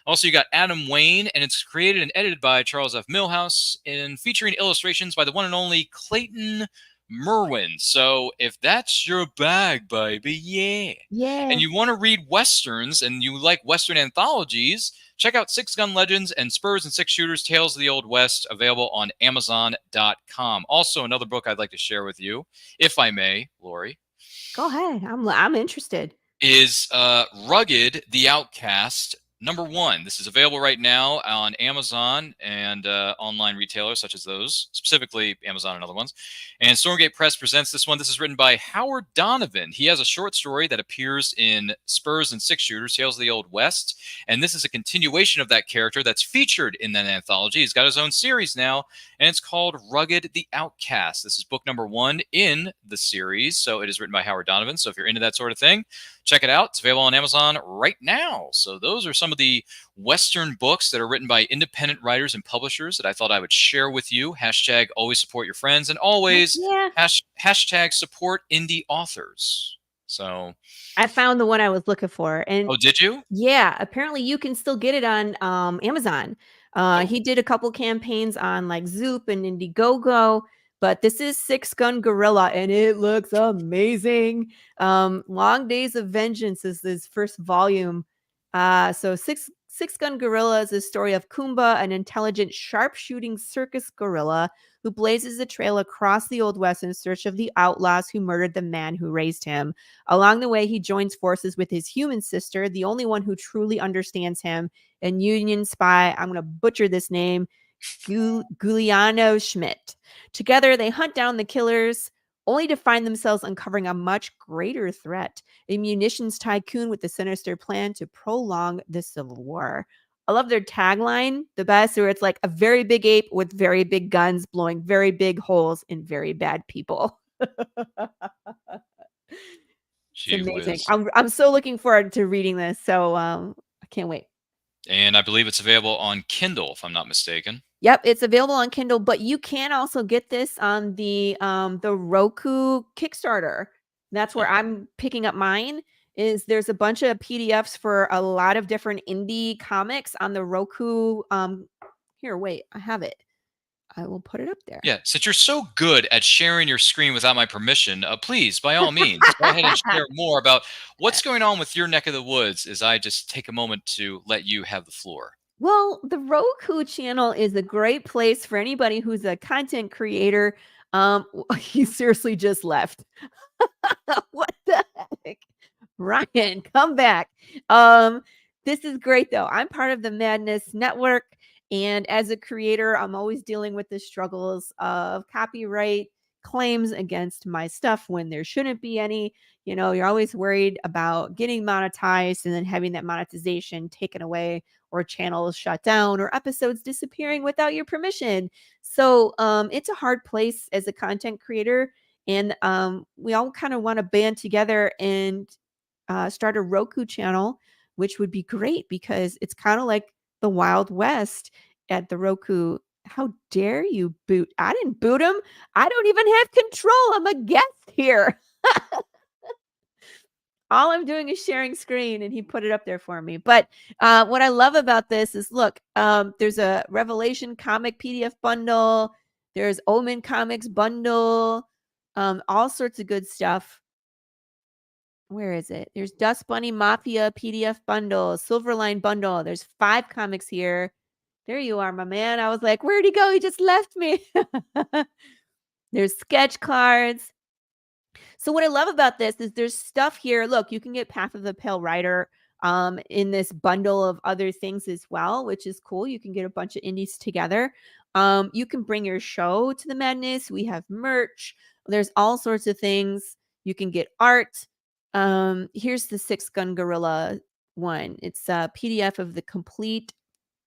Also, you got Adam Wayne, and it's created and edited by Charles F. Millhouse, and featuring illustrations by the one and only Clayton Merwin. So if that's your bag, baby, yeah. Yeah. And you want to read Westerns and you like Western anthologies, check out Six Gun Legends and Spurs and Six Shooters, Tales of the Old West, available on Amazon.com. Also, another book I'd like to share with you, if I may, Lori. Go ahead. I'm interested. Is Rugged, the Outcast, #1. This is available right now on Amazon and online retailers such as those, specifically Amazon and other ones. And Stormgate Press presents this one. This is written by Howard Donovan. He has a short story that appears in Spurs and Six Shooters, Tales of the Old West. And this is a continuation of that character that's featured in that anthology. He's got his own series now, and it's called Rugged the Outcast. This is book #1 in the series. So it is written by Howard Donovan. So if you're into that sort of thing, check it out. It's available on Amazon right now. So those are some of the Western books that are written by independent writers and publishers that I thought I would share with you. Hashtag always support your friends, and always hashtag support indie authors. So I found the one I was looking for. And oh, did you? Yeah, apparently you can still get it on Amazon. He did a couple campaigns on like Zoop and Indiegogo, but this is Six Gun Gorilla, and it looks amazing. Long Days of Vengeance is this first volume. So Six Gun Gorilla is a story of Kumba, an intelligent, sharpshooting circus gorilla who blazes a trail across the Old West in search of the outlaws who murdered the man who raised him. Along the way, he joins forces with his human sister, the only one who truly understands him, and Union spy, I'm going to butcher this name, Giuliano Schmidt. Together, they hunt down the killers, only to find themselves uncovering a much greater threat, a munitions tycoon with a sinister plan to prolong the Civil War. I love their tagline, the best, where it's like a very big ape with very big guns blowing very big holes in very bad people. It's amazing. I'm so looking forward to reading this. So I can't wait. And I believe it's available on Kindle, if I'm not mistaken. Yep, it's available on Kindle, but you can also get this on the Roku Kickstarter. That's where I'm picking up mine. There's a bunch of PDFs for a lot of different indie comics on the Roku. Here, wait, I have it. I will put it up there. Yeah, since you're so good at sharing your screen without my permission, please, by all means, go ahead and share more about what's going on with your neck of the woods as I just take a moment to let you have the floor. Well, the Roku channel is a great place for anybody who's a content creator. He seriously just left. What the heck? Ryan, come back. This is great though. I'm part of the Madness Network, and as a creator, I'm always dealing with the struggles of copyright claims against my stuff when there shouldn't be any. You know, you're always worried about getting monetized and then having that monetization taken away, or channels shut down, or episodes disappearing without your permission. So it's a hard place as a content creator. And we all kind of want to band together and start a Roku channel, which would be great because it's kind of like the Wild West at the Roku. How dare you boot? I didn't boot him. I don't even have control. I'm a guest here. All I'm doing is sharing screen, and he put it up there for me. But what I love about this is, look, there's a Revelation comic PDF bundle. There's Omen Comics bundle. All sorts of good stuff. Where is it? There's Dust Bunny Mafia PDF bundle, Silverline bundle. There's 5 comics here. There you are, my man. I was like, where'd he go? He just left me. There's sketch cards. So what I love about this is there's stuff here. Look, you can get Path of the Pale Rider in this bundle of other things as well, which is cool. You can get a bunch of indies together. You can bring your show to the Madness. We have merch. There's all sorts of things. You can get art. Here's the Six Gun Gorilla one. It's a PDF of the complete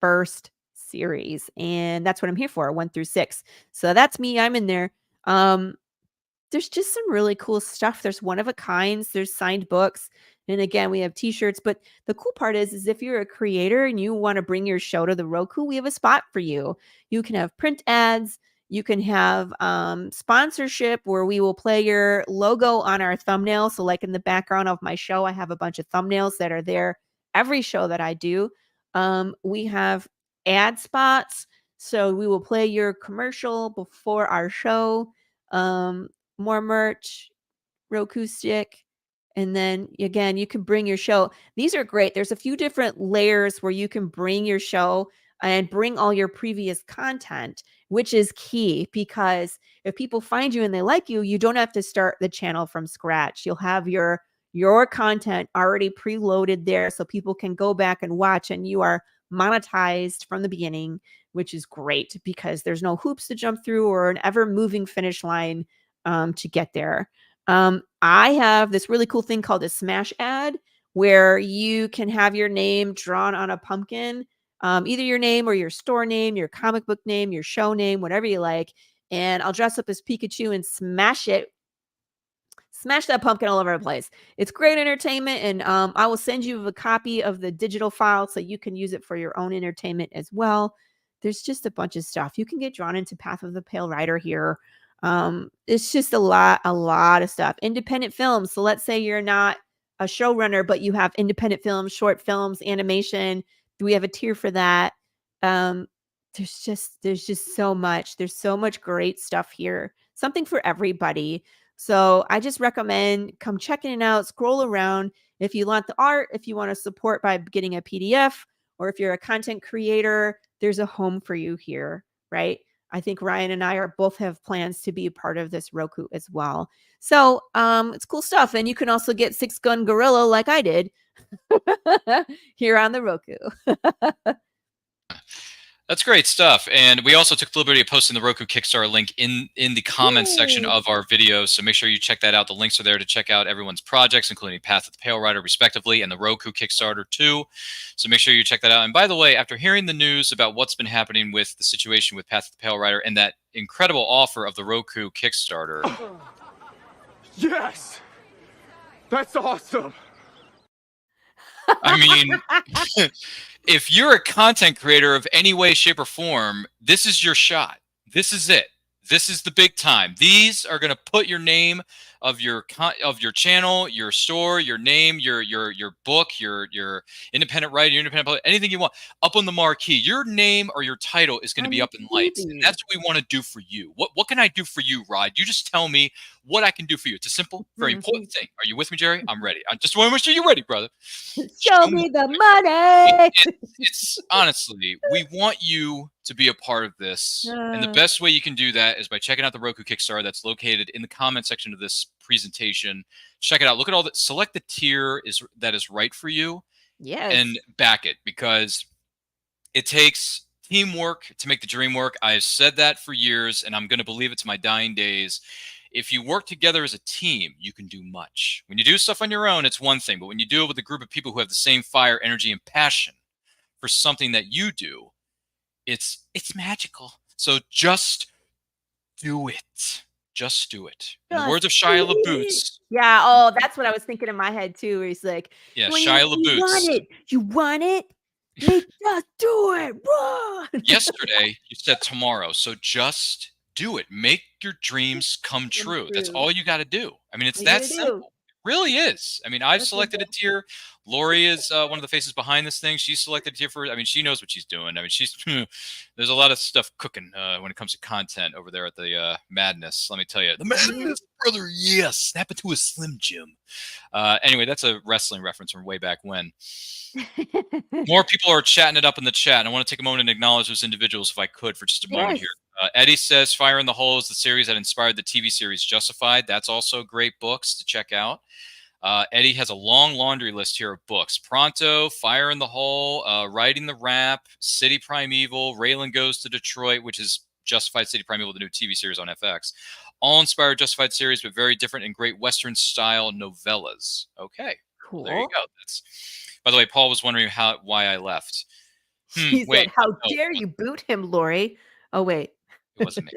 first series, and that's what I'm here for, 1 through 6. So that's me. I'm in there. There's just some really cool stuff. There's one of a kinds. There's signed books. And again, we have t-shirts. But the cool part is if you're a creator and you want to bring your show to the Roku, we have a spot for you. You can have print ads. You can have sponsorship where we will play your logo on our thumbnail. So like in the background of my show, I have a bunch of thumbnails that are there every show that I do. We have ad spots. So we will play your commercial before our show. More merch, Roku stick. And then again, you can bring your show. These are great. There's a few different layers where you can bring your show and bring all your previous content, which is key, because if people find you and they like you, you don't have to start the channel from scratch. You'll have your content already preloaded there so people can go back and watch, and you are monetized from the beginning, which is great because there's no hoops to jump through or an ever moving finish line to get there. I have this really cool thing called a smash ad where you can have your name drawn on a pumpkin, either your name or your store name, your comic book name, your show name, whatever you like. And I'll dress up as Pikachu and smash that pumpkin all over the place. It's great entertainment. And I will send you a copy of the digital file so you can use it for your own entertainment as well. There's just a bunch of stuff. You can get drawn into Path of the Pale Rider here. It's just a lot of stuff. Independent films. So let's say you're not a showrunner, but you have independent films, short films, animation. Do we have a tier for that? There's just so much. There's so much great stuff here. Something for everybody. So I just recommend come checking it out, scroll around. If you want the art, if you want to support by getting a PDF, or if you're a content creator, there's a home for you here, right? I think Ryan and I both have plans to be a part of this Roku as well. So it's cool stuff. And you can also get Six Gun Gorilla like I did here on the Roku. That's great stuff. And we also took the liberty of posting the Roku Kickstarter link in the comments section of our video. So make sure you check that out. The links are there to check out everyone's projects, including Path of the Pale Rider, respectively, and the Roku Kickstarter, too. So make sure you check that out. And by the way, after hearing the news about what's been happening with the situation with Path of the Pale Rider and that incredible offer of the Roku Kickstarter. Yes! That's awesome! I mean, if you're a content creator of any way, shape, or form, this is your shot. This is it. This is the big time. These are going to put your name of your channel, your store, your name, your book, your independent writer, your independent publisher, anything you want up on the marquee. Your name or your title is going to be up in lights. And that's what we want to do for you. What can I do for you, Rod? You just tell me what I can do for you. It's a simple, very important thing. Are you with me, Jerry? I'm ready. I just want to make sure you're ready, brother. Show me the money. It's honestly, we want you to be a part of this. And the best way you can do that is by checking out the Roku Kickstarter that's located in the comment section of this presentation. Check it out. Look at all that. Select the tier that is right for you. Yes. And back it, because it takes teamwork to make the dream work. I've said that for years, and I'm going to believe it to my dying days. If you work together as a team, you can do much. When you do stuff on your own, it's one thing. But when you do it with a group of people who have the same fire, energy, and passion for something that you do, it's magical. So just do it. Just do it. In the words of Shia LaBeouf. Yeah. Oh, that's what I was thinking in my head too. Where he's like, yeah, Shia LaBeouf. You want it? Just do it. Run. Yesterday, you said tomorrow. So just do it. Make your dreams come true. That's all you got to do. I mean, it's that simple. It really is. I mean, I've selected a tier. Lori is one of the faces behind this thing. She's selected a tier for. I mean, she knows what she's doing. I mean, there's a lot of stuff cooking when it comes to content over there at the Madness. Let me tell you, the Madness, brother. Yes, snap it to a Slim Jim. Anyway, that's a wrestling reference from way back when. More people are chatting it up in the chat, and I want to take a moment and acknowledge those individuals if I could for just a moment here. Eddie says Fire in the Hole is the series that inspired the TV series Justified. That's also great books to check out. Eddie has a long laundry list here of books. Pronto, Fire in the Hole, Writing the Rap, City Primeval, Raylan Goes to Detroit, which is Justified City Primeval, the new TV series on FX. All inspired Justified series, but very different and great Western-style novellas. Okay, cool. There you go. That's. By the way, Paul was wondering why I left. He said, "How dare you boot him, Lori?" Oh, wait. It wasn't me.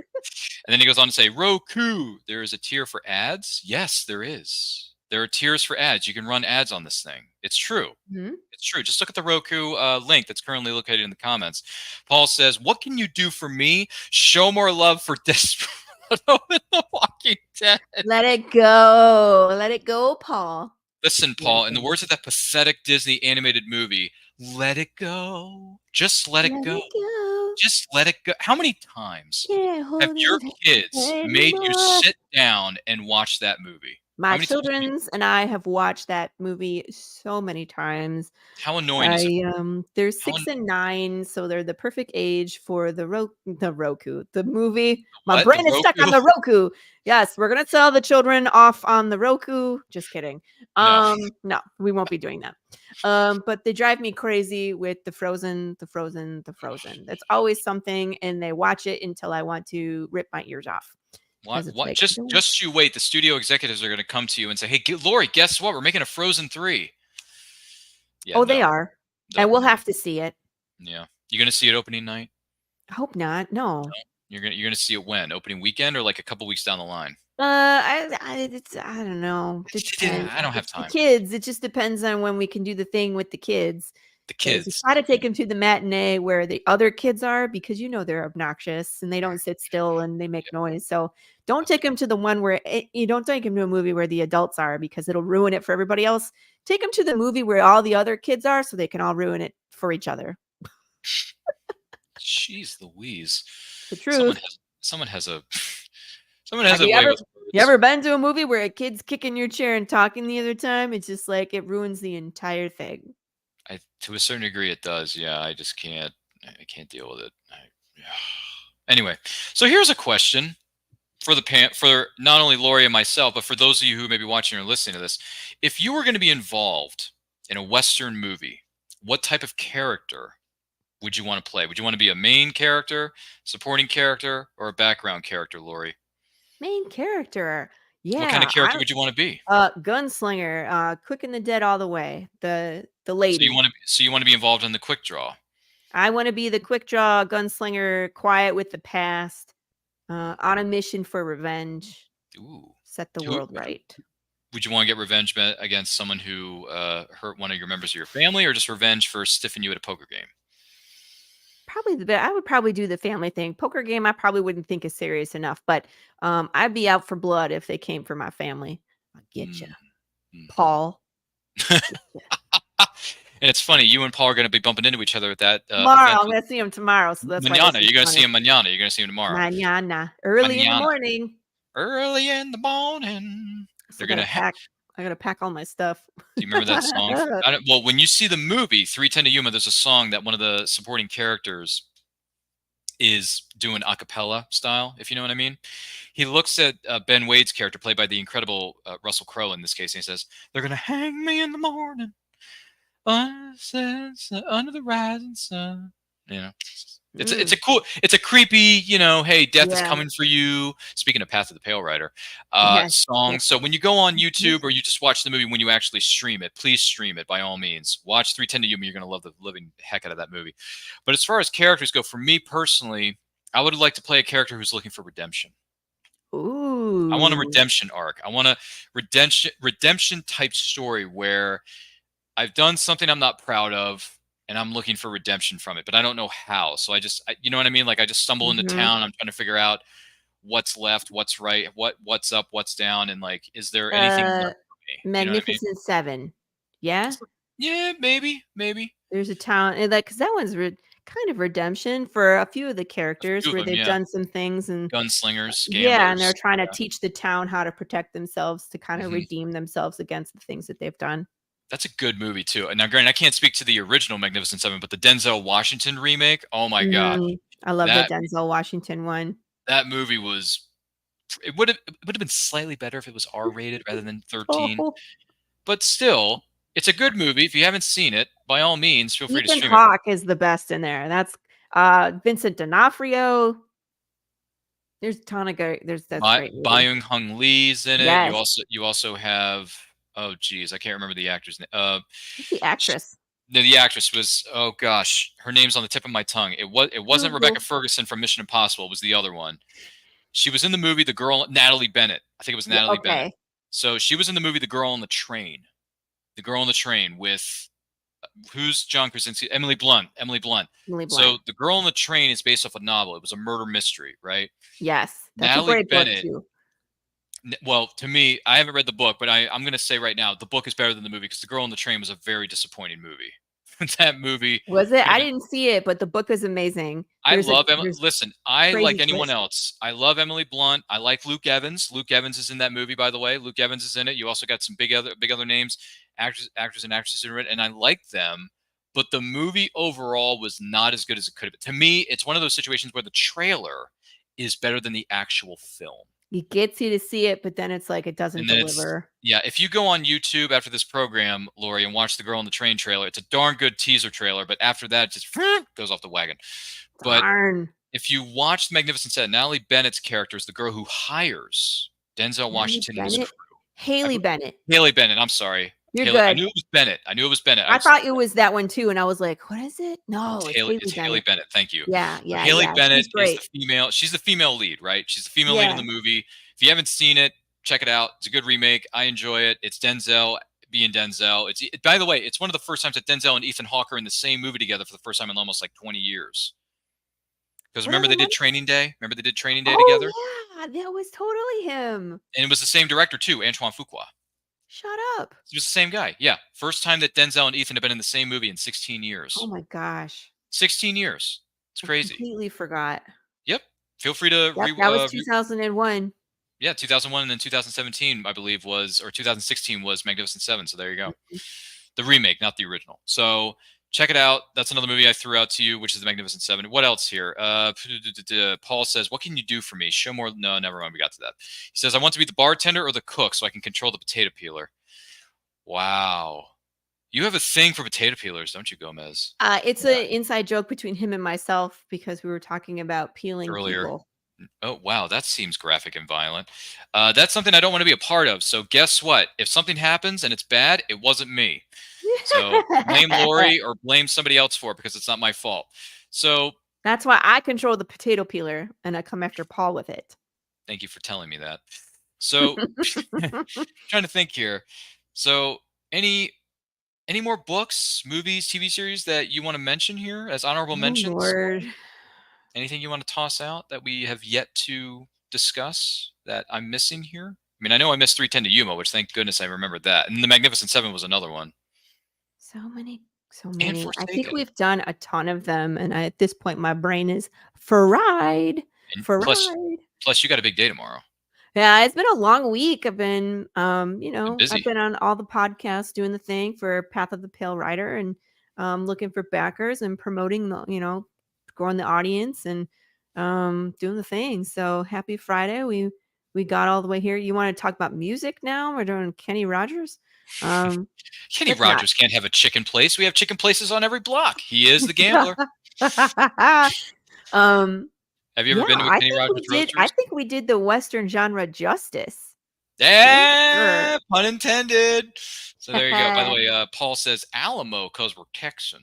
And then he goes on to say, Roku, there is a tier for ads? Yes, there is. There are tiers for ads. You can run ads on this thing. It's true. Mhm. It's true. Just look at the Roku link that's currently located in the comments. Paul says, "What can you do for me? Show more love for Desperado in The Walking Dead." Let it go. Let it go, Paul. Listen, Paul. In the words of that pathetic Disney animated movie, "Let it go. Just let it go. Just let it go." How many times Can't have hold your it kids made you anymore. sit down and watch that movie? My How many times have you- children's and I have watched that movie so many times. How annoying is it? They're How 6 and 9, so they're the perfect age for the Roku, the movie. My What? brain The is stuck on Roku? the Roku. Yes, we're gonna sell the children off on the Roku. Just kidding. No. No, we won't be doing that. But they drive me crazy with the Frozen. That's always something, and they watch it until I want to rip my ears off. What? 'Cause it's What? like, Just you wait. The studio executives are going to come to you and say, "Hey, Lori, guess what? We're making a Frozen 3." Yeah, oh, they no. are, No, and we'll no. have to see it. Yeah, you going to see it opening night? I hope not. No. You're gonna see it when? Opening weekend or like a couple weeks down the line? I don't know. It depends. I don't have It's the time. kids. It just depends on when we can do the thing with the kids. The 'Cause we kids. try to take them to the matinee where the other kids are because they're obnoxious and they don't sit still and they make noise. So don't take them to the one where you don't take them to a movie where the adults are because it'll ruin it for everybody else. Take them to the movie where all the other kids are so they can all ruin it for each other. Jeez Louise. The truth. Someone has a someone has Have a you way ever, with you words. ever been to a movie where a kid's kicking your chair and talking the other time? It's just like it ruins the entire thing. To a certain degree, it does. Yeah, I just can't. I can't deal with it. Anyway, so here's a question for for not only Lori and myself, but for those of you who may be watching or listening to this. If you were going to be involved in a Western movie, what type of character would you want to play? Would you want to be a main character, supporting character, or a background character, Lori? Main character. Yeah. What kind of character would you want to be? Gunslinger, quick and the dead all the way. The lady. So you want to be involved in the quick draw? I want to be the quick draw gunslinger, quiet with the past, on a mission for revenge. Ooh. Set the world right. Would you want to get revenge against someone who hurt one of your members of your family, or just revenge for stiffing you at a poker game? I would probably do the family thing. Poker game, I probably wouldn't think is serious enough, but I'd be out for blood if they came for my family. I'll get you, Paul. And it's funny, you and Paul are going to be bumping into each other at that tomorrow. I'm going to see him tomorrow, so that's mañana. You're going to see him mañana. You're going to see him tomorrow. Mañana, early in the morning. Early in the morning. They're going to pack. I got to pack all my stuff. Do you remember that song? Well, when you see the movie 3:10 to Yuma, there's a song that one of the supporting characters is doing a cappella style, if you know what I mean. He looks at Ben Wade's character, played by the incredible Russell Crowe in this case, and he says, "They're going to hang me in the morning under the rising sun." You know, it's a cool, it's a creepy, hey, death is coming for you. Speaking of Path of the Pale Rider song. So when you go on YouTube or you just watch the movie, when you actually stream it, please stream it by all means. Watch 3:10 to Yuma. You're going to love the living heck out of that movie. But as far as characters go, for me personally, I would like to play a character who's looking for redemption. Ooh. I want a redemption arc. I want a redemption type story where I've done something I'm not proud of, and I'm looking for redemption from it, but I don't know how. So you know what I mean? Like I just stumble into town. I'm trying to figure out what's left, what's right, what's up, what's down, and like, is there anything left for me? Magnificent Seven. Yeah. Yeah, maybe. There's a town, and because that one's kind of redemption for a few of the characters where they've done some things and gunslingers, scammers. Yeah, and they're trying to teach the town how to protect themselves to kind of redeem themselves against the things that they've done. That's a good movie too. And now, granted, I can't speak to the original Magnificent Seven, but the Denzel Washington remake. Oh my god, I love the Denzel Washington one. That movie was. It would have been slightly better if it was R-rated rather than 13. But still, it's a good movie. If you haven't seen it, by all means, feel free to stream it. Hawke is the best in there. That's Vincent D'Onofrio. There's a ton of great. That's great. Byung-Hun Lee's in it. Yes. You also have. Oh geez, I can't remember the actor's name. The actress. The actress was, oh gosh, her name's on the tip of my tongue. It wasn't Rebecca Ferguson from Mission Impossible. It was the other one. She was in the movie The Girl, Natalie Bennett. I think it was Natalie Bennett. So she was in the movie The Girl on the Train. The Girl on the Train with who's John Krasinski? Emily Blunt. Emily Blunt. Emily So Blunt. The Girl on the Train is based off a novel. It was a murder mystery, right? Yes, that's Natalie a great Bennett. book too. Well, to me, I haven't read the book, but I'm going to say right now, the book is better than the movie because The Girl on the Train was a very disappointing movie. That movie. Was it? I Yeah. didn't see it, but the book is amazing. I There's a- love Emily. there's Listen, I crazy like anyone twist. else. I love Emily Blunt. I like Luke Evans. Luke Evans is in that movie, by the way. Luke Evans is in it. You also got some big other names, actors and actresses in it, and I like them. But the movie overall was not as good as it could have been. To me, it's one of those situations where the trailer is better than the actual film. It gets you to see it, but then it's like it doesn't And then it's- deliver. Yeah, if you go on YouTube after this program, Lori, and watch The Girl on the Train trailer, it's a darn good teaser trailer, but after that, it just goes off the wagon. But Darn. if you watch The Magnificent Seven, Natalie Bennett's character is the girl who hires Denzel Washington and his Bennett? crew. Haley Bennett. Haley Bennett, I'm sorry. You're Haley, I good. knew it was Bennett. I knew it was Bennett. I thought it was that one too, and I was like, "What is it?" No, it's Haley It's Bennett. Haley Bennett. Thank you. Yeah, So yeah. Haley yeah. Bennett She's great. is the female. She's the female lead, right? She's the female lead in Yeah. the movie. If you haven't seen it, check it out. It's a good remake. I enjoy it. It's Denzel being Denzel. By the way, it's one of the first times that Denzel and Ethan Hawke are in the same movie together for the first time in almost like 20 years. Because What remember other they did one? Training Day? Remember they did Training Day Oh together? yeah, that was totally him. And it was the same director too, Antoine Fuqua. Shut up. It was the same guy. Yeah. First time that Denzel and Ethan have been in the same movie in 16 years. Oh my gosh, 16 years. It's I crazy. completely forgot. Yep. Feel free to Yep, that was 2001. yeah, 2001 and then 2017, I believe, or 2016 was Magnificent Seven. So there you go. Mm-hmm. The remake, not the original. So check it out. That's another movie I threw out to you, which is The Magnificent Seven. What else here? Paul says, "What can you do for me? Show more." No, never mind. We got to that. He says, "I want to be the bartender or the cook so I can control the potato peeler." Wow. You have a thing for potato peelers, don't you, Gomez? It's an inside joke between him and myself because we were talking about peeling Earlier. people. Oh, wow. That seems graphic and violent. That's something I don't want to be a part of. So guess what? If something happens and it's bad, it wasn't me. So blame Lori or blame somebody else for it because it's not my fault. So That's why I control the potato peeler and I come after Paul with it. thank you for telling me that. So trying to think here. So any more books, movies, TV series that you want to mention here as honorable mentions? Lord. Anything you want to toss out that we have yet to discuss that I'm missing here? I mean, I know I missed 310 to Yuma, which thank goodness I remembered that. And The Magnificent Seven was another one. So many. I think Forsaken. we've done a ton of them, and at this point, my brain is fried. And Fried. plus, you got a big day tomorrow. Yeah, it's been a long week. I've been, busy. I've been on all the podcasts doing the thing for Path of the Pale Rider and looking for backers and promoting the, growing the audience and doing the thing. So happy Friday. We got all the way here. You want to talk about music now? We're doing Kenny Rogers. Kenny if not- Rogers can't have a chicken place. We have chicken places on every block. He is the gambler. Have you ever been to a Kenny Rogers I Roasters? think we did the Western genre justice. Yeah, Sure. pun intended. So there you go. By the way, Paul says Alamo because we're Texan.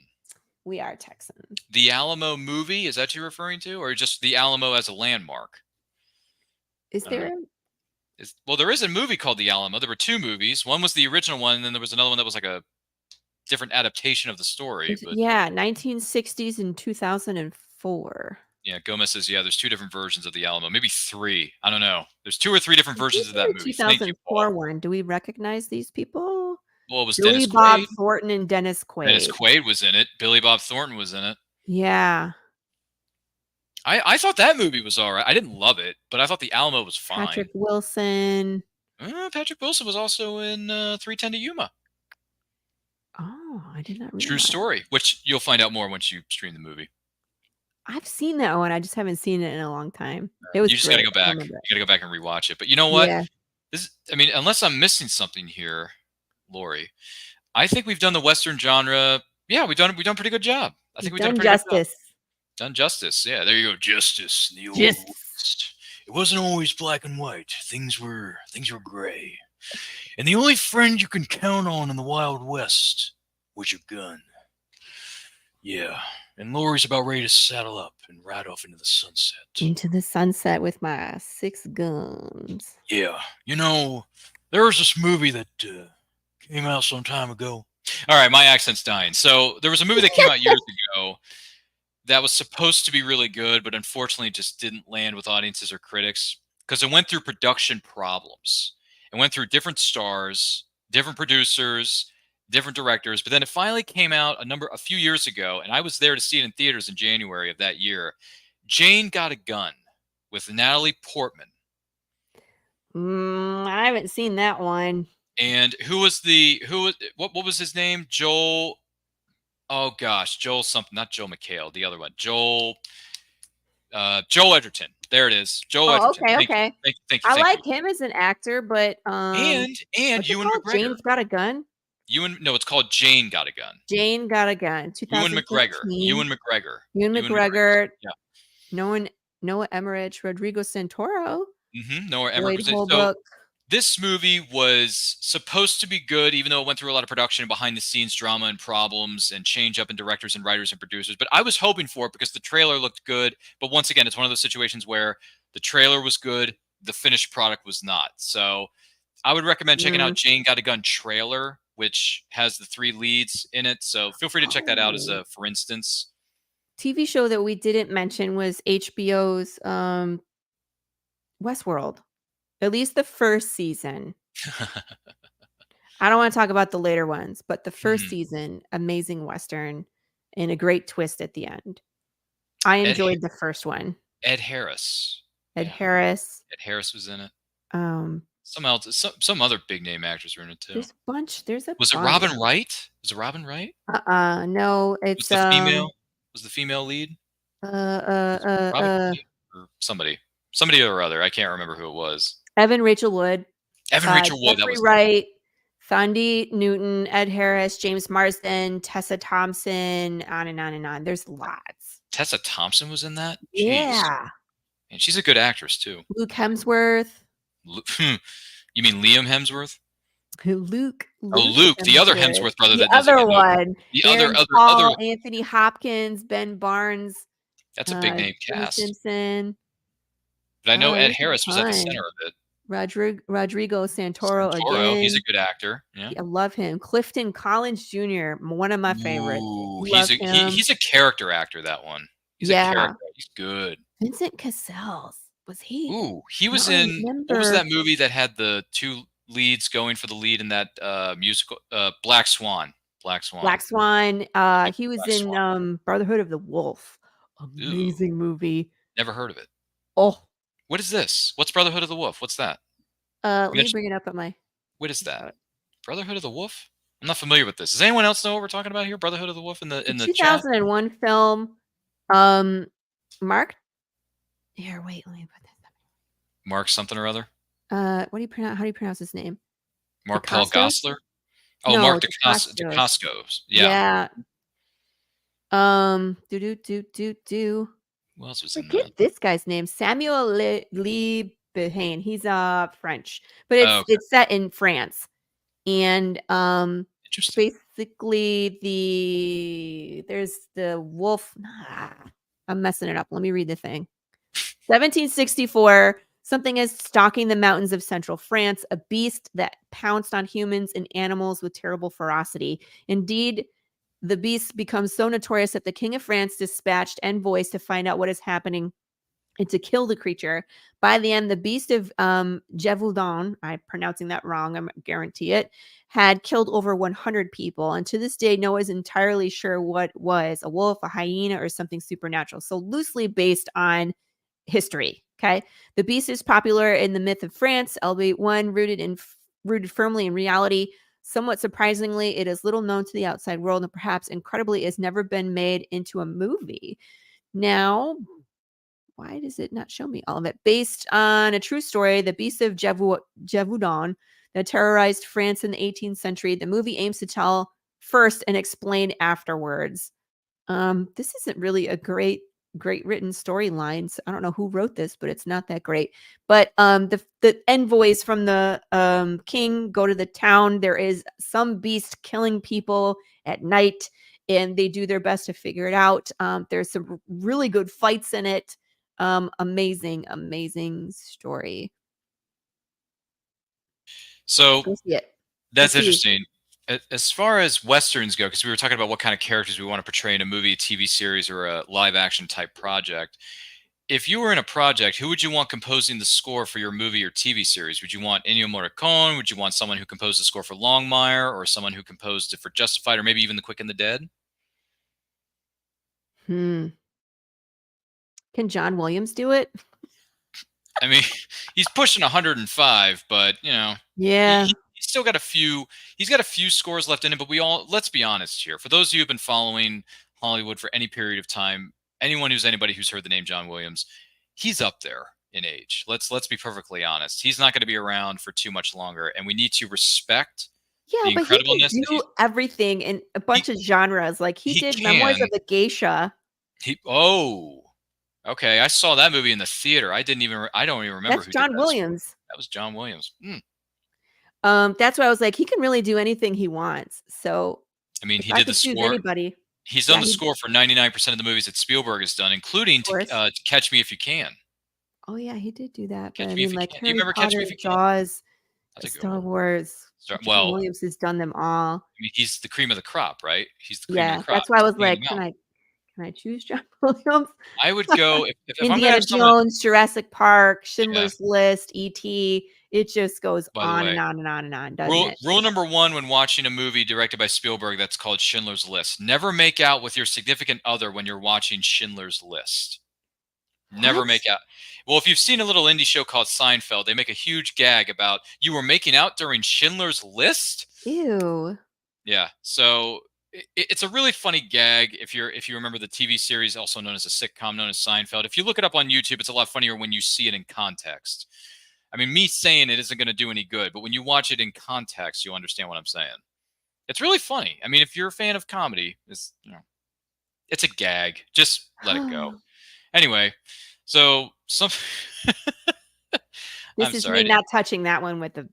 We are Texans. The Alamo movie, is that what you're referring to? Or just the Alamo as a landmark? Is there? Well, there is a movie called The Alamo. There were two movies. One was the original one, and then there was another one that was like a different adaptation of the story. But Yeah, 1960s and 2004. yeah, Gomez says, yeah, there's two different versions of The Alamo. Maybe three. I don't know. There's two or three different versions of that The movie. Thank you, 2004 Paul. one. Do we recognize these people? Well, it was Billy Dennis Bob Quaid. Thornton and Dennis Quaid. Dennis Quaid was in it. Billy Bob Thornton was in it. Yeah. I thought that movie was all right. I didn't love it, but I thought The Alamo was fine. Patrick Wilson. Patrick Wilson was also in 310 to Yuma. Oh, I did not realize. True story, which you'll find out more once you stream the movie. I've seen that one. I just haven't seen it in a long time. It was You just got to great. go I back. remember You it. got to go back and rewatch it. But you know what? Yeah. Unless I'm missing something here, Lori, I think we've done the Western genre. Yeah, we've done a pretty good job. I think we've done a Done pretty good job. justice. Done justice. Yeah, there you go. Justice. The old Justice. West. It wasn't always black and white. Things were gray. And the only friend you can count on in the Wild West was your gun. Yeah. And Lori's about ready to saddle up and ride off into the sunset. Into the sunset with my 6 guns. Yeah. There was this movie that Came out some time ago. All right, my accent's dying. So there was a movie that came out years ago that was supposed to be really good, but unfortunately just didn't land with audiences or critics because it went through production problems. It went through different stars, different producers, different directors, but then it finally came out a few years ago, and I was there to see it in theaters in January of that year. Jane Got a Gun with Natalie Portman. I haven't seen that one. And what was his name? Joel. Oh gosh, Joel something, not Joel McHale, the other one. Joel Edgerton. There it is. Joel Edgerton. Okay, Thank you, okay. Thank you. I like him as an actor, but And what's it Ewan called? McGregor. Jane's Got a Gun. No, it's called Jane Got a Gun. Jane Got a Gun. Ewan 2015. McGregor. Ewan McGregor. Yeah. Noah Emmerich, Rodrigo Santoro, Noah Lloyd Emmerich. So Holbrook. this movie was supposed to be good, even though it went through a lot of production and behind the scenes drama and problems and change up in directors and writers and producers. But I was hoping for it because the trailer looked good. But once again, it's one of those situations where the trailer was good, the finished product was not. So I would recommend checking out Jane Got a Gun trailer, which has the 3 leads in it. So feel free to check that out as a for instance. TV show that we didn't mention was HBO's Westworld. At least the first season. I don't want to talk about the later ones, but the first season, amazing Western and a great twist at the end. I enjoyed the first one. Ed Harris. Ed Harris. Ed Harris was in it. Some other big name actors were in it too. There's a bunch. Was it Robin Wright? Was it Robin Wright? No, it's was the female. Was the female lead? Or somebody or other. I can't remember who it was. Evan Rachel Wood. That Jeffrey was Wright. Thandi Newton, Ed Harris, James Marsden, Tessa Thompson, on and on and on. There's lots. Tessa Thompson was in that? Jeez. Yeah. And she's a good actress too. Luke Hemsworth. You mean Liam Hemsworth? Luke. Luke, the other Hemsworth brother. The other one. The Aaron other Paul, Anthony Hopkins, Ben Barnes. That's a big name cast. Simpson. But I know Ed Harris was at the center of it. Rodrigo Santoro again. He's a good actor. Yeah. I love him. Clifton Collins Jr., one of my favorites. He's a character actor, that one. He's a character. He's good. Vincent Cassel. Was he? Ooh, he was in what was that movie that had the 2 leads going for the lead in that musical Black Swan. He was in Brotherhood of the Wolf. Amazing movie. Never heard of it. Oh. What is this? What's Brotherhood of the Wolf? What's that? Let me bring it up at my. What is that? Brotherhood of the Wolf? I'm not familiar with this. Does anyone else know what we're talking about here? Brotherhood of the Wolf in the 2001 chat? Film. Mark. Here, wait. Let me put this up. Mark something or other. What do you pronounce? How do you pronounce his name? Mark Paul Gosselaar. Oh, no, Mark DeCascos. Yeah. Do. What else was in Forget that? this guy's name. Samuel Lee Behane. He's French, but it's set in France, and basically there's the wolf. I'm messing it up. Let me read the thing. 1764. Something is stalking the mountains of central France, a beast that pounced on humans and animals with terrible ferocity. Indeed, the beast becomes so notorious that the King of France dispatched envoys to find out what is happening and to kill the creature. By the end, the beast of Gévaudan, I'm pronouncing that wrong, I guarantee it, had killed over 100 people. And to this day, no one is entirely sure what was, a wolf, a hyena, or something supernatural. So loosely based on history, okay? The beast is popular in the myth of France, albeit one rooted firmly in reality. Somewhat surprisingly, it is little known to the outside world and perhaps incredibly has never been made into a movie. Now, why does it not show me all of it? Based on a true story, the Beast of Gévaudan that terrorized France in the 18th century, the movie aims to tell first and explain afterwards. This isn't really a great written storyline. So I don't know who wrote this, but it's not that great. But the envoys from the king go to the town. There is some beast killing people at night, and they do their best to figure it out. There's some really good fights in it. Amazing story. So Go see it. That's Let's see. interesting. As far as westerns go, because we were talking about what kind of characters we want to portray in a movie, a TV series, or a live action type project. If you were in a project, who would you want composing the score for your movie or TV series? Would you want Ennio Morricone? Would you want someone who composed the score for Longmire, or someone who composed it for Justified, or maybe even The Quick and the Dead? Can John Williams do it? I mean, he's pushing 105, but Yeah. he's still got a few. He's got a few scores left in him. But let's be honest here. For those of you who've been following Hollywood for any period of time, anybody who's heard the name John Williams, he's up there in age. Let's be perfectly honest. He's not going to be around for too much longer, and we need to respect Yeah, the but he incredibleness. can do everything in a bunch of genres. Like he did Memoirs can. of a Geisha. Okay. I saw that movie in the theater. I don't even remember. That's who John did Williams. That was John Williams. That's why I was like, he can really do anything he wants. So I mean, if he I did could the choose score. anybody. He's done Yeah, the he- score for 99% of the movies that Spielberg has done, including Catch Me If You Can. Oh yeah, he did do that. But Catch I Me If mean, You like Can. Do you Harry remember Catch Me Potter, If You Can? Jaws, That's a good Star one. Wars. John Williams has done them all. I mean, he's the cream of the crop, right? He's the cream of Yeah, the crop. that's why I was He's beating like, him out. can I choose John Williams? I would go if I'm gonna Indiana have someone. Jones, Jurassic Park, Schindler's List, E.T. It just goes By the on way, and on and on and on, doesn't it? Rule number one when watching a movie directed by Spielberg that's called Schindler's List: never make out with your significant other when you're watching Schindler's List. Never What? make out. Well, if you've seen a little indie show called Seinfeld, they make a huge gag about you were making out during Schindler's List. Ew. Yeah, so it's a really funny gag if you remember the TV series, also known as a sitcom known as Seinfeld. If you look it up on YouTube, it's a lot funnier when you see it in context. I mean, me saying it isn't going to do any good, but when you watch it in context, you understand what I'm saying. It's really funny. I mean, if you're a fan of comedy, it's a gag. Just let it go. Anyway, so some. This I'm is sorry. me not touching that one with the.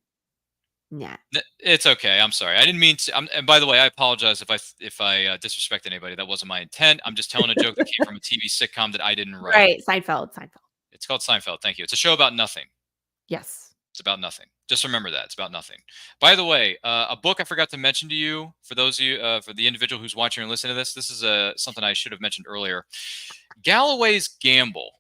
Yeah. It's okay. I'm sorry. I didn't mean to. And by the way, I apologize if I disrespect anybody. That wasn't my intent. I'm just telling a joke that came from a TV sitcom that I didn't write. Right. Seinfeld. It's called Seinfeld. Thank you. It's a show about nothing. Yes. It's about nothing. Just remember that. It's about nothing. By the way, a book I forgot to mention to you, for those of you, for the individual who's watching or listening to this, this is something I should have mentioned earlier. Galloway's Gamble,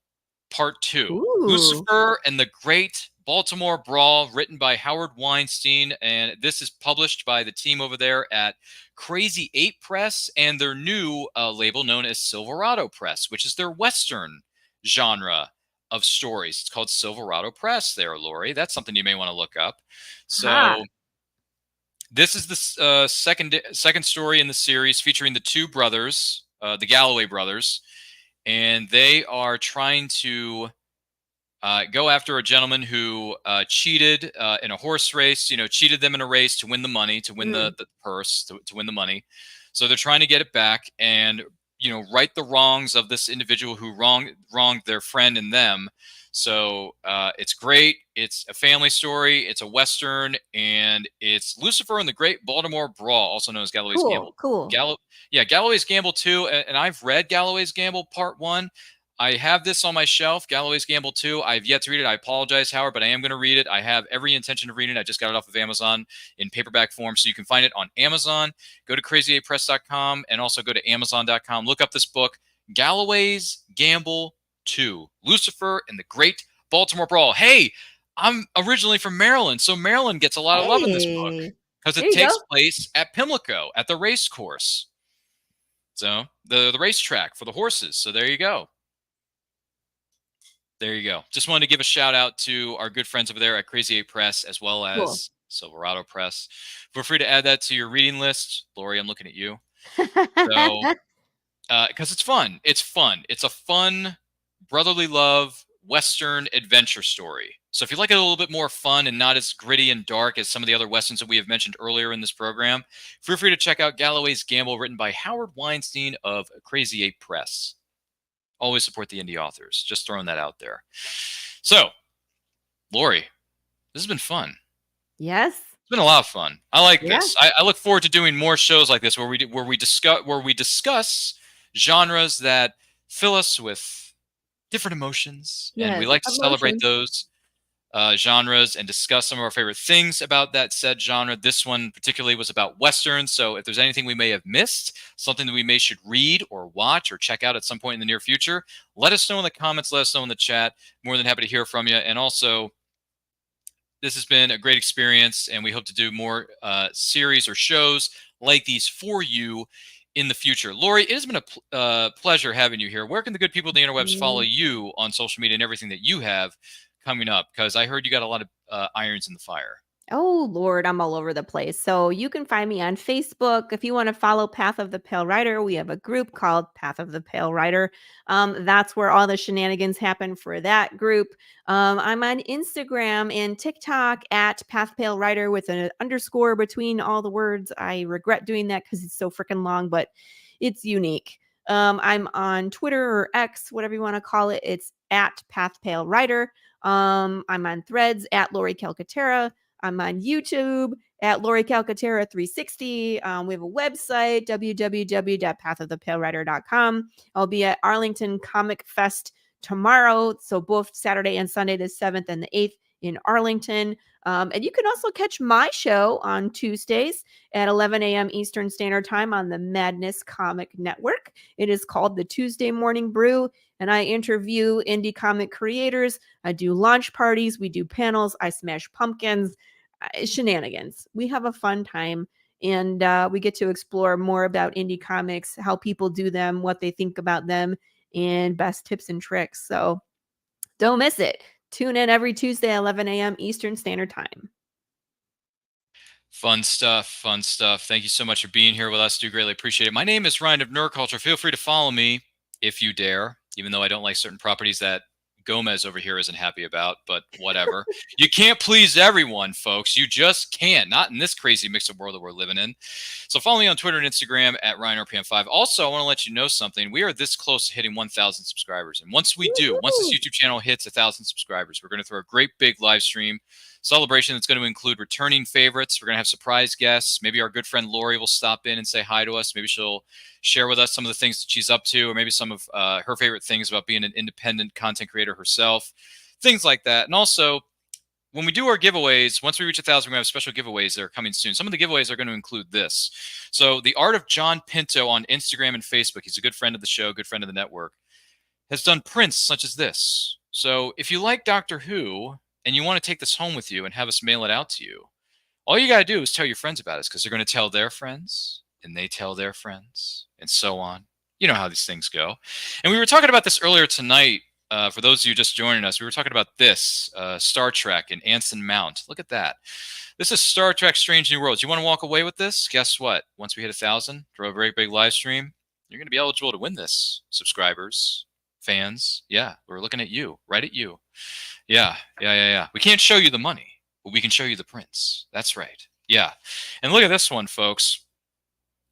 Part 2. Ooh. Lucifer and the Great Baltimore Brawl, written by Howard Weinstein. And this is published by the team over there at Crazy 8 Press and their new label known as Silverado Press, which is their Western genre of stories. It's called Silverado Press there, Lori. That's something you may want to look up. So this is the second story in the series featuring the two brothers, the Galloway brothers, and they are trying to go after a gentleman who cheated in a horse race, cheated them in a race to win the money, to win the purse, to win the money. So they're trying to get it back and right the wrongs of this individual who wronged their friend and them. So it's great. It's a family story. It's a Western, and it's Lucifer and the Great Baltimore Brawl, also known as Galloway's Gamble. Cool. Galloway's Gamble 2, and I've read Galloway's Gamble Part 1. I have this on my shelf, Galloway's Gamble 2. I've yet to read it. I apologize, Howard, but I am going to read it. I have every intention of reading it. I just got it off of Amazon in paperback form, so you can find it on Amazon. Go to crazy8press.com and also go to amazon.com. Look up this book, Galloway's Gamble 2, Lucifer and the Great Baltimore Brawl. Hey, I'm originally from Maryland, so Maryland gets a lot of love in this book because it takes place at Pimlico, at the race course. So the racetrack for the horses. So there you go. There you go. Just wanted to give a shout out to our good friends over there at Crazy 8 Press, as well as Silverado Press. Feel free to add that to your reading list. Lori, I'm looking at you. So, because it's fun. It's fun. It's a fun, brotherly love, Western adventure story. So if you like it a little bit more fun and not as gritty and dark as some of the other Westerns that we have mentioned earlier in this program, feel free to check out Galloway's Gamble, written by Howard Weinstein of Crazy 8 Press. Always support the indie authors. Just throwing that out there. So, Lori, this has been fun. Yes. It's been a lot of fun. I like this. I look forward to doing more shows like this where we discuss genres that fill us with different emotions, and we like to celebrate those. genres and discuss some of our favorite things about that said genre. This one particularly was about Westerns. So if there's anything we may have missed, something that we may should read or watch or check out at some point in the near future, let us know in the comments, let us know in the chat. More than happy to hear from you. And also, this has been a great experience, and we hope to do more series or shows like these for you in the future. Lori, it has been a pleasure having you here. Where can the good people of the interwebs follow you on social media and everything that you have coming up? Because I heard you got a lot of irons in the fire. Oh, Lord, I'm all over the place. So you can find me on Facebook. If you want to follow Path of the Pale Rider, we have a group called Path of the Pale Rider. That's where all the shenanigans happen for that group. I'm on Instagram and TikTok at Path Pale Rider with an underscore between all the words. I regret doing that because it's so freaking long, but it's unique. I'm on Twitter or X, whatever you want to call it. It's at Path Pale Rider. I'm on Threads at Lori Calcaterra. I'm on YouTube at Lori Calcaterra 360. We have a website, www.pathofthepalerider.com. I'll be at Arlington Comic Fest tomorrow. So both Saturday and Sunday, the 7th and the 8th in Arlington. And you can also catch my show on Tuesdays at 11 a.m. Eastern Standard Time on the Madness Comic Network. It is called the Tuesday Morning Brew, and I interview indie comic creators. I do launch parties. We do panels. I smash pumpkins. Shenanigans. We have a fun time, and we get to explore more about indie comics, how people do them, what they think about them, and best tips and tricks. So don't miss it. Tune in every Tuesday at 11 a.m. Eastern Standard Time. Fun stuff. Fun stuff. Thank you so much for being here with us. Do greatly appreciate it. My name is Ryan of Nerd Culture. Feel free to follow me if you dare, even though I don't like certain properties that Gomez over here isn't happy about, but whatever. You can't please everyone, folks. You just can't. Not in this crazy mixed-up world that we're living in. So follow me on Twitter and Instagram at RyanRPM5. Also, I want to let you know something. We are this close to hitting 1,000 subscribers. And once we do, once this YouTube channel hits 1,000 subscribers, we're going to throw a great big live stream celebration that's going to include returning favorites. We're going to have surprise guests. Maybe our good friend Lori will stop in and say hi to us. Maybe she'll share with us some of the things that she's up to, or maybe some of her favorite things about being an independent content creator herself, things like that. And also, when we do our giveaways, once we reach 1,000, we're going to have special giveaways that are coming soon. Some of the giveaways are going to include this. So the Art of John Pinto on Instagram and Facebook, he's a good friend of the show, good friend of the network, has done prints such as this. So if you like Doctor Who and you want to take this home with you and have us mail it out to you, all you got to do is tell your friends about us, because they're going to tell their friends, and they tell their friends, and so on. You know how these things go. And we were talking about this earlier tonight. For those of you just joining us, we were talking about this, Star Trek and Anson Mount. Look at that. This is Star Trek Strange New Worlds. You want to walk away with this? Guess what? Once we hit 1,000, throw a very big live stream, you're going to be eligible to win this. Subscribers, fans. Yeah, we're looking at you, right at you. Yeah. We can't show you the money, but we can show you the prints. That's right. Yeah. And look at this one, folks.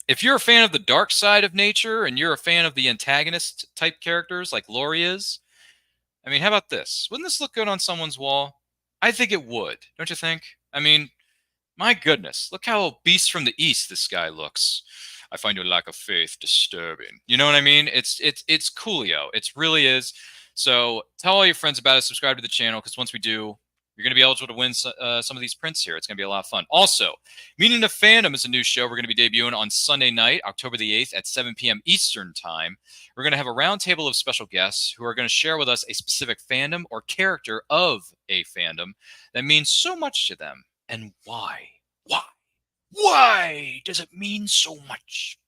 If you're a fan of the dark side of nature and you're a fan of the antagonist type characters like Lori is, I mean, how about this? Wouldn't this look good on someone's wall? I think it would. Don't you think? I mean, my goodness, look how Beast from the East this guy looks. I find your lack of faith disturbing. You know what I mean? It's coolio. It really is. So tell all your friends about it. Subscribe to the channel, because once we do, you're going to be eligible to win some of these prints here. It's going to be a lot of fun. Also, Meaning of Fandom is a new show we're going to be debuting on Sunday night, October the 8th at 7 p.m. Eastern Time. We're going to have a roundtable of special guests who are going to share with us a specific fandom or character of a fandom that means so much to them. And why? Why does it mean so much?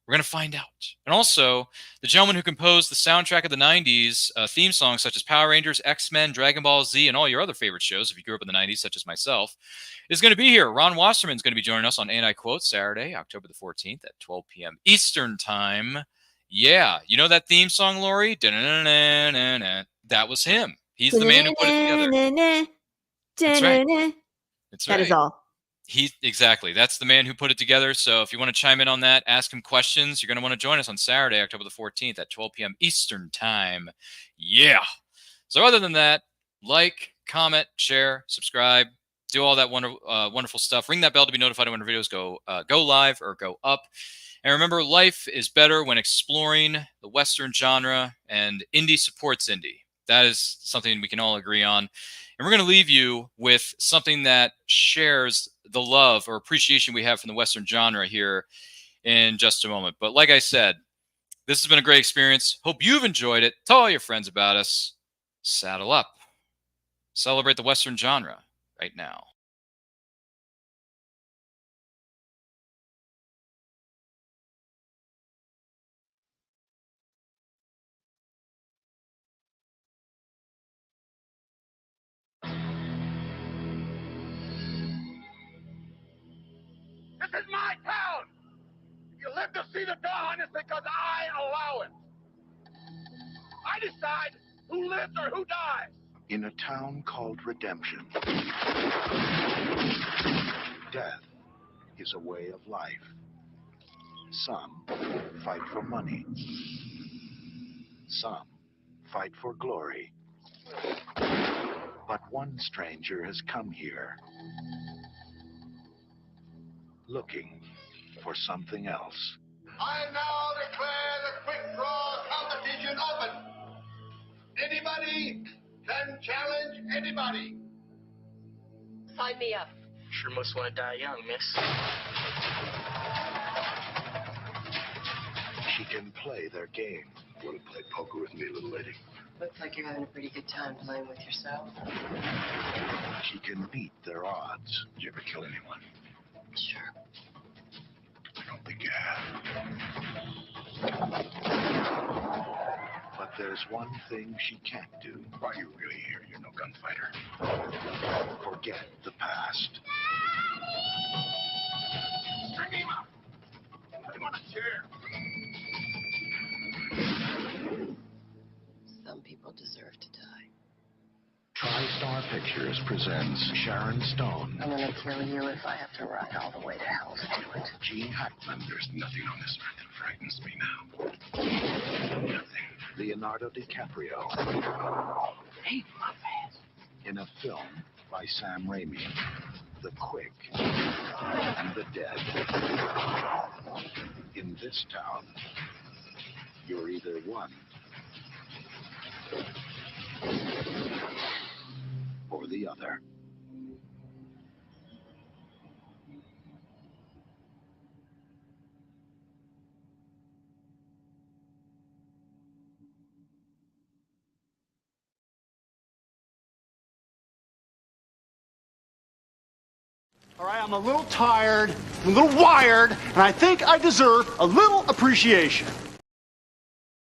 We're going to find out. And also, the gentleman who composed the soundtrack of the 90s theme songs such as Power Rangers, X-Men, Dragon Ball Z, and all your other favorite shows, if you grew up in the 90s, such as myself, is going to be here. Ron Wasserman is going to be joining us on And I Quote Saturday, October the 14th at 12 p.m. Eastern Time. Yeah. You know that theme song, Lori? Da-na-na-na-na-na. That was him. He's the man who put it together. That's right. That's right. That is all. Exactly. That's the man who put it together. So if you want to chime in on that, ask him questions. You're going to want to join us on Saturday, October the 14th at 12 p.m. Eastern Time. Yeah. So other than that, like, comment, share, subscribe, do all that wonderful stuff. Ring that bell to be notified when our videos go live or go up. And remember, life is better when exploring the Western genre, and indie supports indie. That is something we can all agree on. And we're going to leave you with something that shares the love or appreciation we have from the Western genre here in just a moment. But like I said, this has been a great experience. Hope you've enjoyed it. Tell all your friends about us. Saddle up. Celebrate the Western genre right now. This is my town! If you live to see the dawn, it's because I allow it. I decide who lives or who dies. In a town called Redemption, death is a way of life. Some fight for money. Some fight for glory. But one stranger has come here, looking for something else. I now declare the quick draw competition open. Anybody can challenge anybody. Sign me up. Sure must want to die young, miss. She can play their game. Want to play poker with me, little lady? Looks like you're having a pretty good time playing with yourself. She can beat their odds. Did you ever kill anyone? Sure. I don't think you have. But there's one thing she can't do. Why are you really here? You're no gunfighter. Forget the past. Bring him up. Put him on a chair. Some people deserve to die. TriStar Pictures presents Sharon Stone. I'm gonna kill you if I have to ride all the way to hell to do it. Gene Hackman. There's nothing on this earth that frightens me now. Nothing. Leonardo DiCaprio. Hey, my man. In a film by Sam Raimi. The Quick and the Dead. In this town, you're either one or the other. All right, I'm a little tired, I'm a little wired, and I think I deserve a little appreciation.